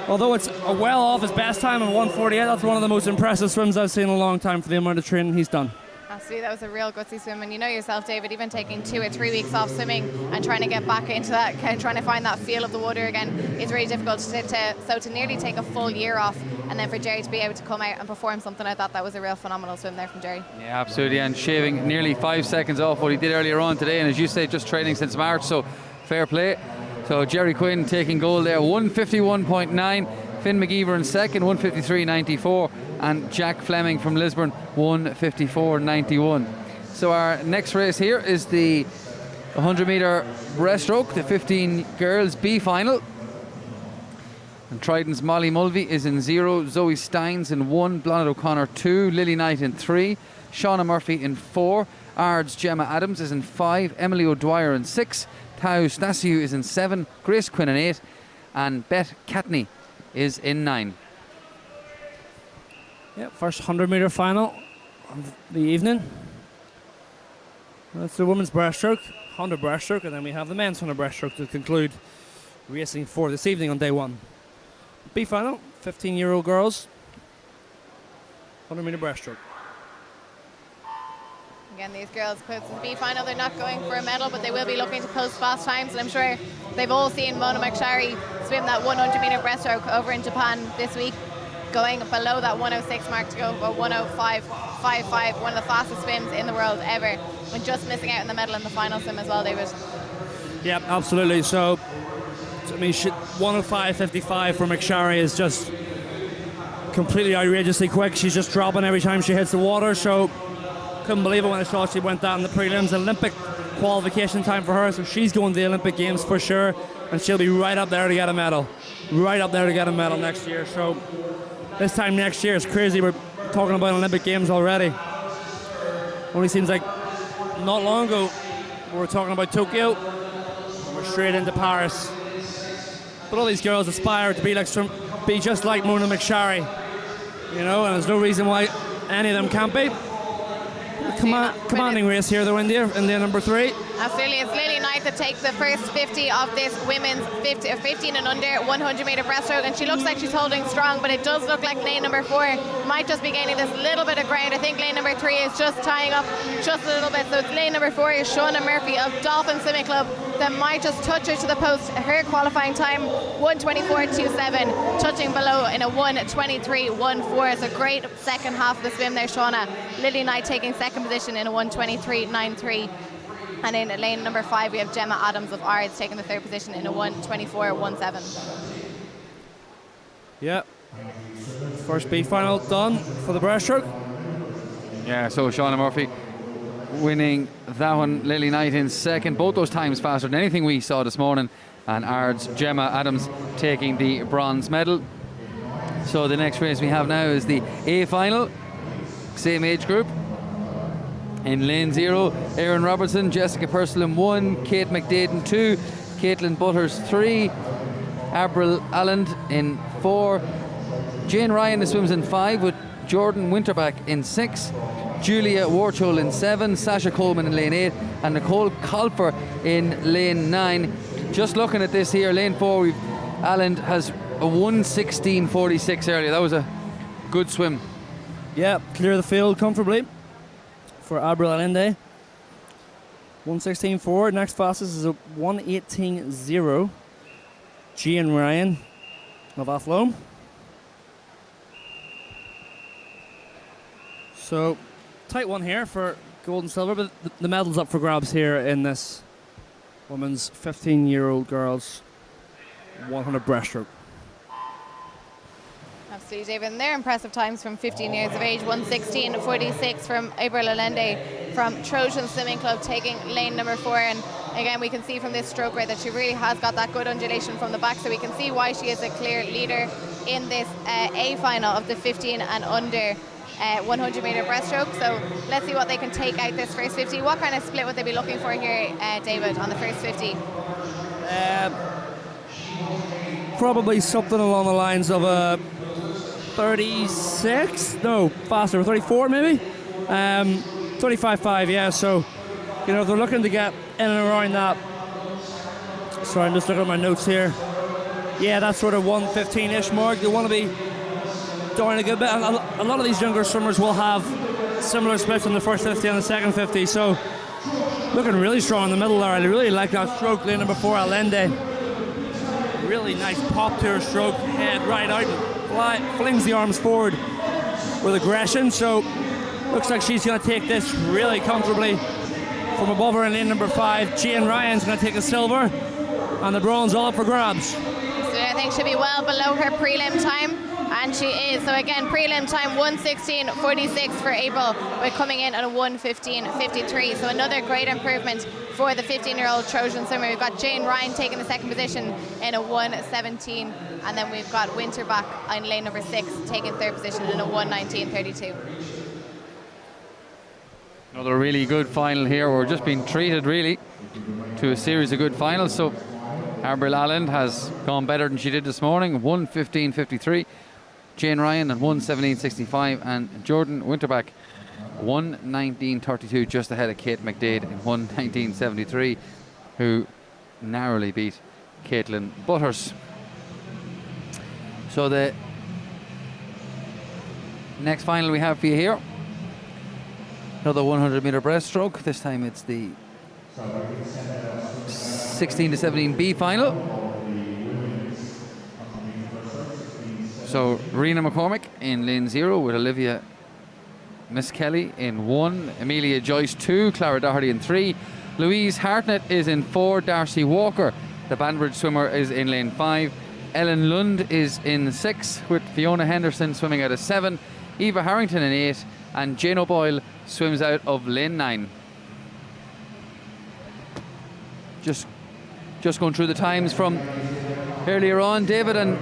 although it's well off his best time in 148, that's one of the most impressive swims I've seen in a long time for the amount of training he's done. Absolutely, that was a real gutsy swim, and you know yourself, David, even taking 2 or 3 weeks off swimming and trying to get back into that, trying to find that feel of the water again is really difficult. So to nearly take a full year off And then for Jerry to be able to come out and perform something like that was a real phenomenal swim there from Jerry. Yeah, absolutely, and shaving nearly 5 seconds off what he did earlier on today, and as you say, just training since March, so fair play. So Jerry Quinn taking gold there, 151.9. Finn McGeever in second, 153.94, and Jack Fleming from Lisburn, 154.91. So our next race here is the 100 metre breaststroke, the 15 girls B final. And Triton's Molly Mulvey is in 0, Zoe Steins in 1, Blonde O'Connor 2, Lily Knight in 3, Shauna Murphy in 4, Ard's Gemma Adams is in 5, Emily O'Dwyer in 6, Tau Stasiu is in 7, Grace Quinn in 8, and Beth Catney is in 9. Yep, first 100 metre final of the evening. That's the women's breaststroke, 100 breaststroke, and then we have the men's 100 breaststroke to conclude racing for this evening on day 1. B final, 15-year-old girls, 100 metre breaststroke. Again, these girls post in the B final, they're not going for a medal, but they will be looking to post fast times, and I'm sure they've all seen Mona McSharry swim that 100 metre breaststroke over in Japan this week, going below that 106 mark to go for 105.55, one of the fastest swims in the world ever, and just missing out on the medal in the final swim as well, David. Yeah, absolutely. So, I mean, 105.55 for McSharry is just completely outrageously quick. She's just dropping every time she hits the water, so couldn't believe it when I saw she went down in the prelims. Olympic qualification time for her, so she's going to the Olympic Games for sure, and she'll be right up there to get a medal. Right up there to get a medal next year. So this time next year, it's crazy. We're talking about Olympic Games already. Only seems like not long ago we were talking about Tokyo, and we're straight into Paris. But all these girls aspire to be just like Mona McSharry, you know, and there's no reason why any of them can't be. Commanding race here though, India number 3. Absolutely, it's Lily Knight that takes the first 50 of this women's 15 and under 100 metre breaststroke, and she looks like she's holding strong, but it does look like lane number 4 might just be gaining this little bit of ground. I think lane number 3 is just tying up just a little bit, so it's lane number 4 is Shauna Murphy of Dolphin Swimming Club that might just touch her to the post. Her qualifying time 1:24.27, touching below in a 1:23.14. It's a great second half of the swim there, Shauna. Lily Knight taking second position in a 1:23.93. And in lane number 5, we have Gemma Adams of Ards taking the third position in a 1:24.17. Yeah. First B final done for the breaststroke. Yeah, so Shauna Murphy winning that one, Lily Knight in second. Both those times faster than anything we saw this morning. And Ards Gemma Adams taking the bronze medal. So the next race we have now is the A final, same age group. In lane 0, Erin Robertson, Jessica Purcell in 1, Kate McDade in 2, Caitlin Butters 3, Avril Alland in 4, Jane Ryan swims in 5 with Jordan Winterbach in 6, Julia Warchol in 7, Sasha Coleman in lane 8, and Nicole Colfer in lane 9. Just looking at this here, lane 4, Alland has a 1:16.46 earlier. That was a good swim. Yeah, clear the field comfortably for Avril Alende. 1:16.4. Next fastest is a 1:18.0. Jane Ryan of Athlone. So tight one here for gold and silver, but the medal's up for grabs here in this women's 15-year-old girls 100 breaststroke. Absolutely, David. And they're impressive times from 15 years of age. 1:16.46 from Avril Allende from Trojan Swimming Club, taking lane number 4. And again, we can see from this stroke rate that she really has got that good undulation from the back, so we can see why she is a clear leader in this A final of the 15 and under 100 metre breaststroke. So let's see what they can take out this first 50. What kind of split would they be looking for here, David, on the first 50? Probably something along the lines of a 36? No, faster, 34 maybe? 35.5, yeah, so, you know, if they're looking to get in and around that, sorry, I'm just looking at my notes here. Yeah, that sort of 1:15-ish mark, they want to be down a good bit. A lot of these younger swimmers will have similar splits in the first 50 and the second 50, so looking really strong in the middle there. I really like that stroke, lane number 4, Allende. Really nice pop to her stroke, head right out and flings the arms forward with aggression. So looks like she's going to take this really comfortably from above her in lane number 5. Jane Ryan's going to take the silver, and the bronze all up for grabs. So I think she'll be well below her prelim time, and she is. So again, prelim time 1:16.46 for April. We're coming in at a 1:15.53. So another great improvement for the 15-year-old Trojan swimmer. We've got Jane Ryan taking the second position in a 1:17, and then we've got Winterbach in lane number 6 taking third position in a 1:19.32. Another really good final here. We're just being treated really to a series of good finals. So Arbil Allen has gone better than she did this morning, 1:15.53. Jane Ryan at 1:17.65, and Jordan Winterbach 1:19.32, just ahead of Kate McDade in 1:19.73, who narrowly beat Caitlin Butters. So the next final we have for you here, another 100-meter breaststroke. This time it's the 16 to 17B final. So Rena McCormick in lane 0 with Olivia Miss Kelly in 1, Amelia Joyce 2, Clara Doherty in 3, Louise Hartnett is in 4, Darcy Walker, the Banbridge swimmer, is in lane 5, Ellen Lund is in 6 with Fiona Henderson swimming out of 7, Eva Harrington in 8, and Jane O'Boyle swims out of lane 9. Just going through the times from earlier on, David, and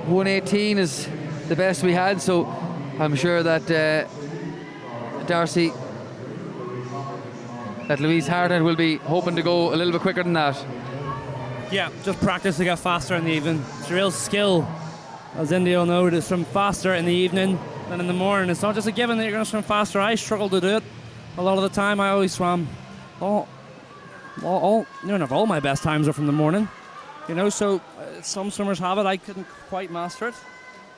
1:18 is the best we had, so I'm sure that Louise Hartnett will be hoping to go a little bit quicker than that. Yeah, just practice to get faster in the evening. It's a real skill, as India will know, to swim faster in the evening than in the morning. It's not just a given that you're going to swim faster. I struggle to do it a lot of the time. I always swam all my best times are from the morning, so some swimmers have it. I couldn't quite master it,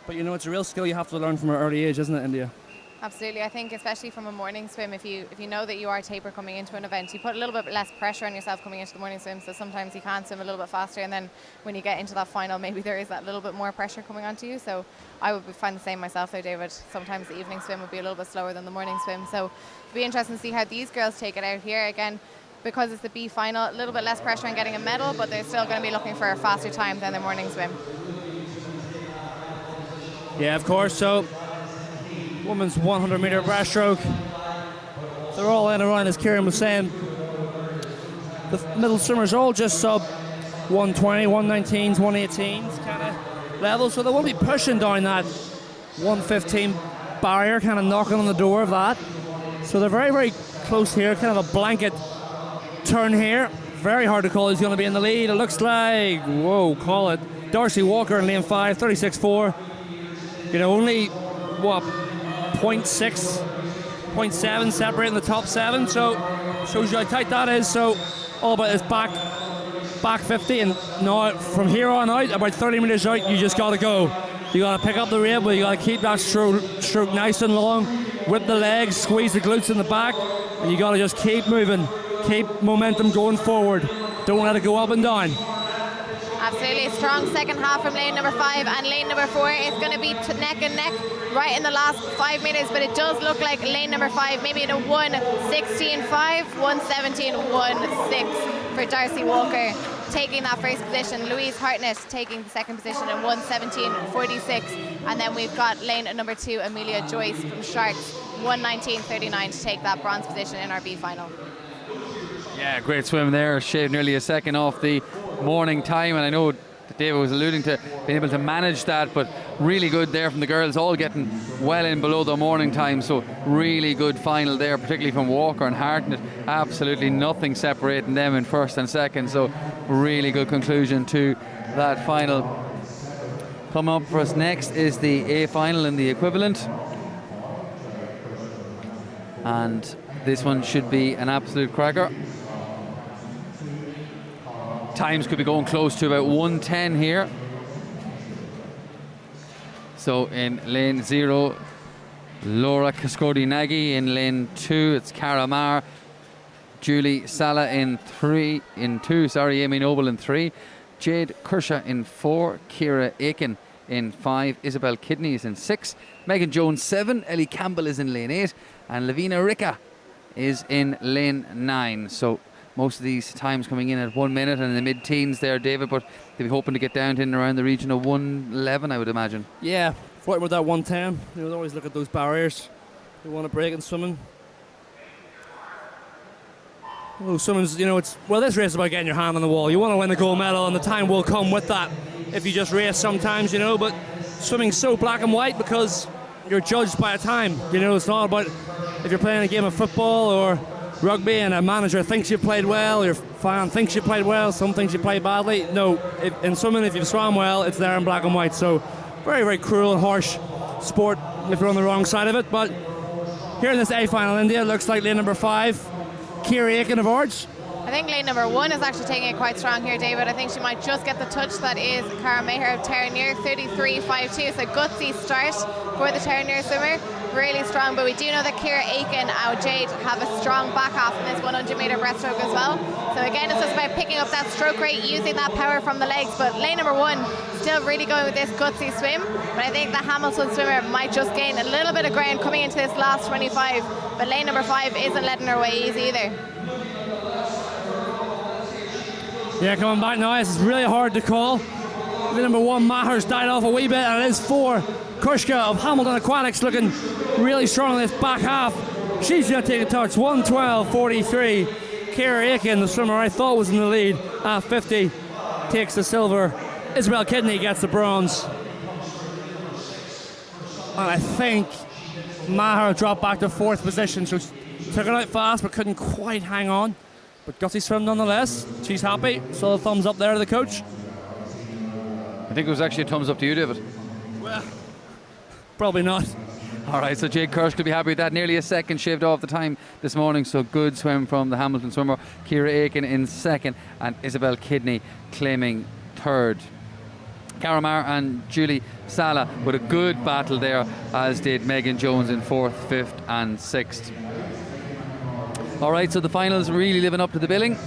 but it's a real skill you have to learn from an early age, isn't it, India? Absolutely. I think especially from a morning swim, if you know that you are taper coming into an event, you put a little bit less pressure on yourself coming into the morning swim, so sometimes you can swim a little bit faster, and then when you get into that final, maybe there is that little bit more pressure coming onto you. So I would find the same myself there, David. Sometimes the evening swim would be a little bit slower than the morning swim, so it'll be interesting to see how these girls take it out here. Again, because it's the B final, a little bit less pressure on getting a medal, but they're still going to be looking for a faster time than their morning swim. Yeah, of course. So women's 100-meter breaststroke, they're all in around, as Kieran was saying. The middle swimmers are all just sub 120, 119s, 118s kind of level, so they won't be pushing down that 115 barrier, kind of knocking on the door of that. So they're very, very close here, kind of a blanket turn here. Very hard to call who's going to be in the lead. It looks like, call it Darcy Walker in lane 5, 36.4. Only 0.6, 0.7 separating the top 7, so shows you how tight that is. So all about this back 50, and now from here on out, about 30 metres out, you just got to go. You got to pick up the rate, but you got to keep that stroke nice and long, whip the legs, squeeze the glutes in the back, and you got to just keep moving, keep momentum going forward. Don't let it go up and down. Absolutely strong second half from lane number 5, and lane number 4 is going to be neck and neck right in the last 5 metres, but it does look like lane number 5 maybe in a 1:16.5, 1:17.16 for Darcy Walker taking that first position. Louise Hartnett taking the second position in 1:17.46, and then we've got lane number 2 Amelia Joyce from Sharks 1:19.39 to take that bronze position in our B final. Yeah, great swim there, shaved nearly a second off the morning time, and I know that David was alluding to being able to manage that, but really good there from the girls, all getting well in below the morning time, so really good final there, particularly from Walker and Hartnett. Absolutely nothing separating them in first and second, so really good conclusion to that final. Coming up for us next is the A final in the equivalent, and this one should be an absolute cracker. Times could be going close to about 1:10 here. So in lane 0, Laura Cascordi-Nagy. In lane 2, it's Cara Marr. Julie Sala in 2, Amy Noble in 3. Jade Kershaw in 4. Ciara Aiken in 5. Isabel Kidney is in 6. Megan Jones 7. Ellie Campbell is in lane 8. And Lavina Ricca is in lane 9. So most of these times coming in at 1 minute and in the mid-teens there, David, but they'll be hoping to get down to in around the region of 1:11, I would imagine. Yeah, fighting with that 110. You know, always look at those barriers. You want to break in swimming. Oh, swimming's, you know, this race is about getting your hand on the wall. You want to win the gold medal, and the time will come with that if you just race sometimes, you know, but swimming's so black and white because you're judged by a time. You know, it's not about if you're playing a game of football or rugby and a manager thinks you played well, your fan thinks you played well, some thinks you played badly. No, in swimming, if you've swam well, it's there in black and white. So very, very cruel and harsh sport if you're on the wrong side of it. But here in this A final, India, it looks like lane number 5, Kira Aiken of Ards. I think lane number 1 is actually taking it quite strong here, David. I think she might just get the touch. That is Cara Maher of Terranure, 33.52. It's a gutsy start for the Terranure swimmer. Really strong, but we do know that Kira Aiken and Jade have a strong back half in this 100 metre breaststroke as well. So again, it's just about picking up that stroke rate, using that power from the legs. But lane number 1 still really going with this gutsy swim. But I think the Hamilton swimmer might just gain a little bit of ground coming into this last 25. But lane number 5 isn't letting her way easy either. Yeah, coming back now, this is really hard to call. The number 1, Maher's died off a wee bit, and it is 4, Kushka of Hamilton Aquatics, looking really strong in this back half. She's going to take a touch, 1:12.43. Kira Aiken, the swimmer I thought was in the lead, at 50, takes the silver. Isabel Kidney gets the bronze. And I think Maher dropped back to 4th position, so took it out fast but couldn't quite hang on. But gutsy swim nonetheless. She's happy. So a thumbs up there to the coach. I think it was actually a thumbs up to you, David. Well, probably not. All right, so Jade Kirsch could be happy with that. Nearly a second shaved off the time this morning, so good swim from the Hamilton swimmer. Kira Aiken in 2nd and Isabel Kidney claiming 3rd. Cara Maher and Julie Sala with a good battle there, as did Megan Jones in 4th, 5th and 6th. All right, so the finals really living up to the billing.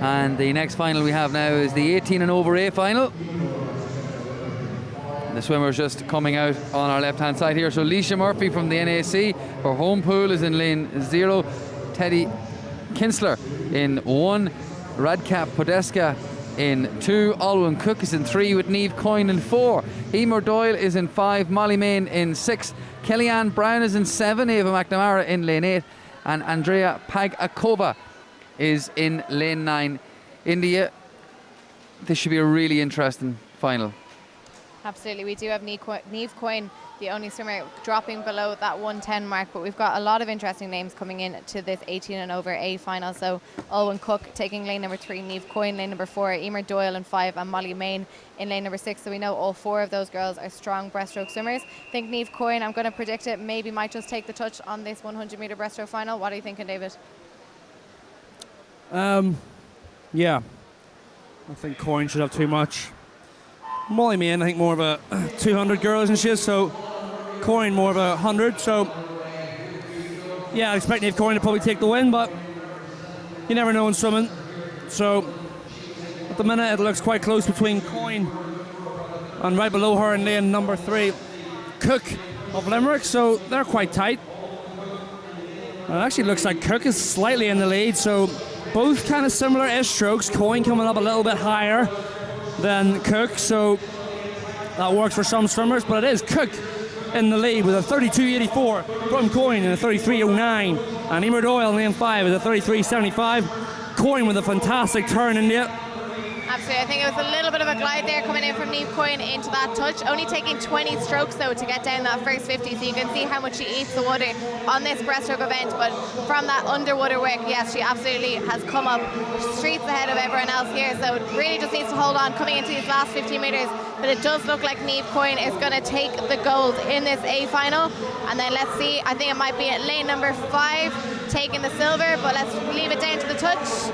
And the next final we have now is the 18 and over A final. The swimmer's just coming out on our left-hand side here. So Leisha Murphy from the NAC, her home pool is in lane 0. Teddy Kinsler in 1. Radka Podeska in 2. Alwyn Cook is in 3 with Niamh Coyne in 4. Emer Doyle is in 5. Molly Main in 6. Kellyanne Brown is in 7. Ava McNamara in lane 8. And Andrea Pagakova is in lane 9. India, this should be a really interesting final. Absolutely. We do have Niamh Coyne, the only swimmer, dropping below that 110 mark, but we've got a lot of interesting names coming in to this 18 and over A final. So Alwyn Cook taking lane number 3, Niamh Coyne lane number 4, Emer Doyle in 5, and Molly Main in lane number 6. So we know all 4 of those girls are strong breaststroke swimmers. I think Niamh Coyne, I'm going to predict it, maybe might just take the touch on this 100 metre breaststroke final. What are you thinking, David? Yeah, I think Coyne should have too much. Molly Main, I think more of a 200 girl, isn't she? So Coyne more of a 100. So yeah, I expect Niamh Coyne to probably take the win, but you never know in swimming. So at the minute it looks quite close between Coyne and right below her in lane number 3, Cook of Limerick. So they're quite tight. And it actually looks like Cook is slightly in the lead. So both kind of similar-ish strokes. Coyne coming up a little bit higher than Cook, so that works for some swimmers, but it is Cook in the lead with a 32.84 from Coyne and a 33.09, and Emer Doyle in lane 5 with a 33.75. Coyne with a fantastic turn in there. Absolutely. I think it was a little bit of a glide there coming in from Niamh Coyne into that touch. Only taking 20 strokes though to get down that first 50, so you can see how much she eats the water on this breaststroke event. But from that underwater work, yes, she absolutely has come up streets ahead of everyone else here. So it really just needs to hold on coming into these last 50 metres. But it does look like Niamh Coyne is going to take the gold in this A final. And then let's see, I think it might be at lane number 5 taking the silver, but let's leave it down to the touch.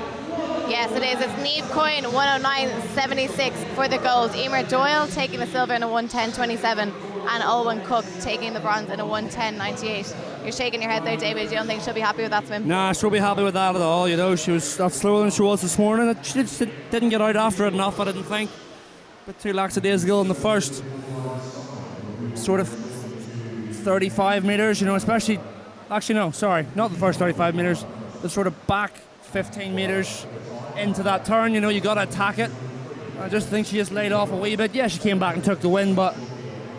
Yes, it is. It's Niamh Coyne, 109.76 for the gold. Emer Doyle taking the silver in a 110.27, and Alwyn Cook taking the bronze in a 110.98. You're shaking your head there, David. You don't think she'll be happy with that swim? Nah, she'll be happy with that at all. You know, she was a lot slower than she was this morning. She didn't get out after it enough, I didn't think. bit too lackadaisical in the first sort of 35 metres, you know, especially, actually no, sorry, not the first 35 metres, the sort of back 15 metres into that turn, you know, you got to attack it. I just think she just laid off a wee bit. Yeah, she came back and took the win, but,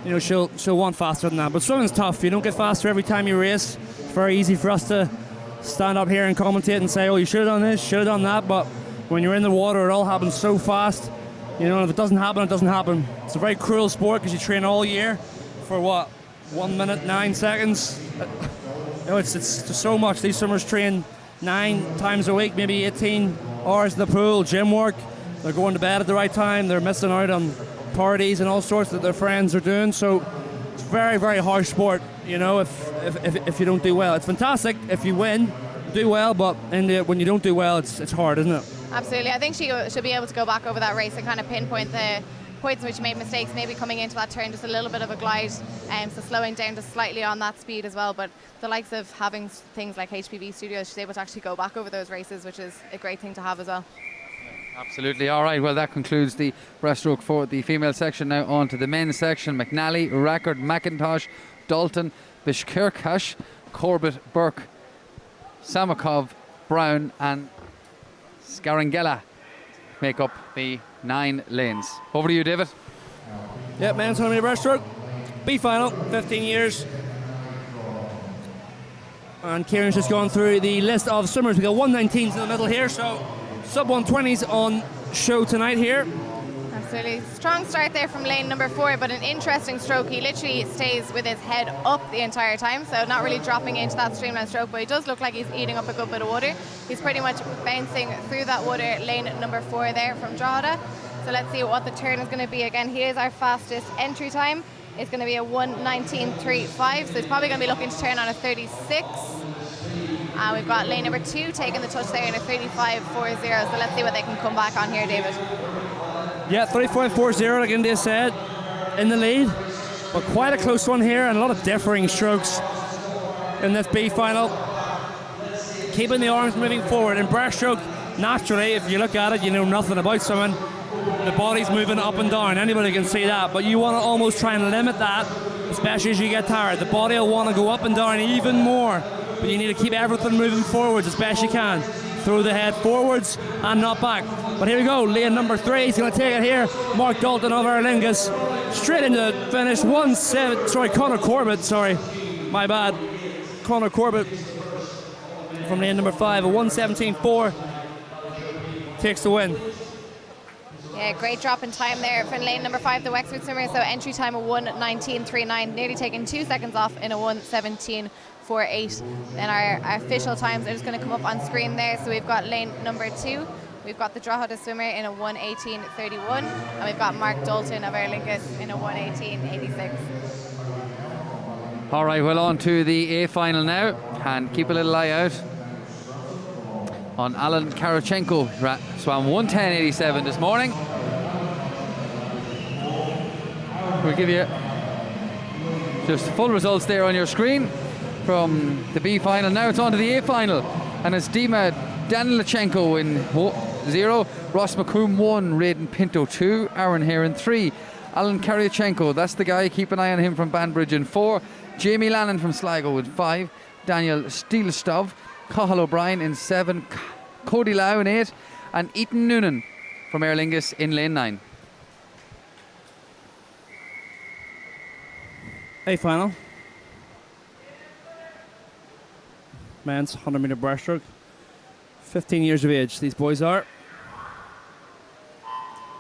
you know, she'll want faster than that. But swimming's tough. You don't get faster every time you race. It's very easy for us to stand up here and commentate and say, oh, you should have done this, should have done that, but when you're in the water, it all happens so fast. You know, if it doesn't happen, it doesn't happen. It's a very cruel sport because you train all year for what, 1 minute, 9 seconds? You know, it's so much. These swimmers train 9 times a week, maybe 18 hours in the pool, gym work. They're going to bed at the right time. They're missing out on parties and all sorts that their friends are doing. So it's very, very harsh sport, you know, if you don't do well. It's fantastic if you win, do well, but when you don't do well, it's hard, isn't it? Absolutely. I think she should be able to go back over that race and kind of pinpoint the points in which she made mistakes, maybe coming into that turn just a little bit of a glide, so slowing down just slightly on that speed as well. But the likes of having things like HPV Studios, she's able to actually go back over those races, which is a great thing to have as well. Absolutely. All right, well, that concludes the breaststroke for the female section. Now on to the men's section. McNally, Rackard, McIntosh, Dalton, Bishkirkash, Corbett, Burke, Samakov, Brown and Scarangella make up the 9 lanes. Over to you, David. Yeah, men's 100 metre breaststroke. B final, 15 years. And Kieran's just gone through the list of swimmers. We got 119s in the middle here, so sub 120s on show tonight here. Absolutely. Strong start there from lane number 4, but an interesting stroke. He literally stays with his head up the entire time, so not really dropping into that streamline stroke, but he does look like he's eating up a good bit of water. He's pretty much bouncing through that water, lane number 4 there from Drogheda. So let's see what the turn is going to be. Again, here's our fastest entry time. It's going to be a 1:19.35, so he's probably going to be looking to turn on a 36. And we've got lane number 2 taking the touch there in a 35.40, so let's see what they can come back on here, David. Yeah, 35.40, like India said, in the lead. But quite a close one here, and a lot of differing strokes in this B final. Keeping the arms moving forward. In breaststroke, naturally, if you look at it, you know nothing about swimming. The body's moving up and down, anybody can see that. But you want to almost try and limit that, especially as you get tired. The body will want to go up and down even more. But you need to keep everything moving forwards as best you can. Throw the head forwards and not back. But here we go, lane number 3, he's going to take it here. Mark Dalton of Aer Lingus, straight into the finish. Conor Corbett, my bad. Conor Corbett from lane number 5, a 1:17.4 takes the win. Yeah, great drop in time there from lane number 5, the Wexford swimmer. So entry time of 1:19.39, nearly taking 2 seconds off in a 1:17.48. Then our official times are just going to come up on screen there. So we've got lane number 2. We've got the Drogheda swimmer in a 1:18.31, and we've got Mark Dalton of Aer Lingus in a 1:18.86. All right, well, on to the A final now, and keep a little eye out on Alan Karachenko. Swam 1:10.87 this morning. We'll give you just full results there on your screen from the B final. Now it's on to the A final, and it's Dima Danilchenko in 0, Ross McComb 1, Raiden Pinto 2, Aaron Heron 3, Alan Karyachenko, that's the guy, keep an eye on him, from Banbridge in 4, Jamie Lannon from Sligo in 5, Daniel Steelstov, Cathal O'Brien in 7, Cody Lau in 8, and Ethan Noonan from Aer Lingus in lane 9. A final. Men's 100 metre breaststroke. 15 years of age, these boys are.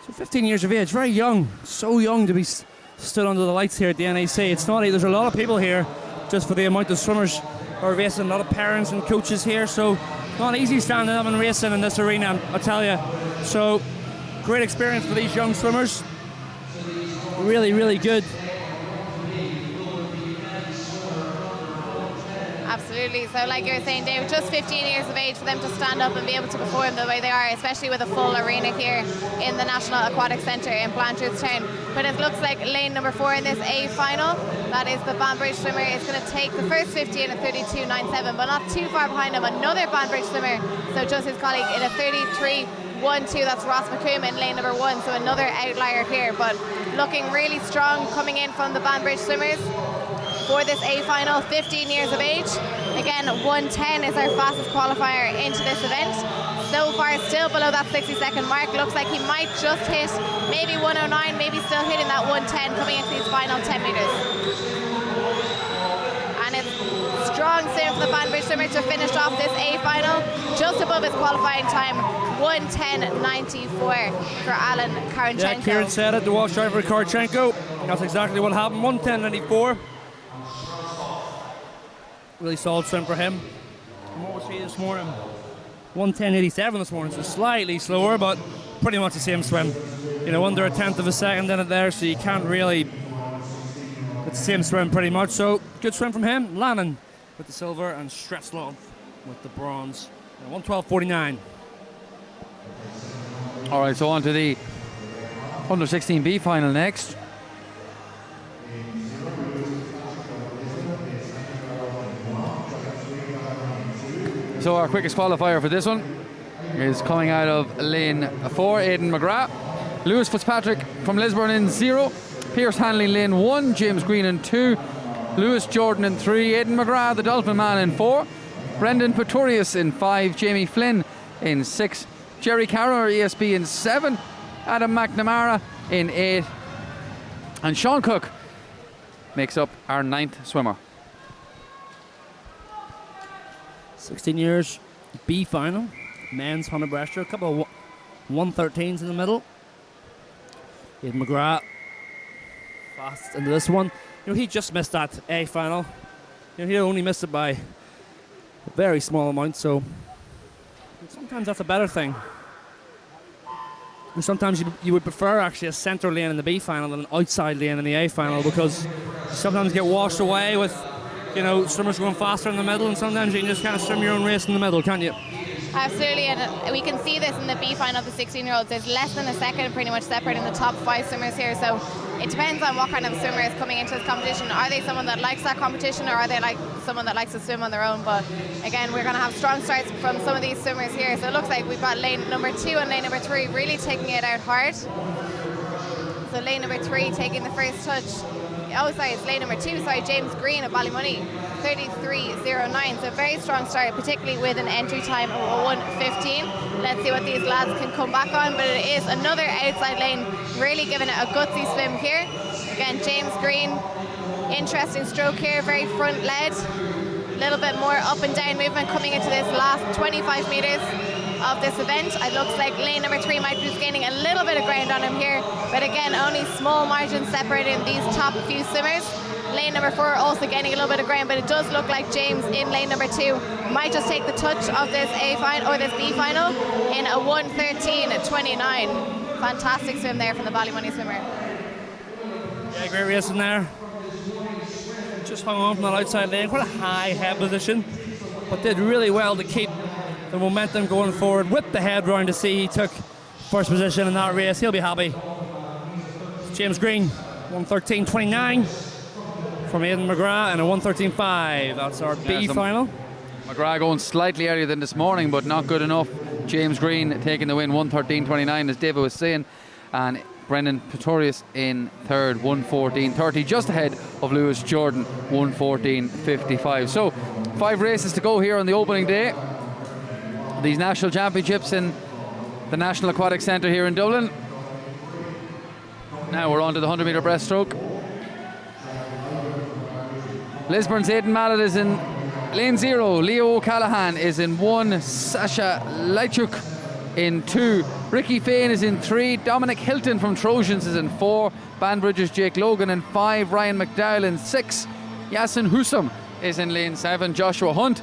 So 15 years of age, very young. So young to be stood under the lights here at the NAC. It's not, there's a lot of people here just for the amount of swimmers who are racing. A lot of parents and coaches here, so not easy standing up and racing in this arena, I tell you. So great experience for these young swimmers. Really, really good. Absolutely. So like you were saying, Dave, just 15 years of age for them to stand up and be able to perform the way they are, especially with a full arena here in the National Aquatic Centre in Blanchardstown. But it looks like lane number 4 in this A final, that is the Banbridge swimmer, is going to take the first 50 in a 32.97, but not too far behind him, another Banbridge swimmer, so just his colleague, in a 33.12. 1-2, that's Ross McComb in lane number 1, so another outlier here, but looking really strong coming in from the Banbridge swimmers for this A final, 15 years of age. Again, 1:10 is our fastest qualifier into this event. So far, still below that 60-second mark. Looks like he might just hit maybe 1:09, maybe still hitting that 1:10 coming into these final 10 meters. And it's strong swim for the Banbridge swimmer to finish off this A final, just above his qualifying time, 1:10.94 for Alan Karanchenko. Yeah, Kieran said it, the Walsh driver Karanchenko. That's exactly what happened, 1:10.94. Really solid swim for him. And what was he this morning? 1:10.87 this morning, so slightly slower, but pretty much the same swim. You know, under a tenth of a second in it there, so you can't really. It's the same swim pretty much, so good swim from him. Lannon with the silver and Stretzlov with the bronze. 1:12.49. All right, so on to the under 16B final next. So our quickest qualifier for this one is coming out of lane 4, Aidan McGrath. Lewis Fitzpatrick from Lisburn in 0. Pierce Hanley lane 1, James Green in 2. Lewis Jordan in 3, Aidan McGrath, the Dolphin Man in 4. Brendan Pretorius in 5, Jamie Flynn in 6. Jerry Carroll, ESB in 7. Adam McNamara in 8. And Sean Cook makes up our 9th swimmer. 16 years, B final, men's 100 breaststroke, a couple of 1:13s in the middle. Aidan McGrath fast into this one. You know, he just missed that A final. You know, he only missed it by a very small amount, so sometimes that's a better thing. And sometimes you would prefer actually a centre lane in the B final than an outside lane in the A final, because you sometimes get washed away with, you know, swimmers going faster in the middle, and sometimes you can just kind of swim your own race in the middle, can't you? Absolutely, and we can see this in the B final of the 16-year-olds. There's less than a second pretty much separating the top 5 swimmers here, so it depends on what kind of swimmer is coming into this competition. Are they someone that likes that competition, or are they like someone that likes to swim on their own? But again, we're going to have strong starts from some of these swimmers here, so it looks like we've got lane number 2 and lane number 3 really taking it out hard. So lane number 3 taking the first touch. Oh, sorry, it's lane number 2, sorry, James Green of Ballymoney, 33.09. So very strong start, particularly with an entry time of 1:15. Let's see what these lads can come back on, but it is another outside lane, really giving it a gutsy swim here. Again, James Green, interesting stroke here, very front led. A little bit more up and down movement coming into this last 25 metres of this event. It looks like lane number 3 might be gaining a little bit of ground on him here, but again, only small margins separating these top few swimmers. Lane number 4 also gaining a little bit of ground, but it does look like James in lane number 2 might just take the touch of this A final or this B final in a 1:13.29. Fantastic swim there from the Ballymoney swimmer. Yeah, great racing there. Just hung on from that outside lane, quite a high head position, but did really well to keep the momentum going forward. Whipped the head round to see he took first position in that race. He'll be happy. James Green, 1:13.29 from Aidan McGrath, and a 1:13.5. That's our B final. McGrath going slightly earlier than this morning, but not good enough. James Green taking the win, 1:13.29, as David was saying, and Brendan Pretorius in third, 1:14.30, just ahead of Lewis Jordan, 1:14.55. So 5 races to go here on the opening day. These national championships in the National Aquatic Centre here in Dublin. Now we're on to the 100-metre breaststroke. Lisburn's Aidan Mallet is in lane 0. Leo O'Callaghan is in 1. Sasha Leichuk in 2. Ricky Fain is in 3. Dominic Hilton from Trojans is in 4. Banbridge's Jake Logan in 5. Ryan McDowell in 6. Yasin Husam is in lane 7. Joshua Hunt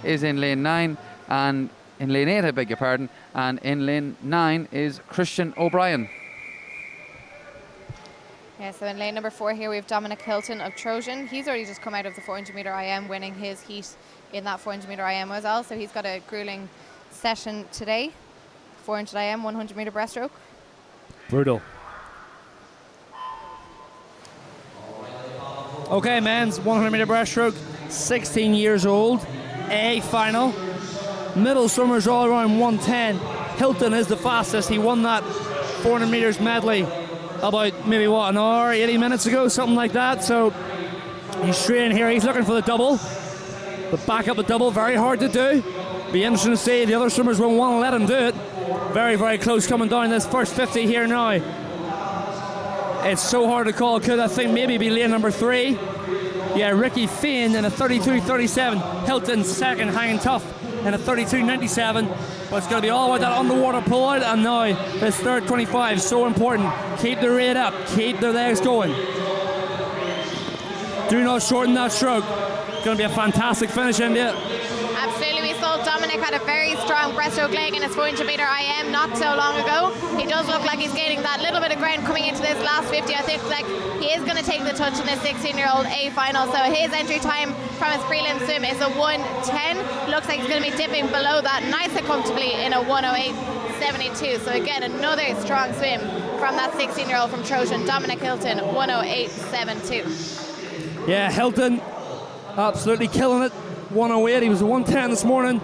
is in lane 9. And in lane 8, I beg your pardon. And in lane 9 is Christian O'Brien. Yeah, so in lane number 4 here we have Dominic Hilton of Trojan. He's already just come out of the 400-metre IM, winning his heat in that 400-metre IM as well. So he's got a grueling session today. 400 IM, 100-metre breaststroke. Brutal. Okay, men's 100-metre breaststroke, 16 years old, A final. Middle swimmers all around 1:10. Hilton is the fastest. He won that 400 metres medley about maybe an hour, 80 minutes ago, something like that. So he's straight in here. He's looking for the double. But back up the double, very hard to do. Be interesting to see. The other swimmers won't want to let him do it. Very, very close coming down this first 50 here now. It's so hard to call. Could that thing maybe be lane number 3? Yeah, Ricky Fane in a 32.37. Hilton second, hanging tough in a 32.97. But it's going to be all about that underwater pullout. And now this third 25 is so important. Keep the rate up. Keep the legs going. Do not shorten that stroke. It's going to be a fantastic finish, India. Absolutely, we saw Dominic had a very strong breaststroke leg in his 400 metre IM not so long ago. He does look like he's gaining that little bit of ground coming into this last 50. I think like he is going to take the touch in this 16-year-old A final. So his entry time from his prelim swim is a 1:10. Looks like he's going to be dipping below that nice and comfortably in a 1:08.72. So again, another strong swim from that 16-year-old from Trojan, Dominic Hilton, 1:08.72. Yeah, Hilton absolutely killing it. 1:08. He was a 1:10 this morning.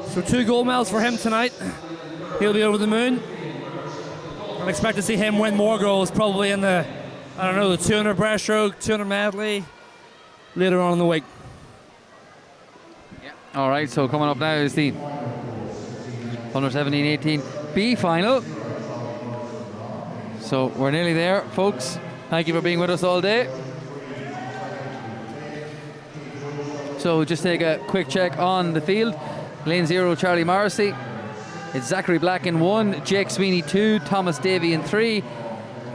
So 2 gold medals for him tonight. He'll be over the moon. I expect to see him win more goals probably in the, I don't know, the 200 breaststroke, 200 medley later on in the week. Yeah. All right, so coming up now is the under 17-18 B final. So we're nearly there, folks. Thank you for being with us all day. So just take a quick check on the field. Lane 0, Charlie Morrissey. It's Zachary Black in 1, Jake Sweeney 2, Thomas Davey in 3.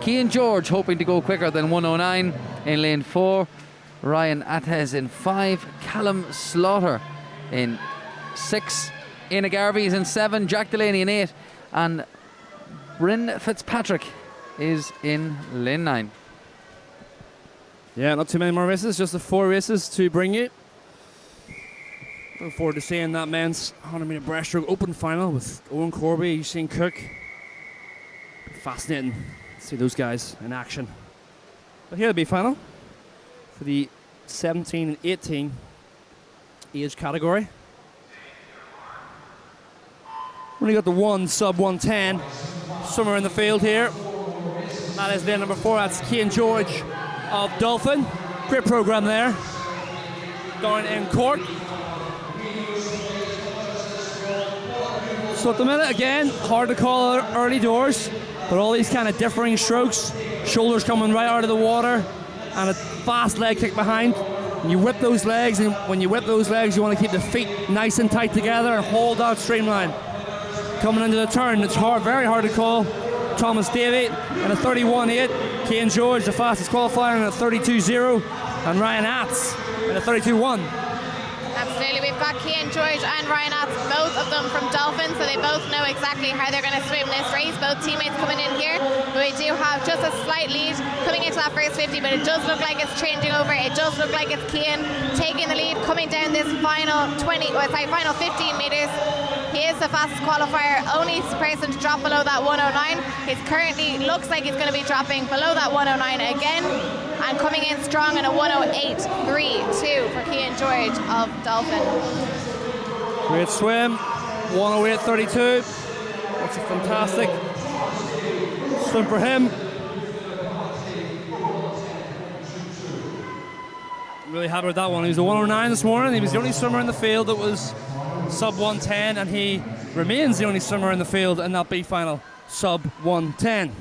Cian George hoping to go quicker than 1:09 in lane 4. Ryan Athez in 5. Callum Slaughter in 6. Ina Garvey is in 7. Jack Delaney in 8. And Bryn Fitzpatrick is in lane 9. Yeah, not too many more races, just the 4 races to bring you. Looking forward to seeing that men's 100 metre breaststroke open final with Owen Corby, Usain Cook. Fascinating to see those guys in action. But here the B final for the 17 and 18 age category. Only got the one sub 110 somewhere in the field here. That is lane number 4. That's Cian George of Dolphin. Great program there down in Cork. So at the minute, again, hard to call early doors, but all these kind of differing strokes, shoulders coming right out of the water, and a fast leg kick behind. And you whip those legs, and when you whip those legs, you want to keep the feet nice and tight together and hold that streamline. Coming into the turn, it's hard, very hard to call. Thomas Davey in a 31.8, Cian George, the fastest qualifier, in a 32.0, and Ryan Atz in a 32.1. Absolutely, we've got Cian George and Ryan Atz, both of them from Dolphin, so they both know exactly how they're going to swim this race. Both teammates coming in here, but we do have just a slight lead coming into that first 50, but it does look like it's changing over. It does look like it's Cian taking the lead, coming down this final 15 metres. He is the fastest qualifier, only person to drop below that 1:09. He's currently looks like he's going to be dropping below that 1:09 again, and coming in strong in a 1:08.32 for Cian George of Dolphin. Great swim, 1:08.32. That's a fantastic swim for him. Really happy with that one. He was a 1:09 this morning. He was the only swimmer in the field that was sub 1:10, and he remains the only swimmer in the field in that B final, sub 1:10.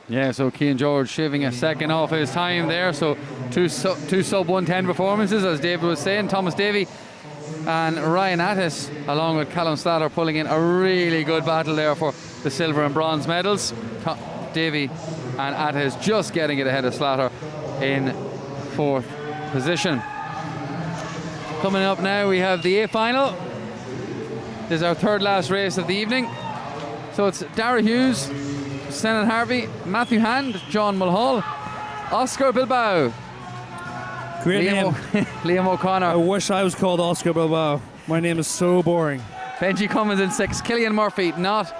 Yeah, so Cian George shaving a second off his time there. So two sub 110 performances, as David was saying. Thomas Davey and Ryan Attis, along with Callum Slaughter, pulling in a really good battle there for the silver and bronze medals. Davey and Attis just getting it ahead of Slaughter in 4th position. Coming up now, we have the A final. This is our 3rd last race of the evening. So it's Dara Hughes, Shannon Harvey, Matthew Hand, John Mulhall, Oscar Bilbao. Great name. Liam O'Connor. I wish I was called Oscar Bilbao. My name is so boring. Benji Cummins in 6, Killian Murphy, not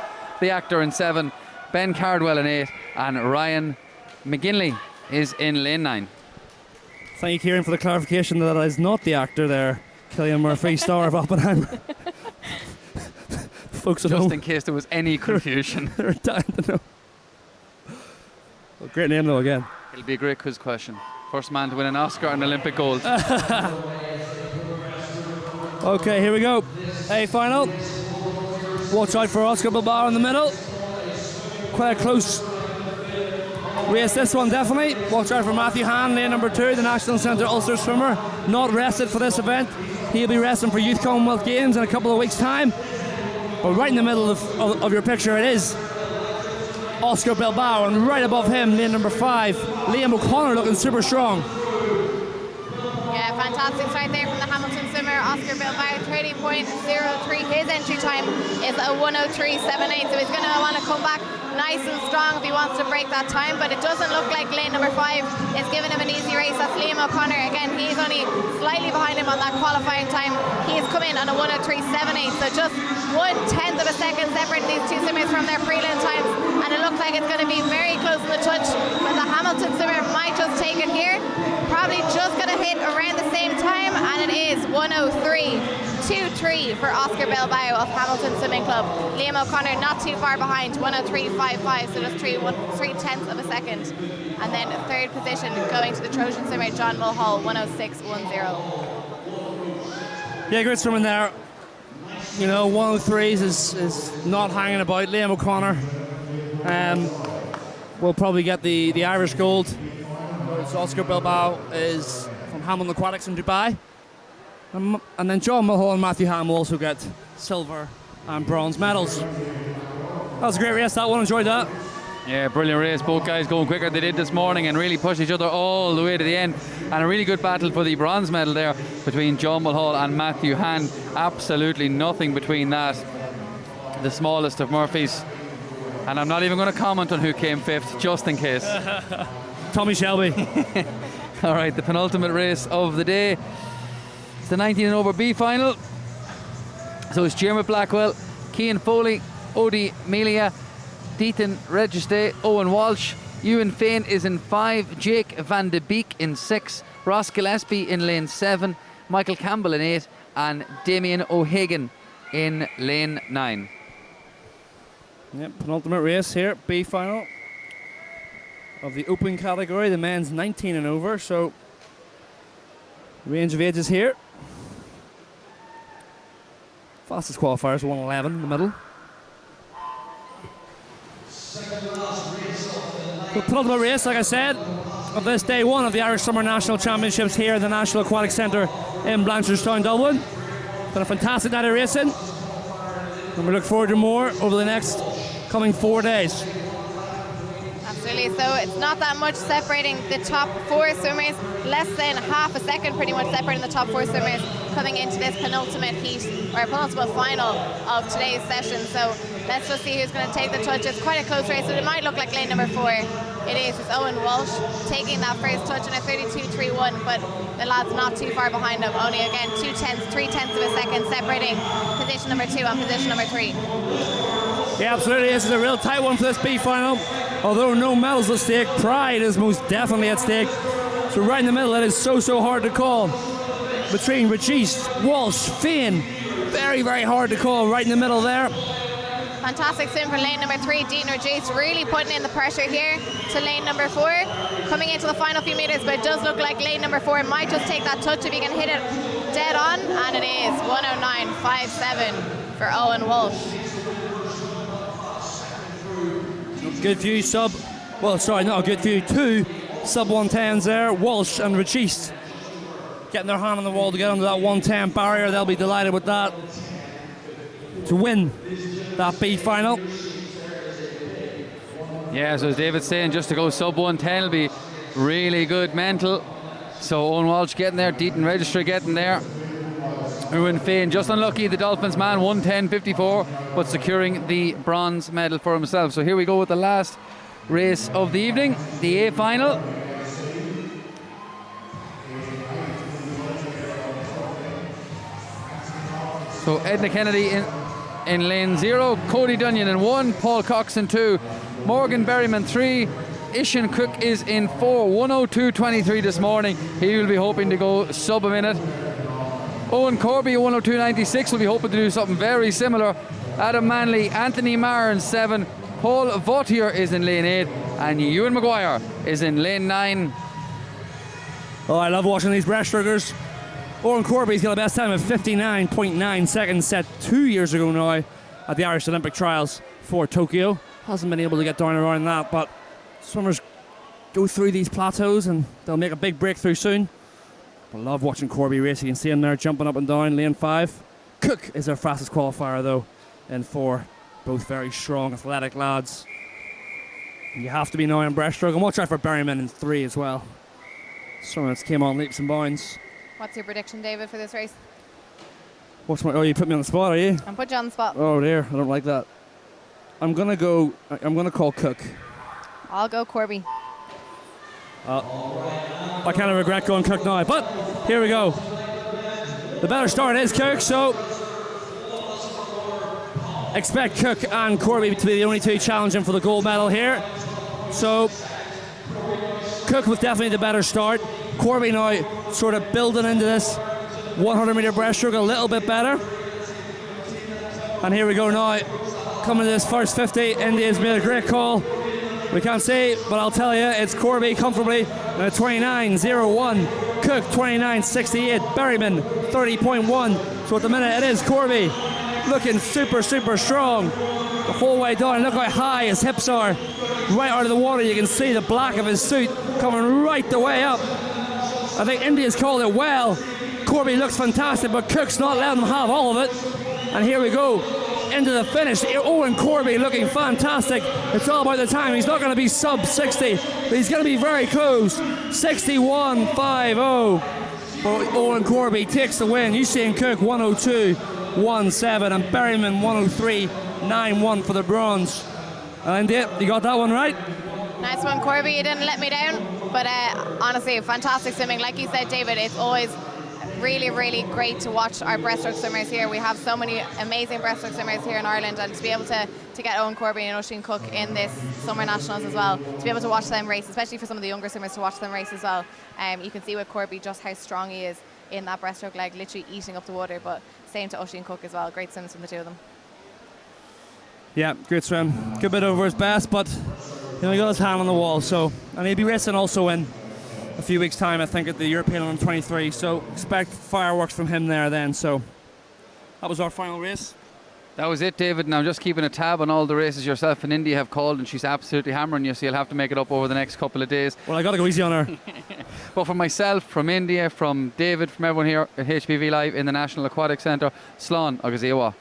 the actor, in 7, Ben Cardwell in 8, and Ryan McGinley is in lane 9. Thank you, Kieran, for the clarification that is not the actor there, Killian Murphy, star of Oppenheimer. folks at Just home. in case there was any confusion. They're dying to know. Well, great name though again. It'll be a great quiz question. First man to win an Oscar and Olympic gold. Okay, here we go. A final. Watch out for Oscar Bilbao in the middle. Quite a close race, this one definitely. Watch out for Matthew Hahn, lane number 2, the National Centre Ulster swimmer. Not rested for this event. He'll be resting for Youth Commonwealth Games in a couple of weeks' time. But right in the middle of your picture it is Oscar Bilbao, and right above him, lane number 5, Liam O'Connor, looking super strong. Yeah, fantastic start there from the Hamilton swimmer, Oscar Bilbao, 30.03. His entry time is a 1:03.78, so he's going to want to come back nice and strong if he wants to break that time, but it doesn't look like lane number 5 is giving him an easy race. That's Liam O'Connor. Again, he's only slightly behind him on that qualifying time. He's come in on a 1:03.78, so just 1/10 of a second separating these two swimmers from their prelim times, and it looks like it's going to be very close in the touch, but the Hamilton swimmer might just take it here. Probably just going to hit around the same time, and it is 1:03.23 for Oscar Bilbao of Hamilton Swimming Club. Liam O'Connor not too far behind, 1:03.55, so just 3/10 of a second. And then third position going to the Trojan swimmer John Mulhall, 1:06.10. Yeah, great swimming there. You know, 1:03s is not hanging about. Liam O'Connor will probably get the Irish gold. So Oscar Bilbao is from Hamilton Aquatics in Dubai. And then John Mulhall and Matthew Hahn will also get silver and bronze medals. That was a great race, that one. Enjoyed that. Yeah, brilliant race. Both guys going quicker than they did this morning and really pushed each other all the way to the end. And a really good battle for the bronze medal there between John Mulhall and Matthew Hahn. Absolutely nothing between that. The smallest of Murphys. And I'm not even going to comment on who came 5th, just in case. Tommy Shelby. All right, the penultimate race of the day. It's the 19 and over B final. So it's Jeremy Blackwell, Cian Foley, Odie Melia, Deaton Register, Owen Walsh. Ewan Fain is in 5, Jake Van de Beek in 6, Ross Gillespie in lane 7, Michael Campbell in 8, and Damien O'Hagan in lane 9. Yep, penultimate race here, B final of the open category, the men's 19 and over. So range of ages here. Fastest qualifiers, 1:11 in the middle. The penultimate race, like I said, of this day 1 of the Irish Summer National Championships here at the National Aquatic Centre in Blanchardstown, Dublin. Been a fantastic night of racing, and we look forward to more over the next coming 4 days. Absolutely, so it's not that much separating the top 4 swimmers, less than half a second pretty much separating the top 4 swimmers coming into this penultimate heat, or penultimate final of today's session. So let's just see who's going to take the touch. It's quite a close race, so it might look like lane number 4. It is. It's Owen Walsh taking that first touch in a 32.31, but the lad's not too far behind him. Only again 3/10 of a second separating position number 2 and position number 3. Yeah, absolutely. This is a real tight one for this B final. Although no medals at stake, pride is most definitely at stake. So right in the middle, it is so hard to call. Between Regis, Walsh, Fain, very hard to call right in the middle there. Fantastic swim for lane number 3, Dean Regis, really putting in the pressure here to lane number 4. Coming into the final few metres, but it does look like lane number 4 might just take that touch if he can hit it dead on, and it is 1:09.57 for Owen Walsh. Good few two sub 110s there. Walsh and Regis getting their hand on the wall to get under that 110 barrier. They'll be delighted with that to win that B final. Yeah, so as David's saying, just to go sub 110 will be really good mental. So Owen Walsh getting there, Deaton Register getting there. Ewan Fain just unlucky, the Dolphins man, 1:10.54, but securing the bronze medal for himself. So here we go with the last race of the evening, the A final. So Edna Kennedy in lane 0, Cody Dunyan in 1, Paul Cox in 2, Morgan Berryman 3, Ishan Cook is in 4, 1:02.23 this morning. He will be hoping to go sub a minute. Owen Corby, 1:02.96, will be hoping to do something very similar. Adam Manley, Anthony Maher in 7, Paul Vautier is in lane 8, and Ewan Maguire is in lane 9. Oh, I love watching these breaststrokers. Owen Corby's got the best time of 59.9 seconds, set 2 years ago now at the Irish Olympic Trials for Tokyo. Hasn't been able to get down around that, but swimmers go through these plateaus and they'll make a big breakthrough soon. I love watching Corby race. You can see him there jumping up and down lane 5. Cook is our fastest qualifier though in 4. Both very strong, athletic lads. You have to be now in breaststroke, and watch out for Berryman in 3 as well. Someone that's came on leaps and bounds. What's your prediction, David, for this race? Oh, you put me on the spot, are you? I'm put you on the spot. Oh dear, I don't like that. I'm gonna call Cook. I'll go Corby. I kind of regret going Cook now, but here we go. The better start is Cook, so expect Cook and Corby to be the only 2 challenging for the gold medal here. So Cook with definitely the better start. Corby now sort of building into this 100 metre breaststroke a little bit better. And here we go now. Coming to this first 50, India's made a great call. We can't see, but I'll tell you, it's Corby comfortably 29.01. Cook 29.68. Berryman 30.1. So at the minute it is Corby looking super, super strong the whole way down. Look how high his hips are. Right out of the water, you can see the black of his suit coming right the way up. I think India's called it well. Corby looks fantastic, but Cook's not letting him have all of it. And here we go into the finish. Owen Corby looking fantastic. It's all about the time. He's not going to be sub 60, but he's going to be very close. 61.50 for Owen Corby takes the win. Usain Cook 102.17 and Berryman 103.91 for the bronze. And you got that one right. Nice one, Corby. You didn't let me down. But honestly, fantastic swimming. Like you said, David, it's always really, really great to watch our breaststroke swimmers here. We have so many amazing breaststroke swimmers here in Ireland, and to be able to get Owen Corby and Oisin Cook in this Summer Nationals as well, to be able to watch them race, especially for some of the younger swimmers to watch them race as well. You can see with Corby just how strong he is in that breaststroke leg, literally eating up the water, but same to Oisin Cook as well. Great swims from the 2 of them. Yeah, great swim. Good bit over his best, but he got his hand on the wall, and he'll be racing also in a few weeks' time, I think, at the European Under 23. So expect fireworks from him there then. So that was our final race. That was it, David. Now just keeping a tab on all the races yourself and India have called, and she's absolutely hammering you, so you'll have to make it up over the next couple of days. Well, I got to go easy on her. But from myself, from India, from David, from everyone here at HPV Live in the National Aquatic Centre, Slán agus Iwa.